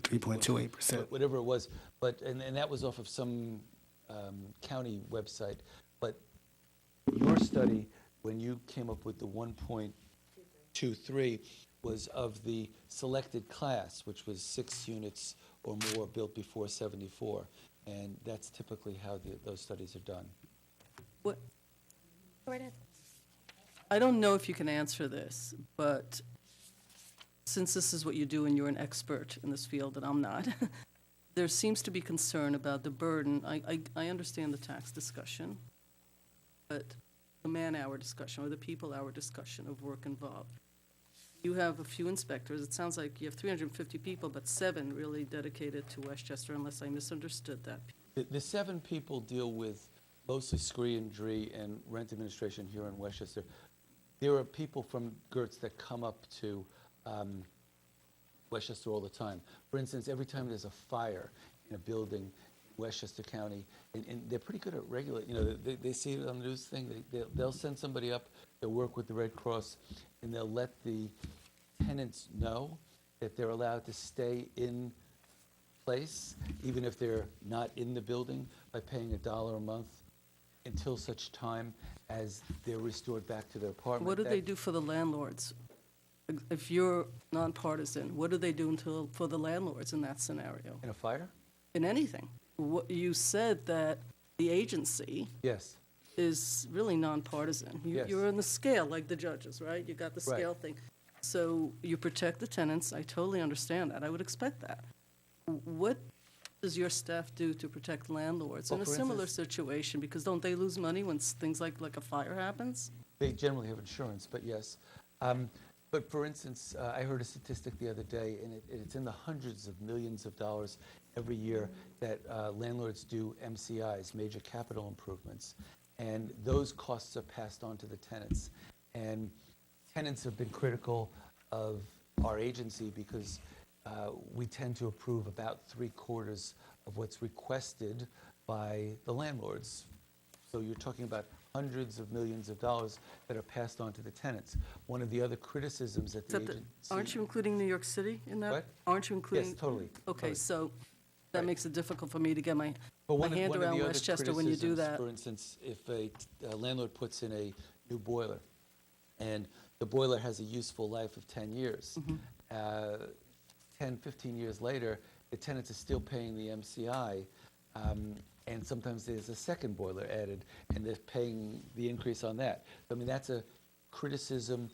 P: 3.28%.
N: Whatever it was, but, and that was off of some county website. But your study, when you came up with the 1.23, was of the selected class, which was 6 units or more built before 74. And that's typically how those studies are done.
M: What,
A: Go right ahead.
M: I don't know if you can answer this, but since this is what you do and you're an expert in this field and I'm not, there seems to be concern about the burden. I understand the tax discussion, but the man-hour discussion or the people-hour discussion of work involved. You have a few inspectors. It sounds like you have 350 people, but 7 really dedicated to Westchester, unless I misunderstood that.
N: The 7 people deal with mostly scree and dree and rent administration here in Westchester. There are people from Gertz that come up to Westchester all the time. For instance, every time there's a fire in a building in Westchester County, and they're pretty good at regulating, they see it on the news thing, they'll send somebody up, they'll work with the Red Cross, and they'll let the tenants know that they're allowed to stay in place, even if they're not in the building, by paying $1 a month until such time as they're restored back to their apartment.
M: What do they do for the landlords? If you're nonpartisan, what do they do for the landlords in that scenario?
N: In a fire?
M: In anything. You said that the agency
N: Yes.
M: is really nonpartisan.
N: Yes.
M: You're on the scale, like the judges, right? You got the
N: Right.
M: scale thing. So you protect the tenants. I totally understand that. I would expect that. What does your staff do to protect landlords in
N: Well,
M: a
N: for
M: similar
N: instance-
M: situation? Because don't they lose money when things like a fire happens?
N: They generally have insurance, but yes. But for instance, I heard a statistic the other day, and it's in the hundreds of millions of dollars every year that landlords do MCIs, major capital improvements, and those costs are passed on to the tenants. And tenants have been critical of our agency because we tend to approve about 3/4 of what's requested by the landlords. So you're talking about hundreds of millions of dollars that are passed on to the tenants. One of the other criticisms that the
M: Except that-
N: agency...
M: Aren't you including New York City in that?
N: What?
M: Aren't you including?
N: Yes, totally.
M: Okay,
N: totally.
M: so that makes it difficult for me to get my
N: But
M: my
N: one
M: hand
N: of
M: around
N: the other
M: Westchester when you do
N: criticisms,
M: that.
N: for instance, if a landlord puts in a new boiler, and the boiler has a useful life of 10 years,
M: Mm-hmm.
N: 10, 15 years later, the tenants are still paying the MCI, and sometimes there's a second boiler added, and they're paying the increase on that. I mean, that's a criticism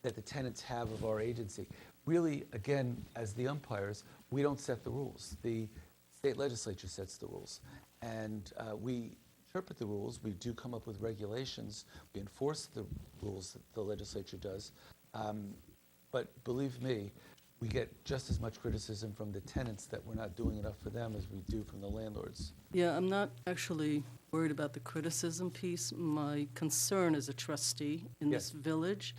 N: that the tenants have of our agency. Really, again, as the umpires, we don't set the rules. The state legislature sets the rules. And we interpret the rules. We do come up with regulations. We enforce the rules that the legislature does. But believe me, we get just as much criticism from the tenants that we're not doing enough for them as we do from the landlords.
M: Yeah, I'm not actually worried about the criticism piece. My concern as a trustee in this village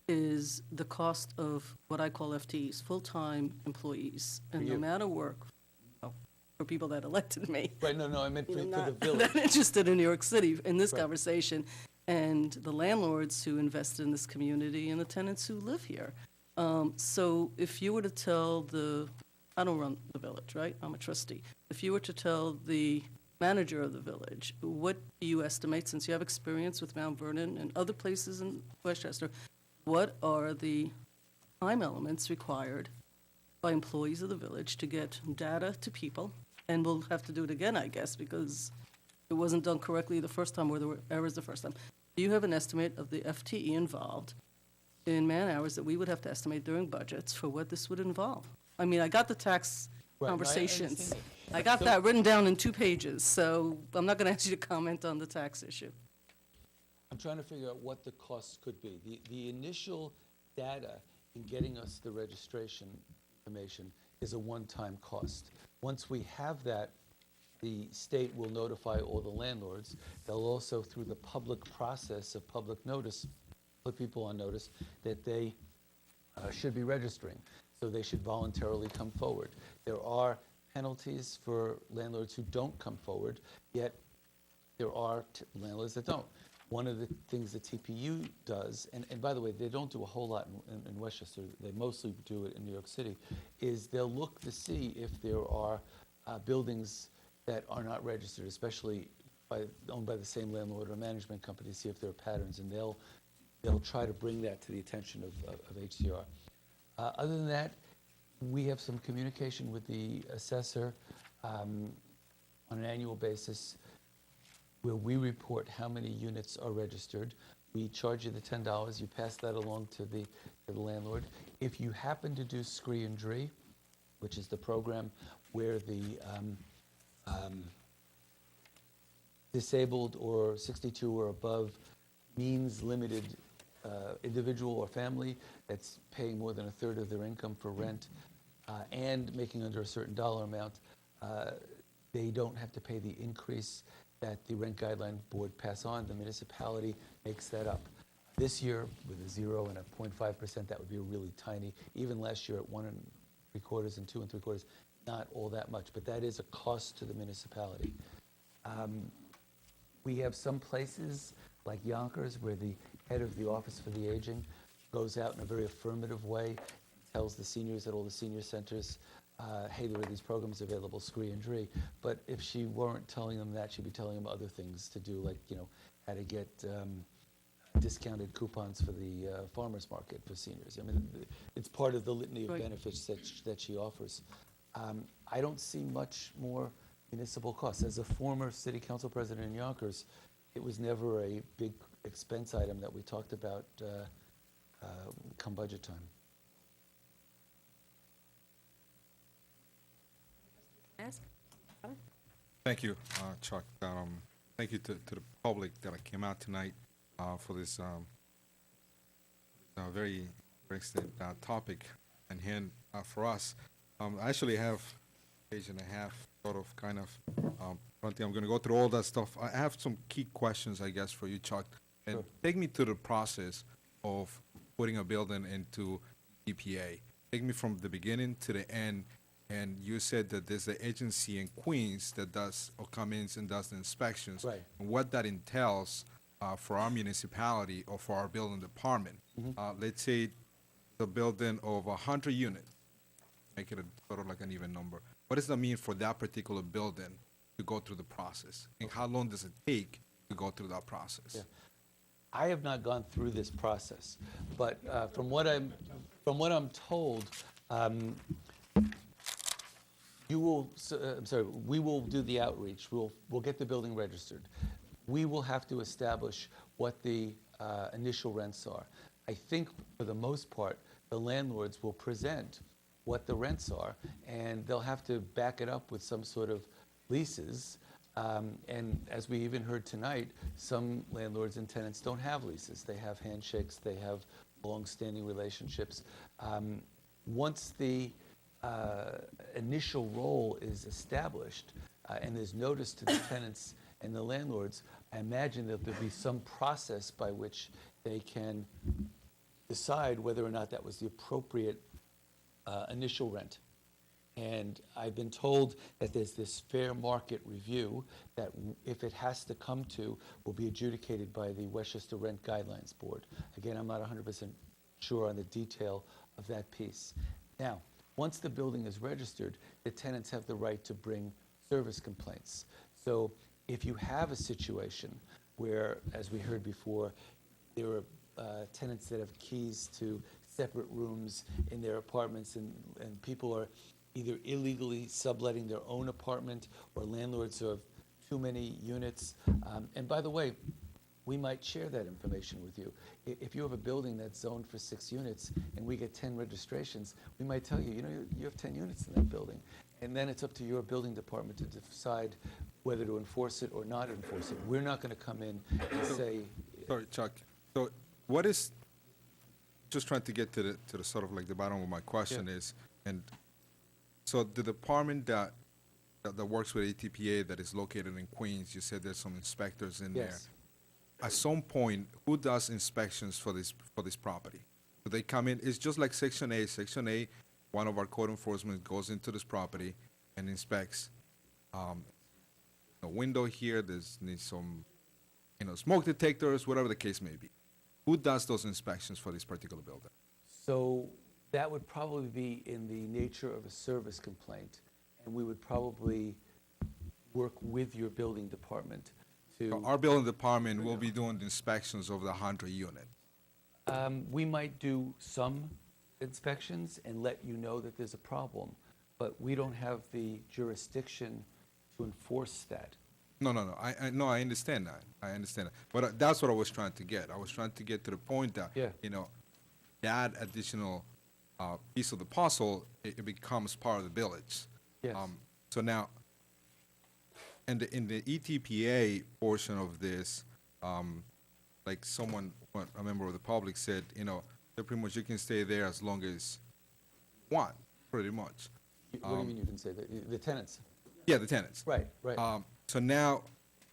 M: is the cost of what I call FTEs, full-time employees. And no
N: you.
M: matter work, for people that elected me.
N: Right, no, I meant for the
M: Not
N: village.
M: that interested in New York City in this
N: Right.
M: conversation, and the landlords who invested in this community and the tenants who live here. So if you were to tell I don't run the village, right? I'm a trustee. If you were to tell the manager of the village, what do you estimate, since you have experience with Mount Vernon and other places in Westchester, what are the time elements required by employees of the village to get data to people? And we'll have to do it again, I guess, because it wasn't done correctly the first time, or there were errors the first time. Do you have an estimate of the FTE involved in man-hours that we would have to estimate during budgets for what this would involve? I mean, I got the tax
N: Right, no, I
M: conversations.
N: understand
M: I got
N: So-
M: that written down in 2 pages, so I'm not going to ask you to comment on the tax issue.
N: I'm trying to figure out what the costs could be. The initial data in getting us the registration information is a one-time cost. Once we have that, the state will notify all the landlords. They'll also, through the public process of public notice, put people on notice that they should be registering. So they should voluntarily come forward. There are penalties for landlords who don't come forward, yet there are landlords that don't. One of the things that TPU does, and by the way, they don't do a whole lot in Westchester, they mostly do it in New York City, is they'll look to see if there are buildings that are not registered, especially owned by the same landlord or management company, to see if there are patterns, and they'll try to bring that to the attention of HCR. Other than that, we have some communication with the assessor on an annual basis, where we report how many units are registered. We charge you the $10. You pass that along to the landlord. If you happen to do Scree and Dree, which is the program where the disabled or 62 or above means limited individual or family that's paying more than a third of their income for rent and making under a certain dollar amount, they don't have to pay the increase that the Rent Guideline Board pass on. The municipality makes that up. This year, with a 0 and a 0.5%, that would be really tiny. Even last year at 1 3/4 and 2 3/4, not all that much, but that is a cost to the municipality. We have some places, like Yonkers, where the head of the Office for the Aging goes out in a very affirmative way, tells the seniors at all the senior centers, hey, there are these programs available, Scree and Dree. But if she weren't telling them that, she'd be telling them other things to do, like, how to get discounted coupons for the farmer's market for seniors. I mean, it's part of the litany of
M: Right.
N: benefits that she offers. I don't see much more municipal costs. As a former city council president in Yonkers, it was never a big expense item that we talked about come budget time.
A: Ask?
Q: Thank you, Chuck. Thank you to the public that came out tonight for this very interesting topic and hand for us. I actually have a page and a half, sort of, kind of. I don't think I'm going to go through all that stuff. I have some key questions, I guess, for you, Chuck. And
N: Sure.
Q: take me to the process of putting a building into EPA. Take me from the beginning to the end, and you said that there's an agency in Queens that does, or comes in and does the inspections.
G: Right.
Q: And what that entails for our municipality or for our building department. Let's say the building of 100 units, make it a sort of like an even number. What does that mean for that particular building to go through the process? And how long does it take to go through that process?
N: Yeah. I have not gone through this process, but from what I'm told, we will do the outreach. We'll get the building registered. We will have to establish what the initial rents are. I think for the most part, the landlords will present what the rents are, and they'll have to back it up with some sort of leases. And as we even heard tonight, some landlords and tenants don't have leases. They have handshakes, they have long-standing relationships. Once the initial role is established and there's notice to the tenants and the landlords, I imagine that there'll be some process by which they can decide whether or not that was the appropriate initial rent. And I've been told that there's this fair market review that if it has to come to, will be adjudicated by the Westchester Rent Guidelines Board. Again, I'm not 100% sure on the detail of that piece. Now, once the building is registered, the tenants have the right to bring service complaints. So if you have a situation where, as we heard before, there are tenants that have keys to separate rooms in their apartments, and people are either illegally subletting their own apartment, or landlords who have too many units. And by the way, we might share that information with you. If you have a building that's zoned for 6 units and we get 10 registrations, we might tell you, you have 10 units in that building. And then it's up to your building department to decide whether to enforce it or not enforce it. We're not going to come in and say...
Q: Sorry, Chuck. So what is, just trying to get to the sort of like the bottom of my question is, and so the department that works with ATPA that is located in Queens, you said there's some inspectors in there. At some point, who does inspections for this property? Do they come in? It's just like Section A. Section A, one of our code enforcement goes into this property and inspects a window here. Needs some, smoke detectors, whatever the case may be. Who does those inspections for this particular building?
N: So that would probably be in the nature of a service complaint, and we would probably work with your building department to...
Q: So our building department will be doing the inspections of the 100 unit.
N: We might do some inspections and let you know that there's a problem, but we don't have the jurisdiction to enforce that.
Q: No. I understand that. I understand that. But that's what I was trying to get. I was trying to get to the point that, that additional piece of the puzzle, it becomes part of the village.
N: Yes.
Q: So now, in the ETPA portion of this, like a member of the public said, that pretty much you can stay there as long as you want, pretty much.
N: What do you mean you can say that? The tenants?
Q: Yeah, the tenants.
N: Right.
Q: So now,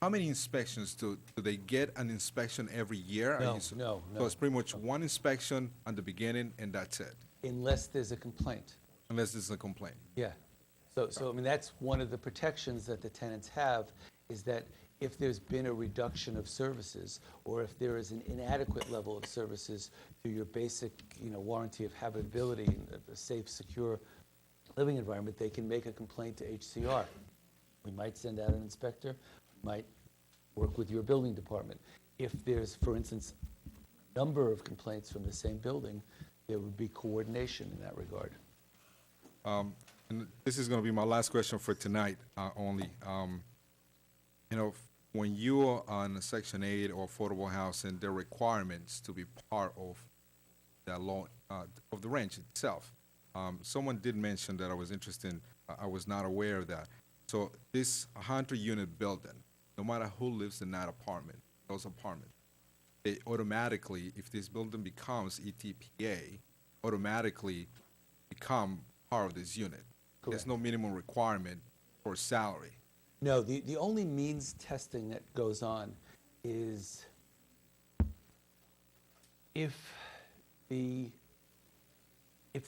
Q: how many inspections do they get? An inspection every year?
N: No.
Q: So it's pretty much one inspection at the beginning, and that's it.
N: Unless there's a complaint.
Q: Unless there's a complaint.
N: Yeah. So I mean, that's one of the protections that the tenants have, is that if there's been a reduction of services, or if there is an inadequate level of services to your basic, warranty of habitability and a safe, secure living environment, they can make a complaint to HCR. We might send out an inspector, might work with your building department. If there's, for instance, a number of complaints from the same building, there would be coordination in that regard.
Q: And this is going to be my last question for tonight only. When you are on a Section 8 or affordable housing, there are requirements to be part of that loan, of the rent itself. Someone did mention that I was interested. I was not aware of that. So this 100-unit building, no matter who lives in that apartment, those apartments, they automatically, if this building becomes ETPA, automatically become part of this unit.
N: Correct.
Q: There's no minimum requirement for salary.
N: No, the only means testing that goes on is if the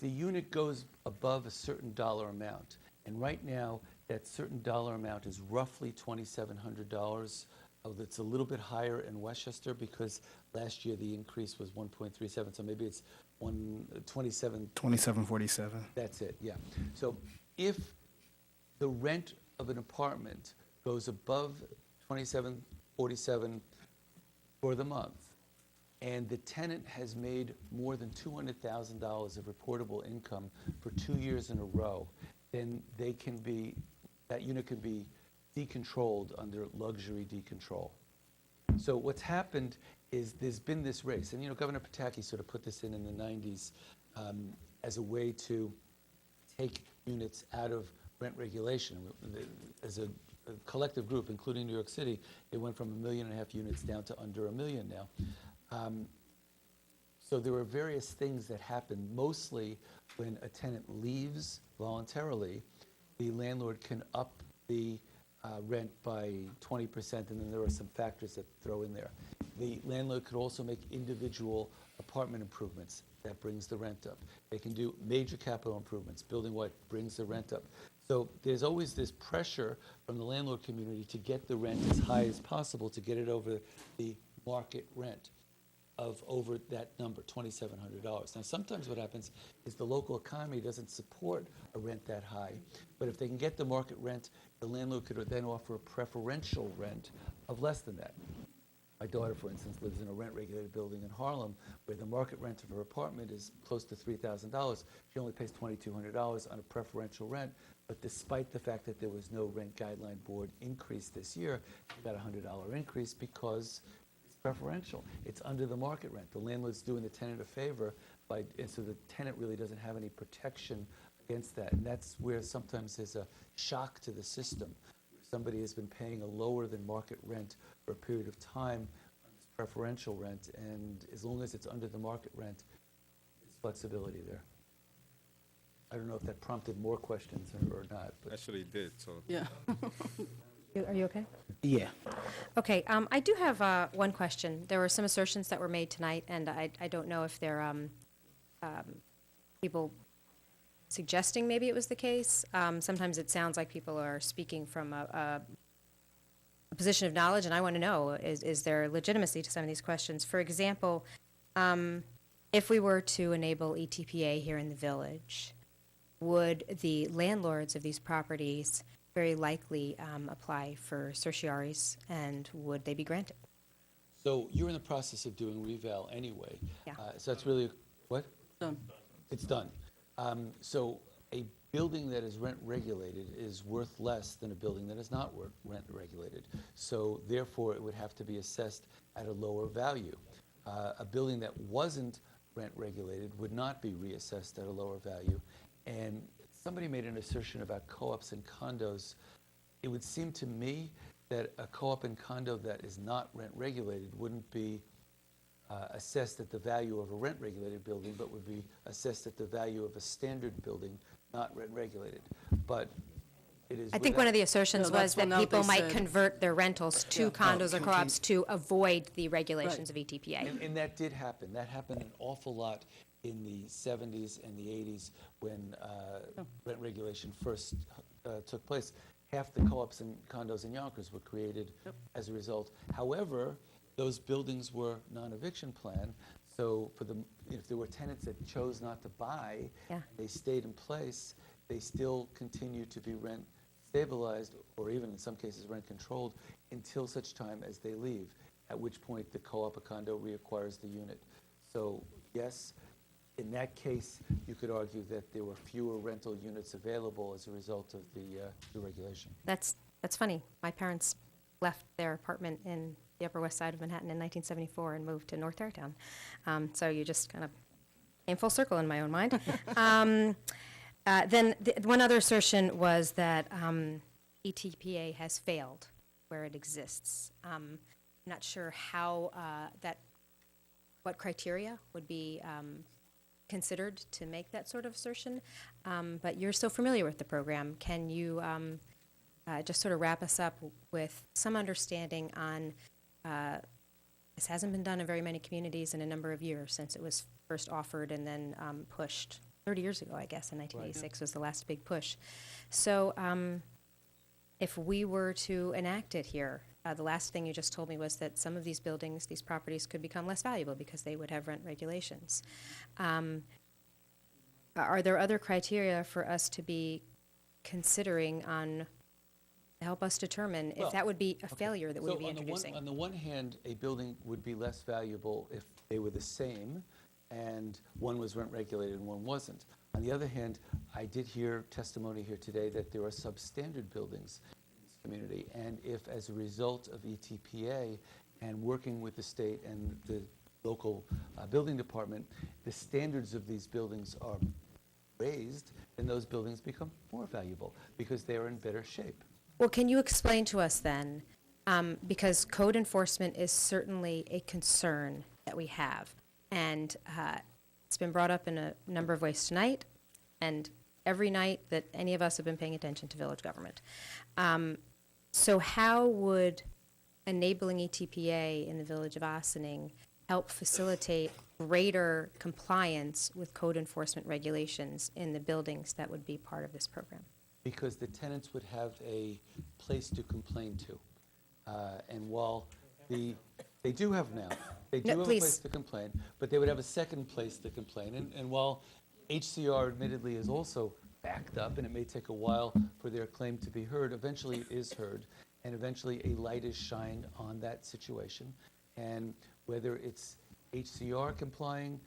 N: unit goes above a certain dollar amount, And right now, that certain dollar amount is roughly $2,700. It's a little bit higher in Westchester because last year the increase was 1.37, so maybe it's 127.
P: 2747.
N: That's it, yeah. So if the rent of an apartment goes above 2747 for the month, and the tenant has made more than $200,000 of reportable income for 2 years in a row, then that unit can be decontrolled under luxury decontrol. So what's happened is there's been this race, and Governor Pataki sort of put this in the 90s as a way to take units out of rent regulation. As a collective group, including New York City, it went from 1.5 million units down to under 1 million now. So there are various things that happen. Mostly when a tenant leaves voluntarily, the landlord can up the rent by 20%, and then there are some factors that throw in there. The landlord could also make individual apartment improvements. That brings the rent up. They can do major capital improvements, building what brings the rent up. So there's always this pressure from the landlord community to get the rent as high as possible to get it over the market rent of over that number, $2,700. Now, sometimes what happens is the local economy doesn't support a rent that high, but if they can get the market rent, the landlord could then offer a preferential rent of less than that. My daughter, for instance, lives in a rent-regulated building in Harlem where the market rent of her apartment is close to $3,000. She only pays $2,200 on a preferential rent, but despite the fact that there was no rent guideline board increase this year, she got a $100 increase because preferential. It's under the market rent. The landlord's doing the tenant a favor, and so the tenant really doesn't have any protection against that. And that's where sometimes there's a shock to the system. Somebody has been paying a lower than market rent for a period of time on this preferential rent, and as long as it's under the market rent, there's flexibility there. I don't know if that prompted more questions or not. But
Q: Actually did, so.
M: Yeah.
A: Are you okay?
P: Yeah.
A: Okay, I do have one question. There were some assertions that were made tonight, and I don't know if they're people suggesting maybe it was the case. Sometimes it sounds like people are speaking from a position of knowledge, and I want to know, is there legitimacy to some of these questions? For example, if we were to enable ETPA here in the village, would the landlords of these properties very likely apply for certiorieries, and would they be granted?
N: So you're in the process of doing reval anyway.
A: Yeah.
N: So that's really, what?
M: Done.
N: It's done. So a building that is rent regulated is worth less than a building that is not rent regulated. So therefore, it would have to be assessed at a lower value. A building that wasn't rent regulated would not be reassessed at a lower value. And somebody made an assertion about co-ops and condos. It would seem to me that a co-op and condo that is not rent regulated wouldn't be assessed at the value of a rent regulated building, but would be assessed at the value of a standard building not rent regulated. But it is.
A: I think one of the assertions
M: No,
A: was
M: that's what
A: that
M: now
A: people
M: they
A: might
M: said.
A: convert their rentals to
M: Yeah.
A: condos or co-ops to avoid the regulations of ETPA.
N: And that did happen. That happened an awful lot in the 70s and the 80s when rent regulation first took place. Half the co-ops and condos in Yonkers were created as a result. However, those buildings were non-eviction plan, so if there were tenants that chose not to buy, they stayed in place, they still continued to be rent stabilized, or even in some cases rent controlled, until such time as they leave, at which point the co-op or condo reacquires the unit. So yes, in that case, you could argue that there were fewer rental units available as a result of the regulation.
A: That's funny. My parents left their apartment in the Upper West Side of Manhattan in 1974 and moved to North Tarrytown. So you just kind of came full circle in my own mind. Then one other assertion was that ETPA has failed where it exists. I'm not sure how what criteria would be considered to make that sort of assertion, but you're so familiar with the program. Can you just sort of wrap us up with some understanding on, this hasn't been done in very many communities in a number of years since it was first offered and then pushed 30 years ago, I guess, in 1986 was the last big push. So if we were to enact it here, the last thing you just told me was that some of these buildings, these properties could become less valuable because they would have rent regulations. Are there other criteria for us to be considering on, help us determine
R: Well,
A: if that would be a failure that we
R: So
A: would be
R: on the
A: introducing?
R: on the one hand, a building would be less valuable if they were the same, and one was rent regulated and one wasn't. On the other hand, I did hear testimony here today that there are substandard buildings in this community, and if as a result of ETPA and working with the state and the local building department, the standards of these buildings are raised, then those buildings become more valuable because they are in better shape.
A: Well, can you explain to us then, because code enforcement is certainly a concern that we have, and it's been brought up in a number of ways tonight, and every night that any of us have been paying attention to village government. So how would enabling ETPA in the village of Ossining help facilitate greater compliance with code enforcement regulations in the buildings that would be part of this program?
R: Because the tenants would have a place to complain to. And while they do have now, they do
A: No,
R: have a
A: please.
R: place to complain, but they would have a second place to complain. And while HCR admittedly is also backed up, and it may take a while for their claim to be heard, eventually it is heard, and eventually a light is shined on that situation. And whether it's HCR complying,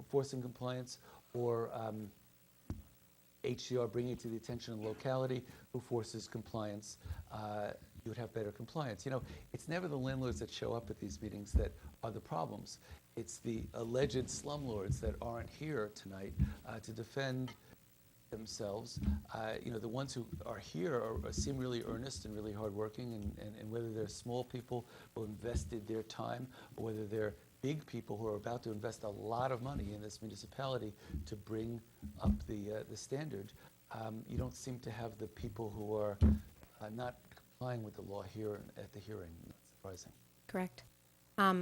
R: forcing compliance, or HCR bringing it to the attention of the locality who forces compliance, you would have better compliance. You know, it's never the landlords that show up at these meetings that are the problems. It's the alleged slumlords that aren't here tonight to defend themselves. You know, the ones who are here seem really earnest and really hardworking, and whether they're small people who invested their time, or whether they're big people who are about to invest a lot of money in this municipality to bring up the standard, you don't seem to have the people who are not complying with the law here at the hearing. Not surprising.
A: Correct.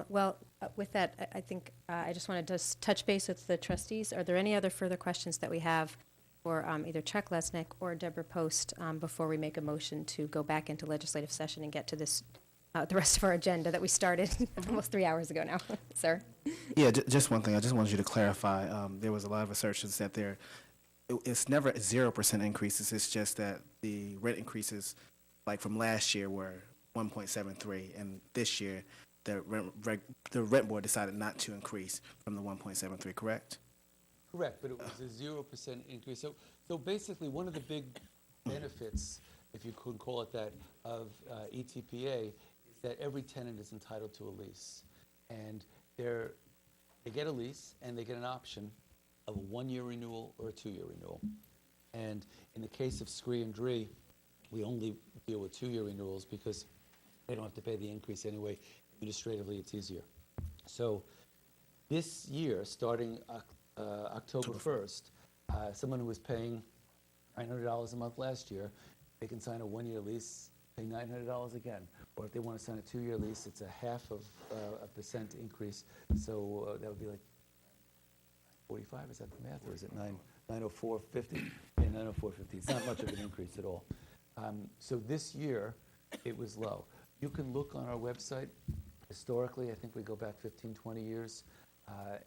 A: Well, with that, I think I just wanted to touch base with the trustees. Are there any other further questions that we have for either Chuck Lesnick or Deborah Post before we make a motion to go back into legislative session and get to this, the rest of our agenda that we started almost 3 hours ago now, sir?
P: Yeah, just one thing. I just wanted you to clarify. There was a lot of assertions that it's never 0% increases. It's just that the rent increases, like from last year, were 1.73, and this year the rent board decided not to increase from the 1.73. Correct?
R: Correct, but it was a 0% increase. So basically, one of the big benefits, if you could call it that, of ETPA is that every tenant is entitled to a lease. And they get a lease, and they get an option of a 1-year renewal or a 2-year renewal. And in the case of Scree and Dree, we only deal with 2-year renewals because they don't have to pay the increase anyway. Administratively, it's easier. So this year, starting October 1st, someone who was paying $900 a month last year, they can sign a 1-year lease, pay $900 again. Or if they want to sign a 2-year lease, it's a 0.5% increase. So that would be like 45. Is that the math, or is it 904.50? Yeah, 904.50. It's not much of an increase at all. So this year, it was low. You can look on our website. Historically, I think we go back 15, 20 years,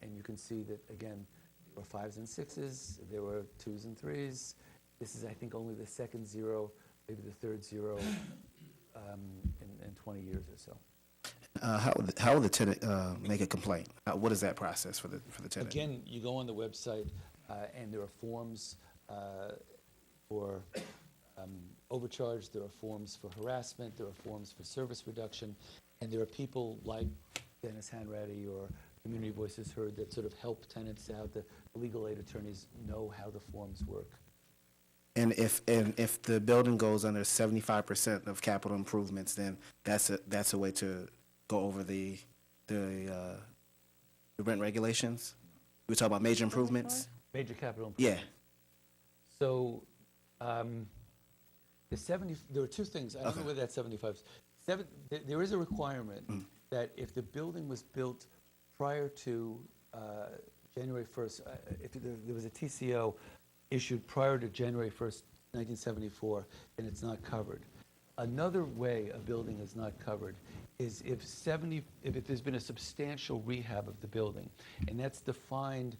R: and you can see that, again, there were 5s and 6s, there were 2s and 3s. This is, I think, only the second 0, maybe the third 0 in 20 years or so.
P: How will the tenant make a complaint? What is that process for the tenant?
R: Again, you go on the website, and there are forms for overcharge, there are forms for harassment, there are forms for service reduction, and there are people like Dennis Hanratty or Community Voices Heard that sort of help tenants out. The legal aid attorneys know how the forms work.
P: And if the building goes under 75% of capital improvements, then that's a way to go over the rent regulations. We talk about major improvements.
R: Major capital
P: Yeah.
R: improvements. So there are two things. I don't know whether that's 75. There is a requirement that if the building was built prior to January 1st, if there was a TCO issued prior to January 1st, 1974, then it's not covered. Another way a building is not covered is if there's been a substantial rehab of the building, and that's defined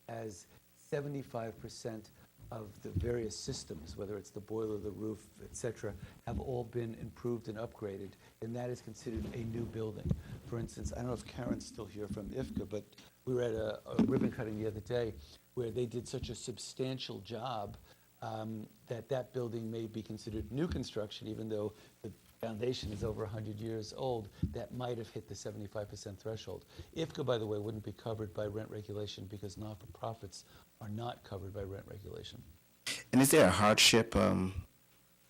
R: as 75% of the various systems, whether it's the boiler, the roof, et cetera, have all been improved and upgraded, and that is considered a new building. For instance, I don't know if Karen's still here from IFCA, but we were at a ribbon cutting the other day where they did such a substantial job that building may be considered new construction, even though the foundation is over 100 years old, that might have hit the 75% threshold. IFCA, by the way, wouldn't be covered by rent regulation because not-for-profits are not covered by rent regulation.
P: And is there a hardship,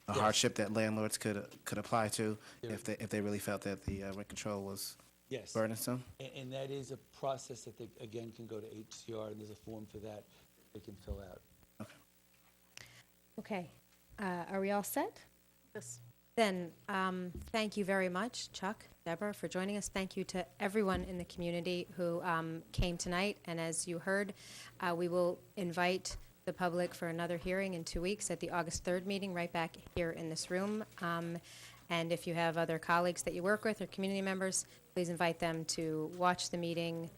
P: hardship that landlords could apply to if they really felt that the rent control was
R: Yes.
P: burdensome?
R: And that is a process that they, again, can go to HCR, and there's a form for that they can fill out.
A: Okay. Are we all set?
C: Yes.
A: Then, thank you very much, Chuck, Deborah, for joining us. Thank you to everyone in the community who came tonight. And as you heard, we will invite the public for another hearing in 2 weeks at the August 3rd meeting, right back here in this room. And if you have other colleagues that you work with or community members, please invite them to watch the meeting,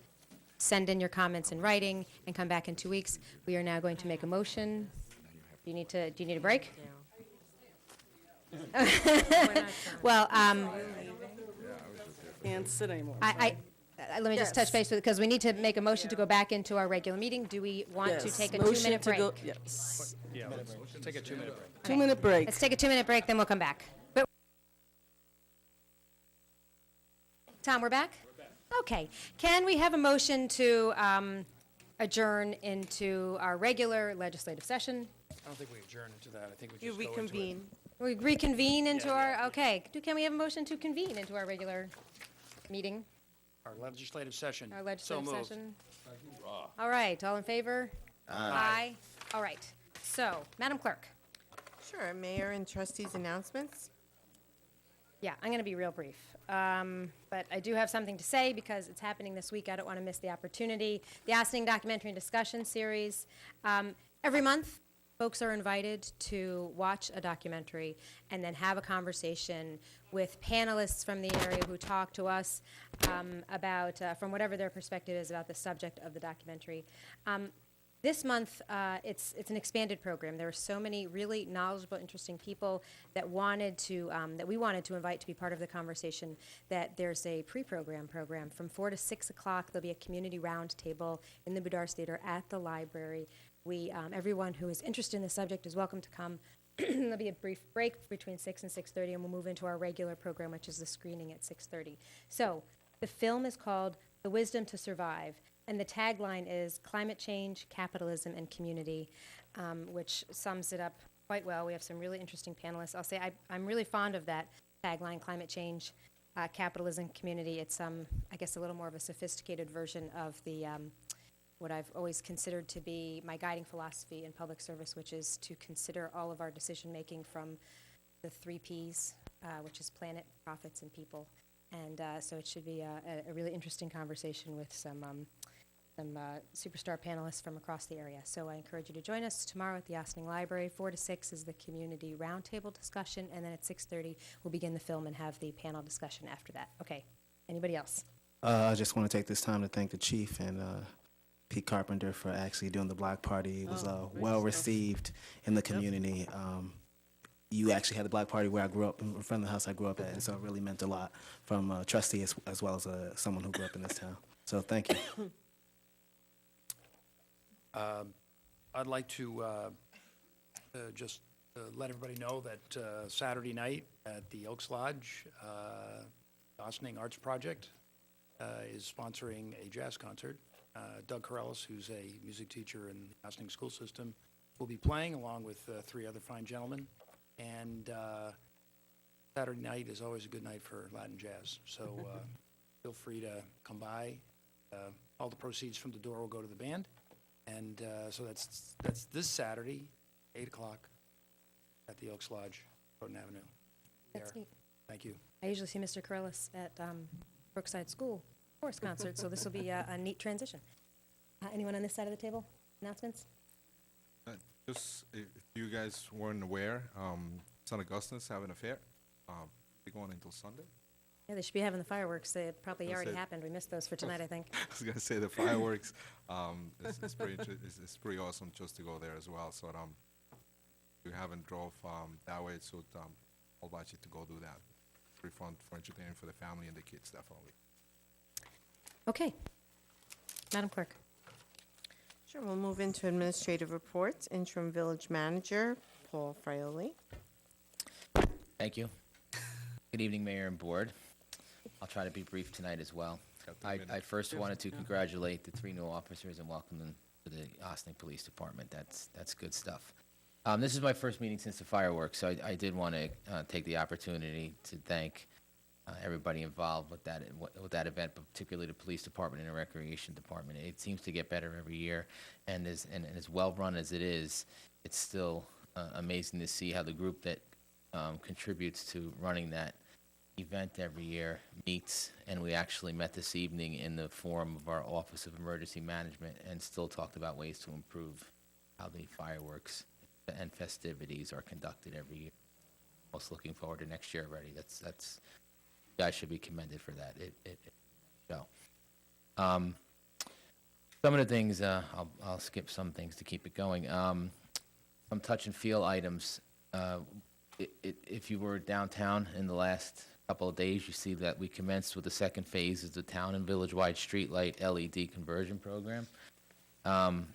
A: send in your comments in writing, and come back in 2 weeks. We are now going to make a motion. Do you need a break? Well,
M: Can't sit anymore.
A: let me just touch base with, because we need to make a motion to go back into our regular meeting. Do we want to
M: Yes,
A: take a
M: motion
A: 2-minute
M: to
A: break?
M: go- Yes.
S: Yeah, let's take a 2-minute break.
M: 2-minute break.
A: Let's take a 2-minute break, then we'll come back. But Tom, we're back? Okay. Can we have a motion to adjourn into our regular legislative session?
S: I don't think we adjourn into that. I think we
C: You
S: just go into it.
C: reconvene.
A: We reconvene into our, okay. Can we have a motion to convene into our regular meeting,
S: Our legislative session.
A: our legislative
S: So moved.
A: session? All right, all in favor? Aye. All right. So, Madam Clerk.
C: Sure, Mayor and trustees announcements.
A: Yeah, I'm going to be real brief. But I do have something to say because it's happening this week. I don't want to miss the opportunity. The Ossining Documentary and Discussion Series. Every month, folks are invited to watch a documentary and then have a conversation with panelists from the area who talk to us about, from whatever their perspective is about the subject of the documentary. This month, it's an expanded program. There are so many really knowledgeable, interesting people that we wanted to invite to be part of the conversation, that there's a pre-program program. From 4 to 6 o'clock, there'll be a community roundtable in the Boudars Theater at the library. Everyone who is interested in the subject is welcome to come. There'll be a brief break between 6 and 6:30, and we'll move into our regular program, which is the screening at 6:30. So the film is called The Wisdom to Survive. And the tagline is Climate Change, Capitalism, and Community, which sums it up quite well. We have some really interesting panelists. I'll say I'm really fond of that tagline, Climate Change, Capitalism, Community. It's, I guess, a little more of a sophisticated version of the what I've always considered to be my guiding philosophy in public service, which is to consider all of our decision-making from the 3 Ps, which is planet, profits, and people. And so it should be a really interesting conversation with some superstar panelists from across the area. So I encourage you to join us tomorrow at the Ossining Library. 4 to 6 is the community roundtable discussion, and then at 6:30 we'll begin the film and have the panel discussion after that. Okay. Anybody else?
P: I just want to take this time to thank the chief and Pete Carpenter for actually doing the block party. It was well received in the community. You actually had the block party where I grew up, in front of the house I grew up at, and so it really meant a lot from a trustee as well as someone who grew up in this town. So thank you.
S: I'd like to just let everybody know that Saturday night at the Elks Lodge, Ossining Arts Project is sponsoring a jazz concert. Doug Corellis, who's a music teacher in the Ossining school system, will be playing along with 3 other fine gentlemen. And Saturday night is always a good night for Latin jazz. So feel free to come by. All the proceeds from the door will go to the band. And so that's this Saturday, 8 o'clock at the Elks Lodge, Croton Avenue.
A: That's
S: There.
A: neat.
S: Thank you.
A: I usually see Mr. Corellis at Brookside School Chorus concert, so this will be a neat transition. Anyone on this side of the table? Announcements?
Q: Just if you guys weren't aware, St. Augustine's having a fair. They're going until Sunday.
A: Yeah, they should be having the fireworks. They probably
Q: That's
A: already
Q: it.
A: happened. We missed those for tonight, I think.
Q: I was gonna say the fireworks. It's pretty it's pretty awesome just to go there as well. So if you haven't drove that way, so I'll invite you to go do that. Pretty fun for entertaining for the family and the kids, definitely.
A: Okay. Madam Clerk.
C: Sure, we'll move into administrative reports. Interim Village Manager, Paul Fraioli.
T: Thank you. Good evening, Mayor and Board. I'll try to be brief tonight as well. I first wanted to congratulate the 3 new officers and welcome them to the Ossining Police Department. That's good stuff. This is my first meeting since the fireworks, so I did want to take the opportunity to thank everybody involved with that event, but particularly the Police Department and the Recreation Department. It seems to get better every year, and as well run as it is, it's still amazing to see how the group that contributes to running that event every year meets, and we actually met this evening in the forum of our Office of Emergency Management and still talked about ways to improve how the fireworks and festivities are conducted every year. Most looking forward to next year already. That's you guys should be commended for that. Some of the things I'll skip some things to keep it going. Some touch and feel items. If you were downtown in the last couple of days, you see that we commenced with the second phase of the town and village-wide streetlight LED conversion program. I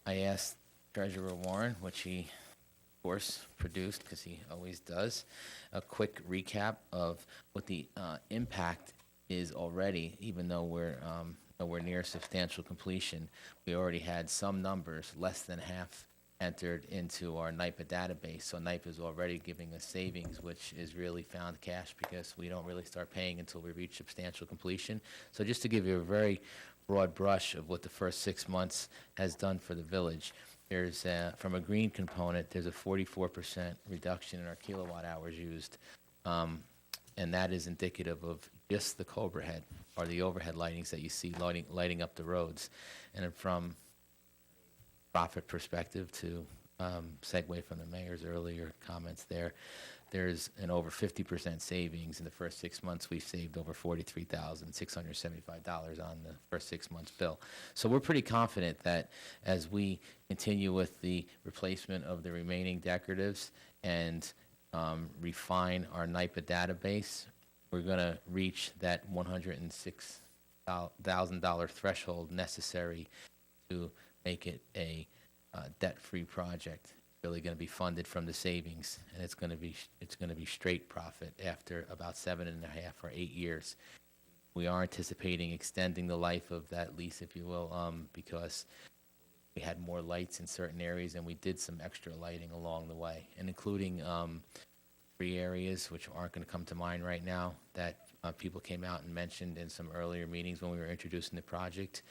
T: asked Treasurer Warren, which he, of course, produced, because he always does, a quick recap of what the impact is already, even though we're nowhere near substantial completion. We already had some numbers, less than half entered into our NYPA database. So NYPA is already giving us savings, which is really found cash because we don't really start paying until we reach substantial completion. So just to give you a very broad brush of what the first 6 months has done for the village, there's, from a green component, there's a 44% reduction in our kilowatt hours used. And that is indicative of just the Cobra head, or the overhead lightings that you see lighting up the roads. And then from profit perspective, to segue from the mayor's earlier comments there's an over 50% savings. In the first 6 months, we've saved over $43,675 on the first 6 months bill. So we're pretty confident that as we continue with the replacement of the remaining decoratives and refine our NYPA database, we're going to reach that $106,000 threshold necessary to make it a debt-free project. Really going to be funded from the savings, and it's going to be straight profit after about 7.5 or 8 years. We are anticipating extending the life of that lease, if you will, because we had more lights in certain areas, and we did some extra lighting along the way, and including 3 areas which aren't going to come to mind right now that people came out and mentioned in some earlier meetings when we were introducing the project.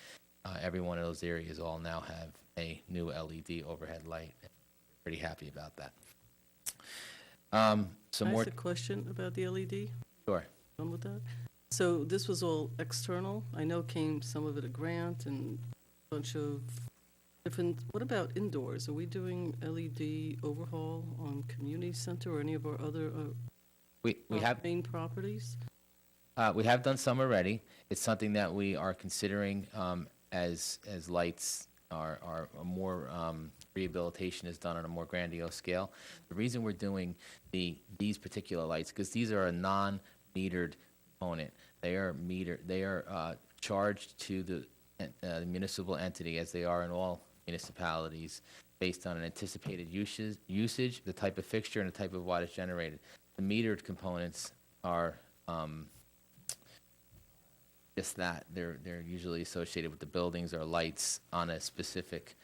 T: Every one of those areas all now have a new LED overhead light. Pretty happy about that. Some
M: I
L: more.
M: ask a question about the LED?
T: Sure.
M: Done with that? So this was all external? I know some of it a grant and a bunch of different, what about indoors? Are we doing LED overhaul on community center or any of our other
T: We have
M: main properties?
T: We have done some already. It's something that we are considering as lights are more rehabilitation is done on a more grandiose scale. The reason we're doing these particular lights, because these are a non-metered component. They are charged to the municipal entity, as they are in all municipalities, based on an anticipated usage, the type of fixture, and the type of wattage generated. The metered components are just that. They're usually associated with the buildings or lights on a specific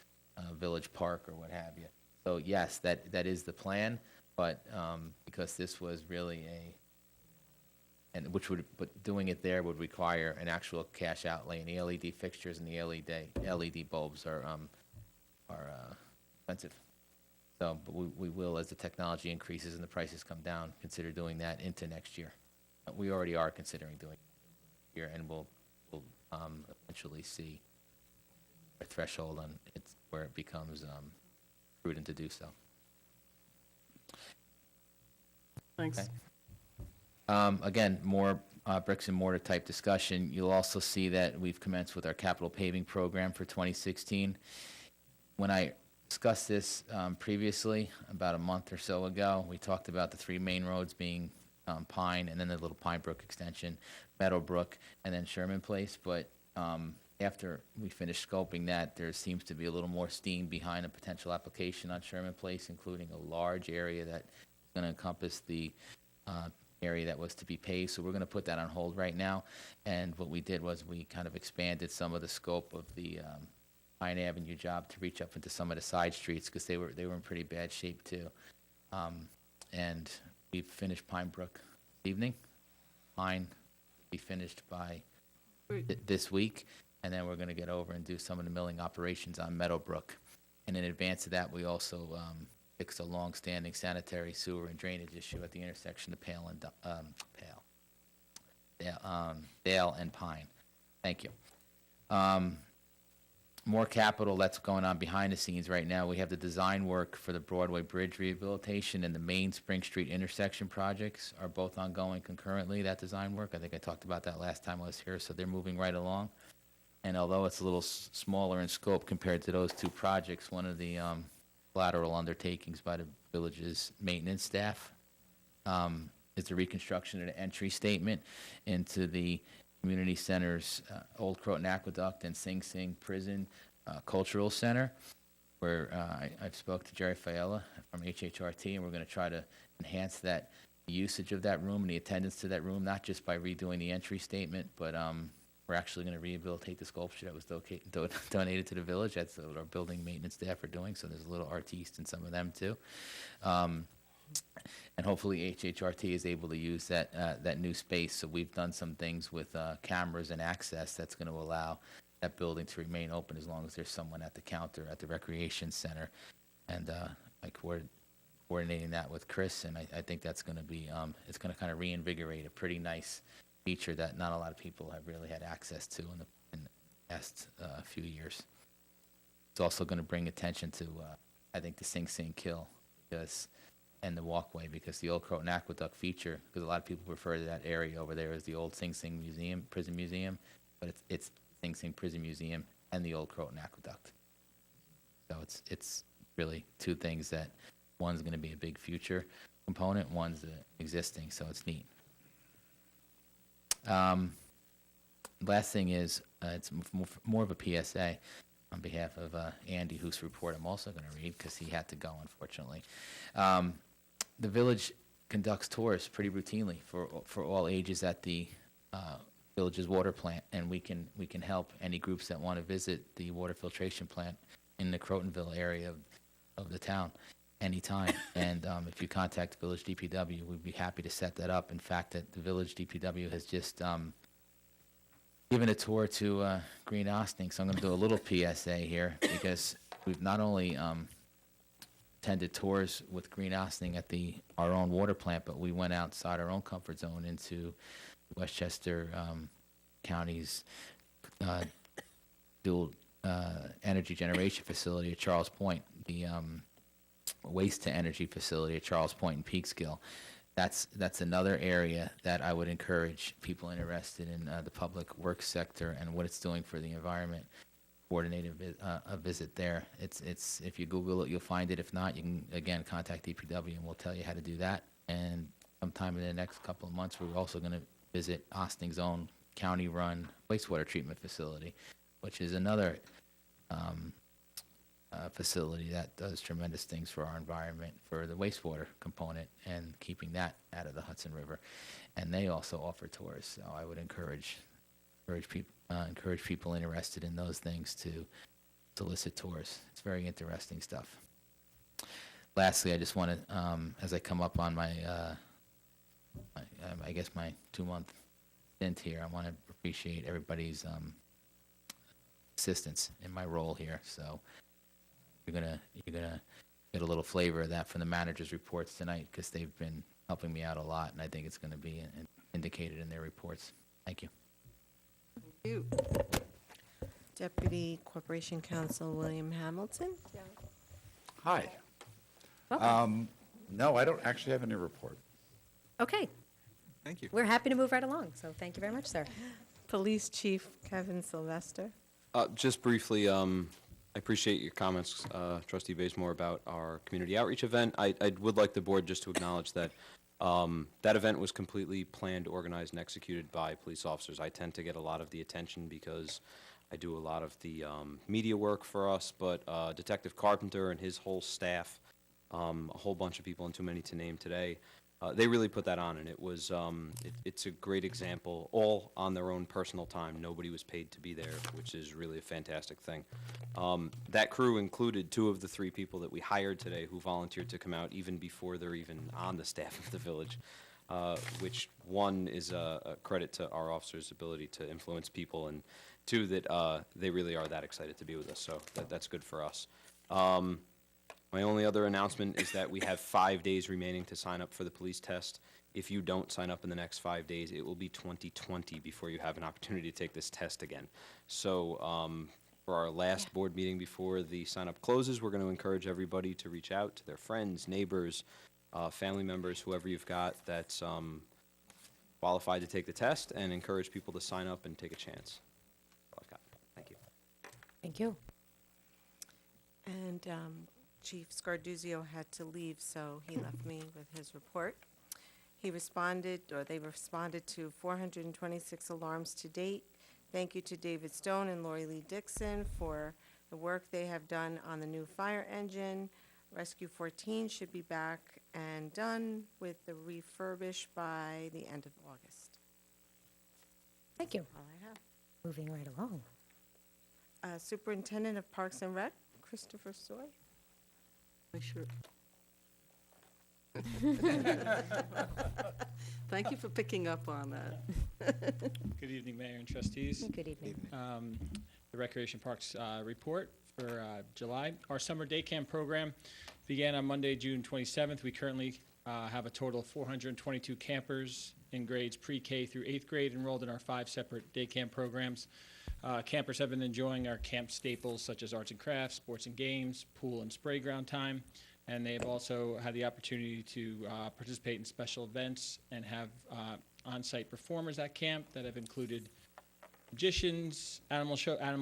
T: village park or what have you. So yes, that is the plan, but because this was really but doing it there would require an actual cash outlay, and the LED fixtures and the LED bulbs are expensive. So, but we will, as the technology increases and the prices come down, consider doing that into next year. We already are considering doing it here, and we'll eventually see threshold on it's where it becomes prudent to do so.
M: Thanks.
T: Okay. Again, more bricks and mortar type discussion. You'll also see that we've commenced with our capital paving program for 2016. When I discussed this previously, about a month or so ago, we talked about the three main roads being Pine, and then the little Pine Brook extension, Meadowbrook, and then Sherman Place. But after we finished scoping that, there seems to be a little more steam behind a potential application on Sherman Place, including a large area that's going to encompass the area that was to be paved. So we're going to put that on hold right now. And what we did was we kind of expanded some of the scope of the Pine Avenue job to reach up into some of the side streets because they were in pretty bad shape too. And we've finished Pine Brook this evening. Pine will be finished by this week, and then we're going to get over and do some of the milling operations on Meadowbrook. And in advance of that, we also fixed a long-standing sanitary sewer and drainage issue at the intersection of Dale and Pine. Thank you. More capital that's going on behind the scenes right now. We have the design work for the Broadway Bridge rehabilitation and the main Spring Street intersection projects are both ongoing concurrently, that design work. I think I talked about that last time I was here, so they're moving right along. And although it's a little smaller in scope compared to those two projects, one of the collateral undertakings by the village's maintenance staff is the reconstruction of the entry statement into the community center's Old Croton Aqueduct and Sing Sing Prison Cultural Center, where I've spoke to Jerry Fiala from HHRT, and we're going to try to enhance that usage of that room and the attendance to that room, not just by redoing the entry statement, but we're actually going to rehabilitate the sculpture that was donated to the village. That's what our building maintenance staff are doing, so there's a little artiste in some of them too. And hopefully HHRT is able to use that new space. So we've done some things with cameras and access that's going to allow that building to remain open as long as there's someone at the counter at the recreation center. And coordinating that with Chris, and I think that's going to be, it's going to kind of reinvigorate a pretty nice feature that not a lot of people have really had access to in the past few years. It's also going to bring attention to, I think, the Sing Sing Kill and the walkway, because the Old Croton Aqueduct feature, because a lot of people refer to that area over there as the old Sing Sing Museum, Prison Museum, but it's Sing Sing Prison Museum and the Old Croton Aqueduct. So it's really two things that one's going to be a big future component, one's existing, so it's neat. Last thing is, it's more of a PSA on behalf of Andy, whose report I'm also going to read because he had to go, unfortunately. The village conducts tours pretty routinely for all ages at the village's water plant, and we can help any groups that want to visit the water filtration plant in the Crotonville area of the town anytime. And if you contact the village DPW, we'd be happy to set that up. In fact, the village DPW has just given a tour to Green Osting, so I'm going to do a little PSA here, because we've not only attended tours with Green Osting at our own water plant, but we went outside our own comfort zone into Westchester County's dual energy generation facility at Charles Point, the waste-to-energy facility at Charles Point and Peekskill. That's another area that I would encourage people interested in the public works sector and what it's doing for the environment. Coordinate a visit there. It's if you Google it, you'll find it. If not, you can again contact DPW and we'll tell you how to do that. And sometime in the next couple of months, we're also going to visit Osting's own county-run wastewater treatment facility, which is another facility that does tremendous things for our environment, for the wastewater component, and keeping that out of the Hudson River. And they also offer tours, so I would encourage people interested in those things to solicit tours. It's very interesting stuff. Lastly, I just want to, as I come up on my 2-month stint here, I want to appreciate everybody's assistance in my role here. So you're gonna get a little flavor of that from the managers' reports tonight, because they've been helping me out a lot, and I think it's going to be indicated in their reports. Thank you.
C: Thank you. Deputy Corporation Counsel William Hamilton.
U: Hi.
A: Welcome.
U: No, I don't actually have any report.
A: Okay,
K: Thank you.
A: we're happy to move right along, so thank you very much, sir.
C: Police Chief Kevin Sylvester.
V: Just briefly, I appreciate your comments, Trustee Bazemore, about our community outreach event. I would like the board just to acknowledge that that event was completely planned, organized, and executed by police officers. I tend to get a lot of the attention because I do a lot of the media work for us, but Detective Carpenter and his whole staff, a whole bunch of people, and too many to name today, they really put that on, and it was it's a great example, all on their own personal time. Nobody was paid to be there, which is really a fantastic thing. That crew included 2 of the 3 people that we hired today who volunteered to come out even before they're even on the staff of the village, which one is a credit to our officers' ability to influence people, and 2, that they really are that excited to be with us, so that's good for us. My only other announcement is that we have 5 days remaining to sign up for the police test. If you don't sign up in the next 5 days, it will be 2020 before you have an opportunity to take this test again. So for our last board meeting before the sign-up closes, we're going to encourage everybody to reach out to their friends, neighbors, family members, whoever you've got that's qualified to take the test, and encourage people to sign up and take a chance. That's all I've got. Thank you.
A: Thank you.
C: And Chief Scarduzio had to leave, so he left me with his report. He responded, or they responded to 426 alarms to date. Thank you to David Stone and Lori Lee Dixon for the work they have done on the new fire engine. Rescue 14 should be back and done with the refurbish by the end of August.
A: Thank you.
C: All I have.
A: Moving right along.
C: Superintendent of Parks and Rec, Christopher Soy.
M: My shirt. Thank you for picking up on that.
W: Good evening, Mayor and trustees.
A: Good evening.
W: The Recreation Parks report for July. Our summer day camp program began on Monday, June 27th. We currently have a total of 422 campers in grades pre-K through 8th grade enrolled in our 5 separate day camp programs. Campers have been enjoying our camp staples such as arts and crafts, sports and games, pool and spray ground time, and they have also had the opportunity to participate in special events and have on-site performers at camp that have included magicians, animal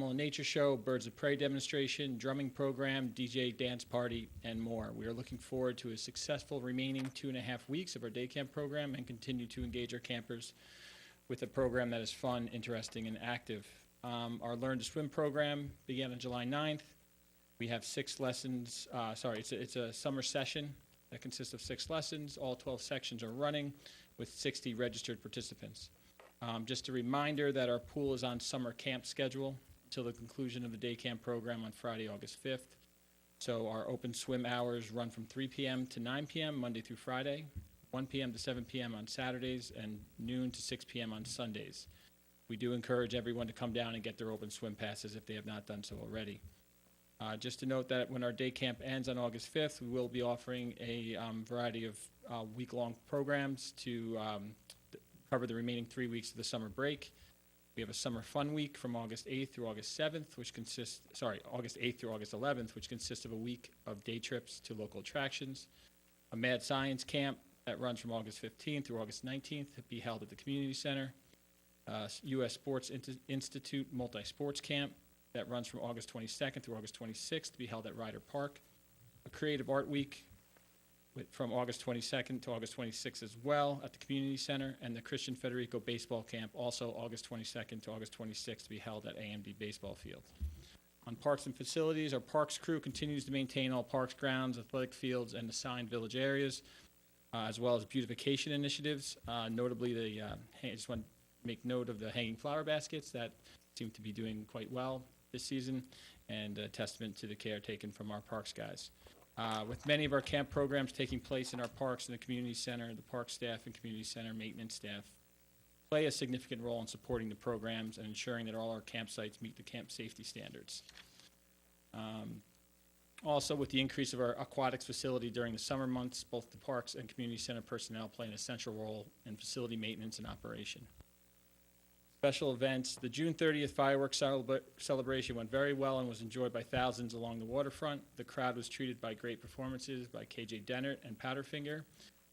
W: and nature show, birds of prey demonstration, drumming program, DJ dance party, and more. We are looking forward to a successful remaining 2.5 weeks of our day camp program and continue to engage our campers with a program that is fun, interesting, and active. Our Learn to Swim program began on July 9th. We have 6 lessons, it's a summer session that consists of 6 lessons. All 12 sections are running with 60 registered participants. Just a reminder that our pool is on summer camp schedule until the conclusion of the day camp program on Friday, August 5th. So our open swim hours run from 3 p.m. to 9 p.m. Monday through Friday, 1 p.m. to 7 p.m. on Saturdays, and noon to 6 p.m. on Sundays. We do encourage everyone to come down and get their open swim passes if they have not done so already. Just to note that when our day camp ends on August 5th, we will be offering a variety of week-long programs to cover the remaining 3 weeks of the summer break. We have a summer fun week from August 8th through August 7th, August 8th through August 11th, which consists of a week of day trips to local attractions. A mad science camp that runs from August 15th through August 19th to be held at the community center. U.S. Sports Institute multi-sports camp that runs from August 22nd through August 26th to be held at Ryder Park. A creative art week from August 22nd to August 26th as well at the community center, and the Christian Federico baseball camp also August 22nd to August 26th to be held at AMD baseball field. On parks and facilities, our parks crew continues to maintain all parks grounds, athletic fields, and assigned village areas, as well as beautification initiatives. Notably, I just want to make note of the hanging flower baskets that seem to be doing quite well this season, and a testament to the care taken from our parks guys. With many of our camp programs taking place in our parks and the community center, the park staff and community center maintenance staff play a significant role in supporting the programs and ensuring that all our campsites meet the camp safety standards. Also, with the increase of our aquatics facility during the summer months, both the parks and community center personnel play an essential role in facility maintenance and operation. Special events, the June 30th fireworks celebration went very well and was enjoyed by thousands along the waterfront. The crowd was treated by great performances by KJ Dennert and Powderfinger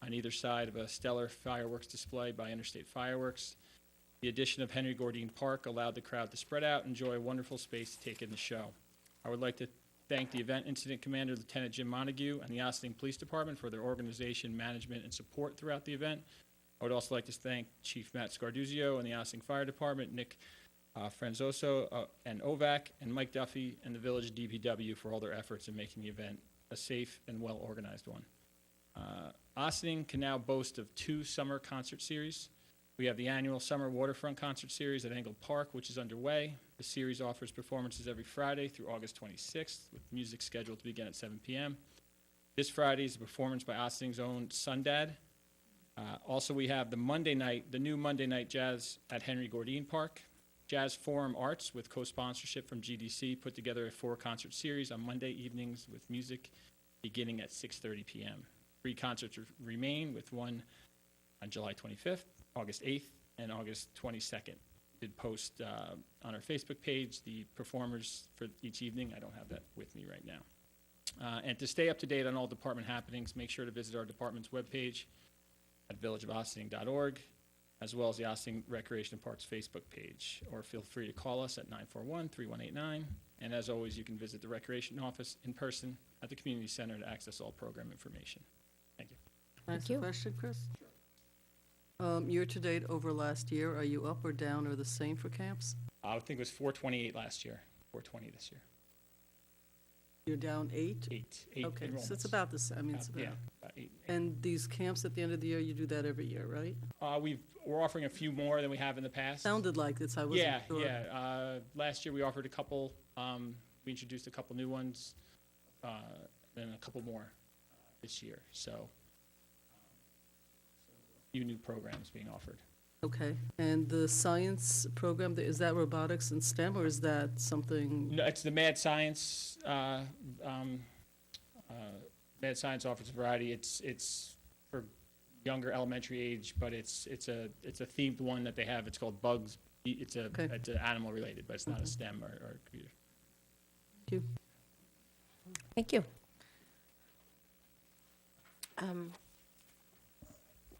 W: on either side of a stellar fireworks display by Interstate Fireworks. The addition of Henry Gordine Park allowed the crowd to spread out and enjoy a wonderful space to take in the show. I would like to thank the event incident commander, Lieutenant Jim Montague, and the Ossining Police Department for their organization, management, and support throughout the event. I would also like to thank Chief Matt Scarduzio and the Ossining Fire Department, Nick Franzoso and OVAC, and Mike Duffy and the Village DPW for all their efforts in making the event a safe and well-organized one. Ossining can now boast of 2 summer concert series. We have the annual Summer Waterfront Concert Series at Engle Park, which is underway. The series offers performances every Friday through August 26th, with music scheduled to begin at 7 p.m. This Friday is a performance by Ossining's own Sundad. Also, we have the new Monday night jazz at Henry Gordine Park. Jazz Forum Arts, with co-sponsorship from GDC, put together a 4-concert series on Monday evenings with music beginning at 6:30 p.m. 3 concerts remain, with one on July 25th, August 8th, and August 22nd. We did post on our Facebook page the performers for each evening. I don't have that with me right now. And to stay up to date on all department happenings, make sure to visit our department's webpage at villageofossining.org, as well as the Ossining Recreation and Parks Facebook page, or feel free to call us at 941-3189. And as always, you can visit the Recreation Office in person at the Community Center to access all program information. Thank you.
M: Can I ask a question, Chris? Year-to-date over last year, are you up or down or the same for camps?
W: I think it was 428 last year, 420 this year.
M: You're down 8?
W: 8
M: Okay, so it's
W: enrollments.
M: about the same, I mean, it's
W: Yeah,
M: about.
W: about 8.
M: And these camps at the end of the year, you do that every year, right?
W: We're offering a few more than we have in the past.
M: Sounded like this, I wasn't sure.
W: Yeah. Last year, we offered a couple, we introduced a couple new ones, then a couple more this year. So, a few new programs being offered.
M: Okay, and the science program, is that robotics and STEM, or is that something?
W: No, it's the Mad Science. Mad Science offers a variety. It's for younger elementary age, but it's a themed one that they have. It's called Bugs. It's animal related, but it's not a STEM or computer.
M: Thank you.
C: Thank you.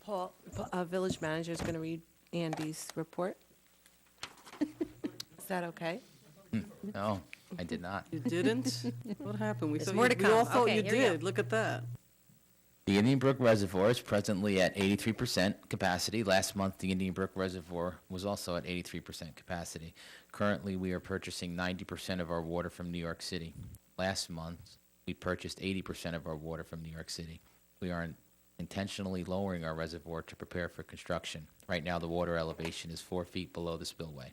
C: Paul, village manager is going to read Andy's report. Is that okay?
T: No, I did not.
M: You didn't? What happened? We
C: There's
M: thought
C: more
M: you-
C: to
M: We all
C: come.
M: thought
C: Okay,
M: you
C: here we go.
M: did. Look at that.
T: The Indian Brook Reservoir is presently at 83% capacity. Last month, the Indian Brook Reservoir was also at 83% capacity. Currently, we are purchasing 90% of our water from New York City. Last month, we purchased 80% of our water from New York City. We are intentionally lowering our reservoir to prepare for construction. Right now, the water elevation is 4 feet below the spillway.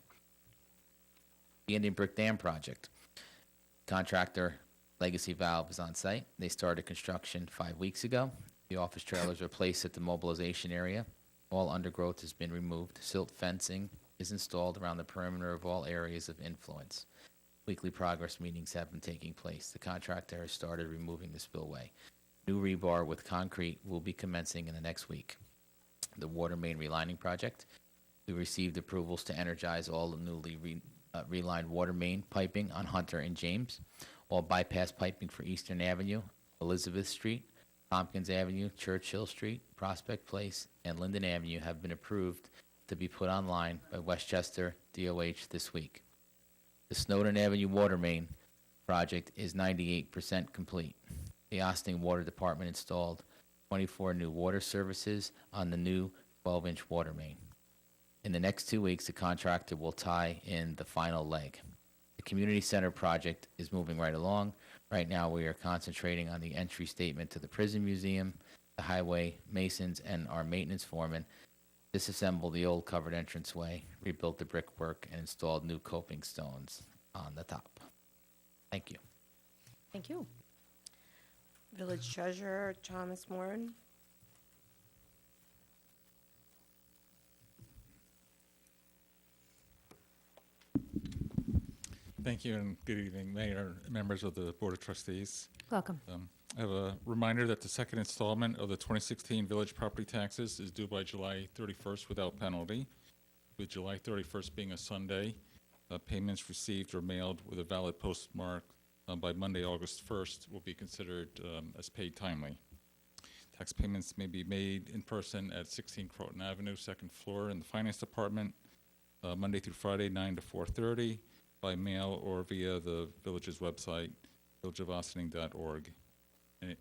T: The Indian Brook Dam project. Contractor Legacy Valve is on site. They started construction 5 weeks ago. The office trailers are placed at the mobilization area. All undergrowth has been removed. Silt fencing is installed around the perimeter of all areas of influence. Weekly progress meetings have been taking place. The contractor has started removing the spillway. New rebar with concrete will be commencing in the next week. The water main relining project. We received approvals to energize all the newly relined water main piping on Hunter and James. All bypass piping for Eastern Avenue, Elizabeth Street, Tompkins Avenue, Churchill Street, Prospect Place, and Linden Avenue have been approved to be put online by Westchester DOH this week. The Snowden Avenue water main project is 98% complete. The Ossining Water Department installed 24 new water services on the new 12-inch water main. In the next 2 weeks, the contractor will tie in the final leg. The community center project is moving right along. Right now, we are concentrating on the entry statement to the prison museum, the highway masons, and our maintenance foreman. Disassembled the old covered entranceway, rebuilt the brickwork, and installed new coping stones on the top. Thank you.
C: Thank you. Village treasurer Thomas Moran.
D: Thank you, and good evening, Mayor, members of the Board of Trustees.
A: Welcome.
D: I have a reminder that the second installment of the 2016 village property taxes is due by July 31st without penalty. with July 31st being a Sunday. Payments received or mailed with a valid postmark by Monday, August 1st will be considered as paid timely. Tax payments may be made in person at 16 Croton Avenue, second floor in the Finance Department, Monday through Friday, 9 to 4:30, by mail or via the village's website, villageofossining.org. And if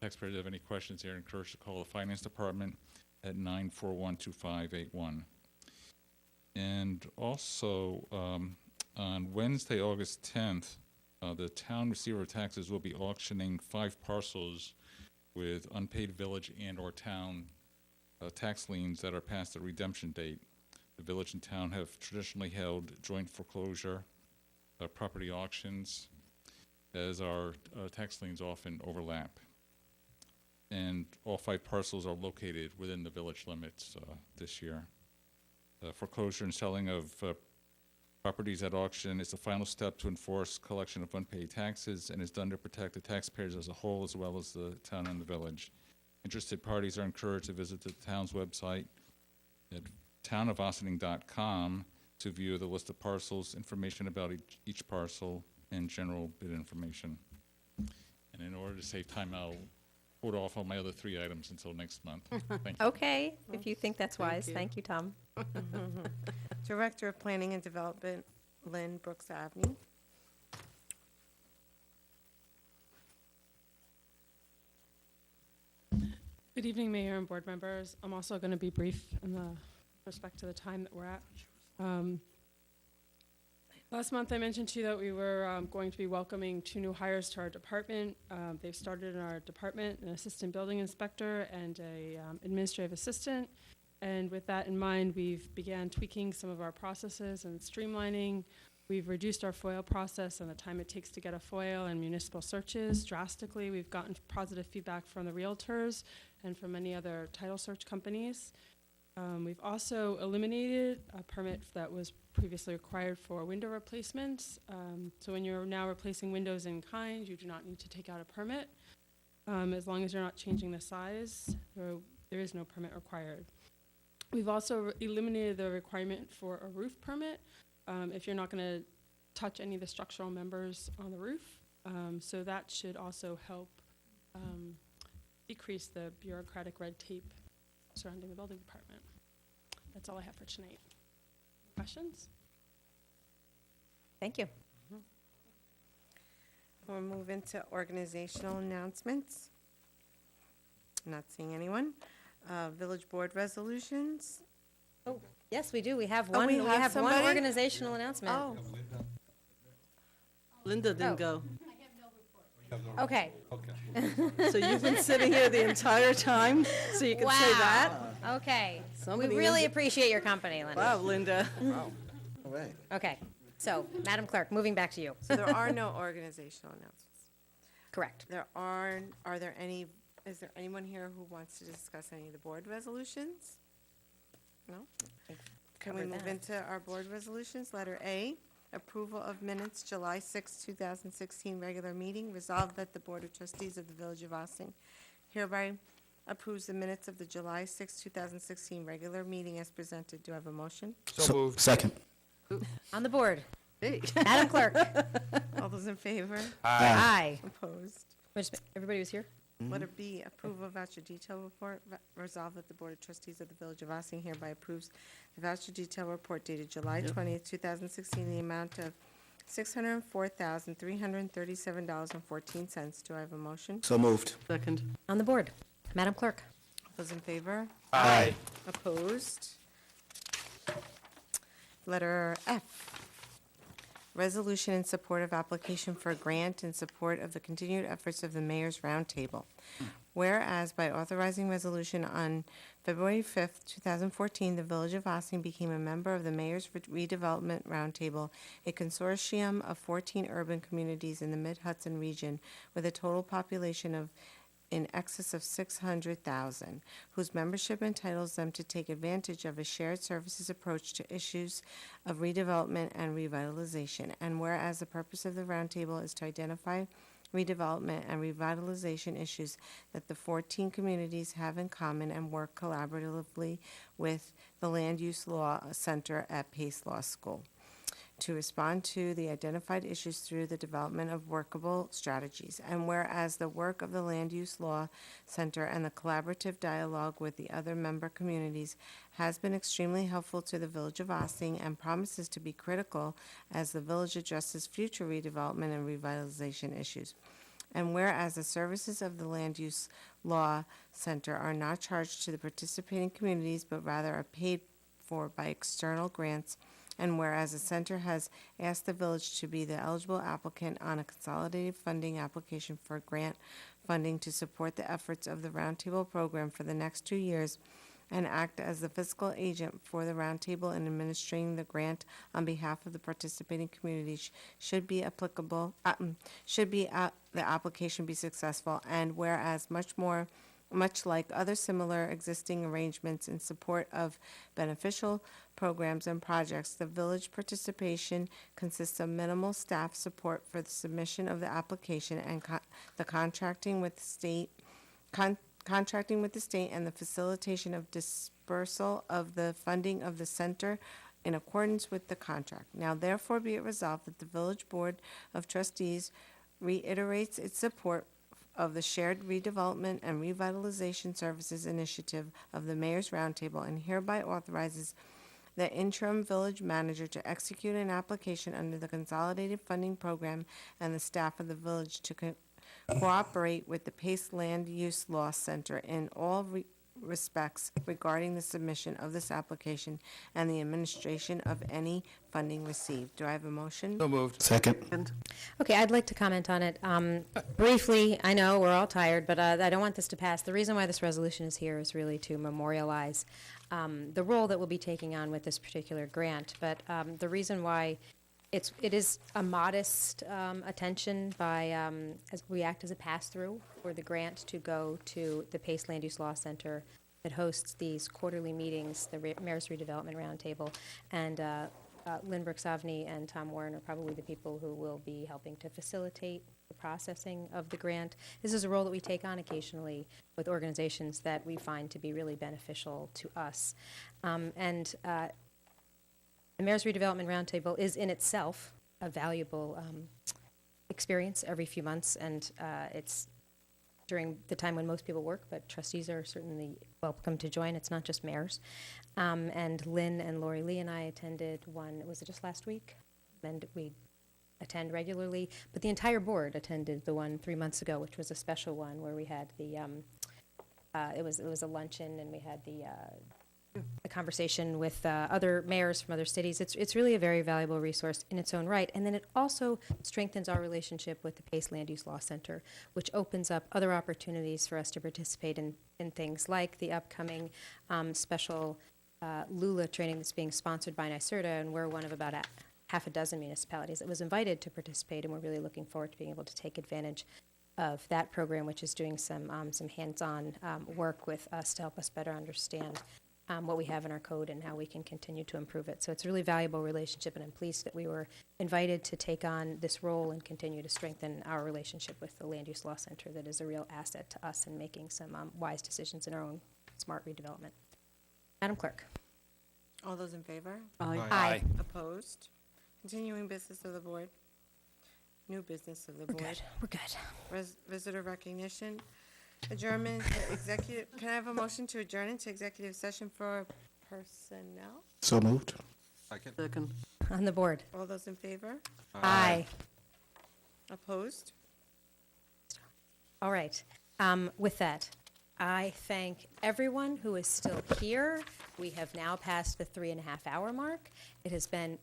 D: taxpayers have any questions, they're encouraged to call the Finance Department at 941-2581. And also, on Wednesday, August 10th, the town receiver of taxes will be auctioning 5 parcels with unpaid village and/or town tax liens that are past the redemption date. The village and town have traditionally held joint foreclosure property auctions, as our tax liens often overlap. And all 5 parcels are located within the village limits this year. Foreclosure and selling of properties at auction is the final step to enforce collection of unpaid taxes and is done to protect the taxpayers as a whole as well as the town and the village. Interested parties are encouraged to visit the town's website at townofossining.com to view the list of parcels, information about each parcel, and general bid information. And in order to save time, I'll hold off on my other 3 items until next month. Thank you.
A: Okay, if you think that's
M: Thank
A: wise.
M: you.
A: Thank you, Tom.
C: Director of Planning and Development, Lynn Brooks Avenue.
E: Good evening, Mayor and board members. I'm also going to be brief in the respect to the time that we're at. Last month, I mentioned to you that we were going to be welcoming 2 new hires to our department. They've started in our department, an assistant building inspector and a administrative assistant. And with that in mind, we've began tweaking some of our processes and streamlining. We've reduced our FOIL process and the time it takes to get a FOIL and municipal searches drastically. We've gotten positive feedback from the realtors and from many other title search companies. We've also eliminated a permit that was previously required for window replacements. So when you're now replacing windows in kind, you do not need to take out a permit. As long as you're not changing the size, there is no permit required. We've also eliminated the requirement for a roof permit if you're not going to touch any of the structural members on the roof. So that should also help decrease the bureaucratic red tape surrounding the building department. That's all I have for tonight. Questions?
A: Thank you.
C: We'll move into organizational announcements. Not seeing anyone. Village board resolutions.
A: Oh, yes, we do. We have
C: Oh,
A: one.
C: we
A: We
C: have
A: have one
C: somebody?
A: organizational announcement.
C: Oh,
M: Linda didn't
A: Oh.
M: go.
A: Okay.
M: So you've been sitting here the entire time, so you can say that?
A: Wow. Okay.
M: Somebody
A: We really
M: is-
A: appreciate your company, Linda.
M: Wow, Linda.
A: Okay. So, Madam Clerk, moving back to you.
C: so there are no organizational announcements.
A: Correct.
C: Are there any, is there anyone here who wants to discuss any of the board resolutions? No? Can we
A: covered
C: move
A: that.
C: into our board resolutions? Letter A, approval of minutes, July 6, 2016, regular meeting. Resolved that the Board of Trustees of the Village of Ossining hereby approves the minutes of the July 6, 2016, regular meeting as presented. Do I have a motion?
S: So moved.
P: Second.
A: On the board.
M: Hey.
A: Madam Clerk.
C: All those in favor?
A: Aye.
C: Opposed?
A: Everybody was here?
C: Letter B, approval of voucher detail report. Resolved that the Board of Trustees of the Village of Ossining hereby approves the voucher detail report dated July 20th, 2016, in the amount of $604,337.14. Do I have a motion?
P: So moved.
M: Second.
A: On the board. Madam Clerk.
C: Those in favor?
S: Aye.
C: Opposed? Letter F, resolution in support of application for a grant in support of the continued efforts of the Mayor's Roundtable. Whereas by authorizing resolution on February 5th, 2014, the Village of Ossining became a member of the Mayor's Redevelopment Roundtable, a consortium of 14 urban communities in the Mid-Hudson region with a total population of in excess of 600,000, whose membership entitles them to take advantage of a shared services approach to issues of redevelopment and revitalization. And whereas the purpose of the roundtable is to identify, redevelopment, and revitalization issues that the 14 communities have in common and work collaboratively with the Land Use Law Center at Pace Law School to respond to the identified issues through the development of workable strategies. And whereas the work of the Land Use Law Center and the collaborative dialogue with the other member communities has been extremely helpful to the Village of Ossining and promises to be critical as the village addresses future redevelopment and revitalization issues. And whereas the services of the Land Use Law Center are not charged to the participating communities, but rather are paid for by external grants, and whereas the center has asked the village to be the eligible applicant on a consolidated funding application for grant funding to support the efforts of the Roundtable program for the next 2 years and act as the fiscal agent for the Roundtable in administering the grant on behalf of the participating communities should be applicable, the application be successful, and whereas much like other similar existing arrangements in support of beneficial programs and projects, the village participation consists of minimal staff support for the submission of the application and the contracting with the state and the facilitation of dispersal of the funding of the center in accordance with the contract. Now therefore be it resolved that the Village Board of Trustees reiterates its support of the Shared Redevelopment and Revitalization Services Initiative of the Mayor's Roundtable and hereby authorizes the interim village manager to execute an application under the Consolidated Funding Program and the staff of the village to cooperate with the Pace Land Use Law Center in all respects regarding the submission of this application and the administration of any funding received. Do I have a motion?
S: So moved.
P: Second.
A: Okay, I'd like to comment on it. Briefly, I know we're all tired, but I don't want this to pass. The reason why this resolution is here is really to memorialize the role that we'll be taking on with this particular grant. But the reason why it is a modest attention by, as we act as a pass-through for the grant to go to the Pace Land Use Law Center that hosts these quarterly meetings, the Mayor's Redevelopment Roundtable, and Lynn Brooks-Avni and Tom Warren are probably the people who will be helping to facilitate the processing of the grant. This is a role that we take on occasionally with organizations that we find to be really beneficial to us. The Mayor's Redevelopment Roundtable is in itself a valuable experience every few months, and it's during the time when most people work, but trustees are certainly welcome to join. It's not just mayors. And Lynn and Lori Lee and I attended one, was it just last week? And we attend regularly, but the entire board attended the one 3 months ago, which was a special one where we had the, it was a luncheon, and we had the conversation with other mayors from other cities. It's really a very valuable resource in its own right. And then it also strengthens our relationship with the Pace Land Use Law Center, which opens up other opportunities for us to participate in things like the upcoming special LULA training that's being sponsored by NYSERDA, and we're one of about half a dozen municipalities that was invited to participate, and we're really looking forward to being able to take advantage of that program, which is doing some hands-on work with us to help us better understand what we have in our code and how we can continue to improve it. So it's a really valuable relationship, and I'm pleased that we were invited to take on this role and continue to strengthen our relationship with the Land Use Law Center that is a real asset to us in making some wise decisions in our own smart redevelopment. Madam Clerk.
C: All those in favor?
M: Aye.
A: Aye.
C: Opposed? Continuing business of the board? New business of the
A: We're
C: board?
A: good. We're good.
C: Visitor recognition? Adjournment to executive, can I have a motion to adjourn into executive session for personnel?
P: So moved.
M: Second.
A: On the board.
C: All those in favor?
A: Aye.
C: Opposed?
A: All right. With that, I thank everyone who is still here. We have now passed the 3.5-hour mark. It has been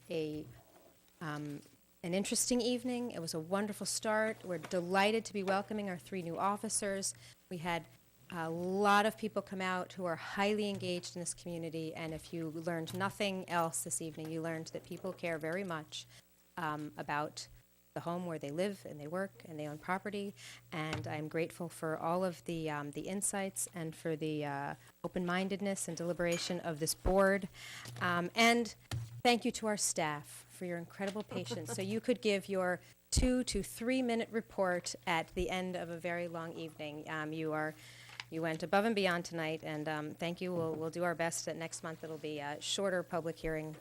A: an interesting evening. It was a wonderful start. We're delighted to be welcoming our 3 new officers. We had a lot of people come out who are highly engaged in this community, and if you learned nothing else this evening, you learned that people care very much about the home where they live and they work and they own property, and I'm grateful for all of the insights and for the open-mindedness and deliberation of this board. And Thank you to our staff for your incredible patience. So you could give your 2 to 3 minute report at the end of a very long evening. You went above and beyond tonight, and thank you. We'll do our best that next month it'll be a shorter public hearing.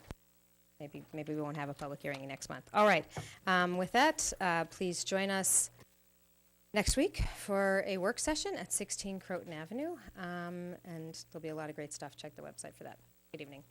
A: Maybe we won't have a public hearing next month. All right. With that, please join us next week for a work session at 16 Croton Avenue, and there'll be a lot of great stuff. Check the website for that. Good evening.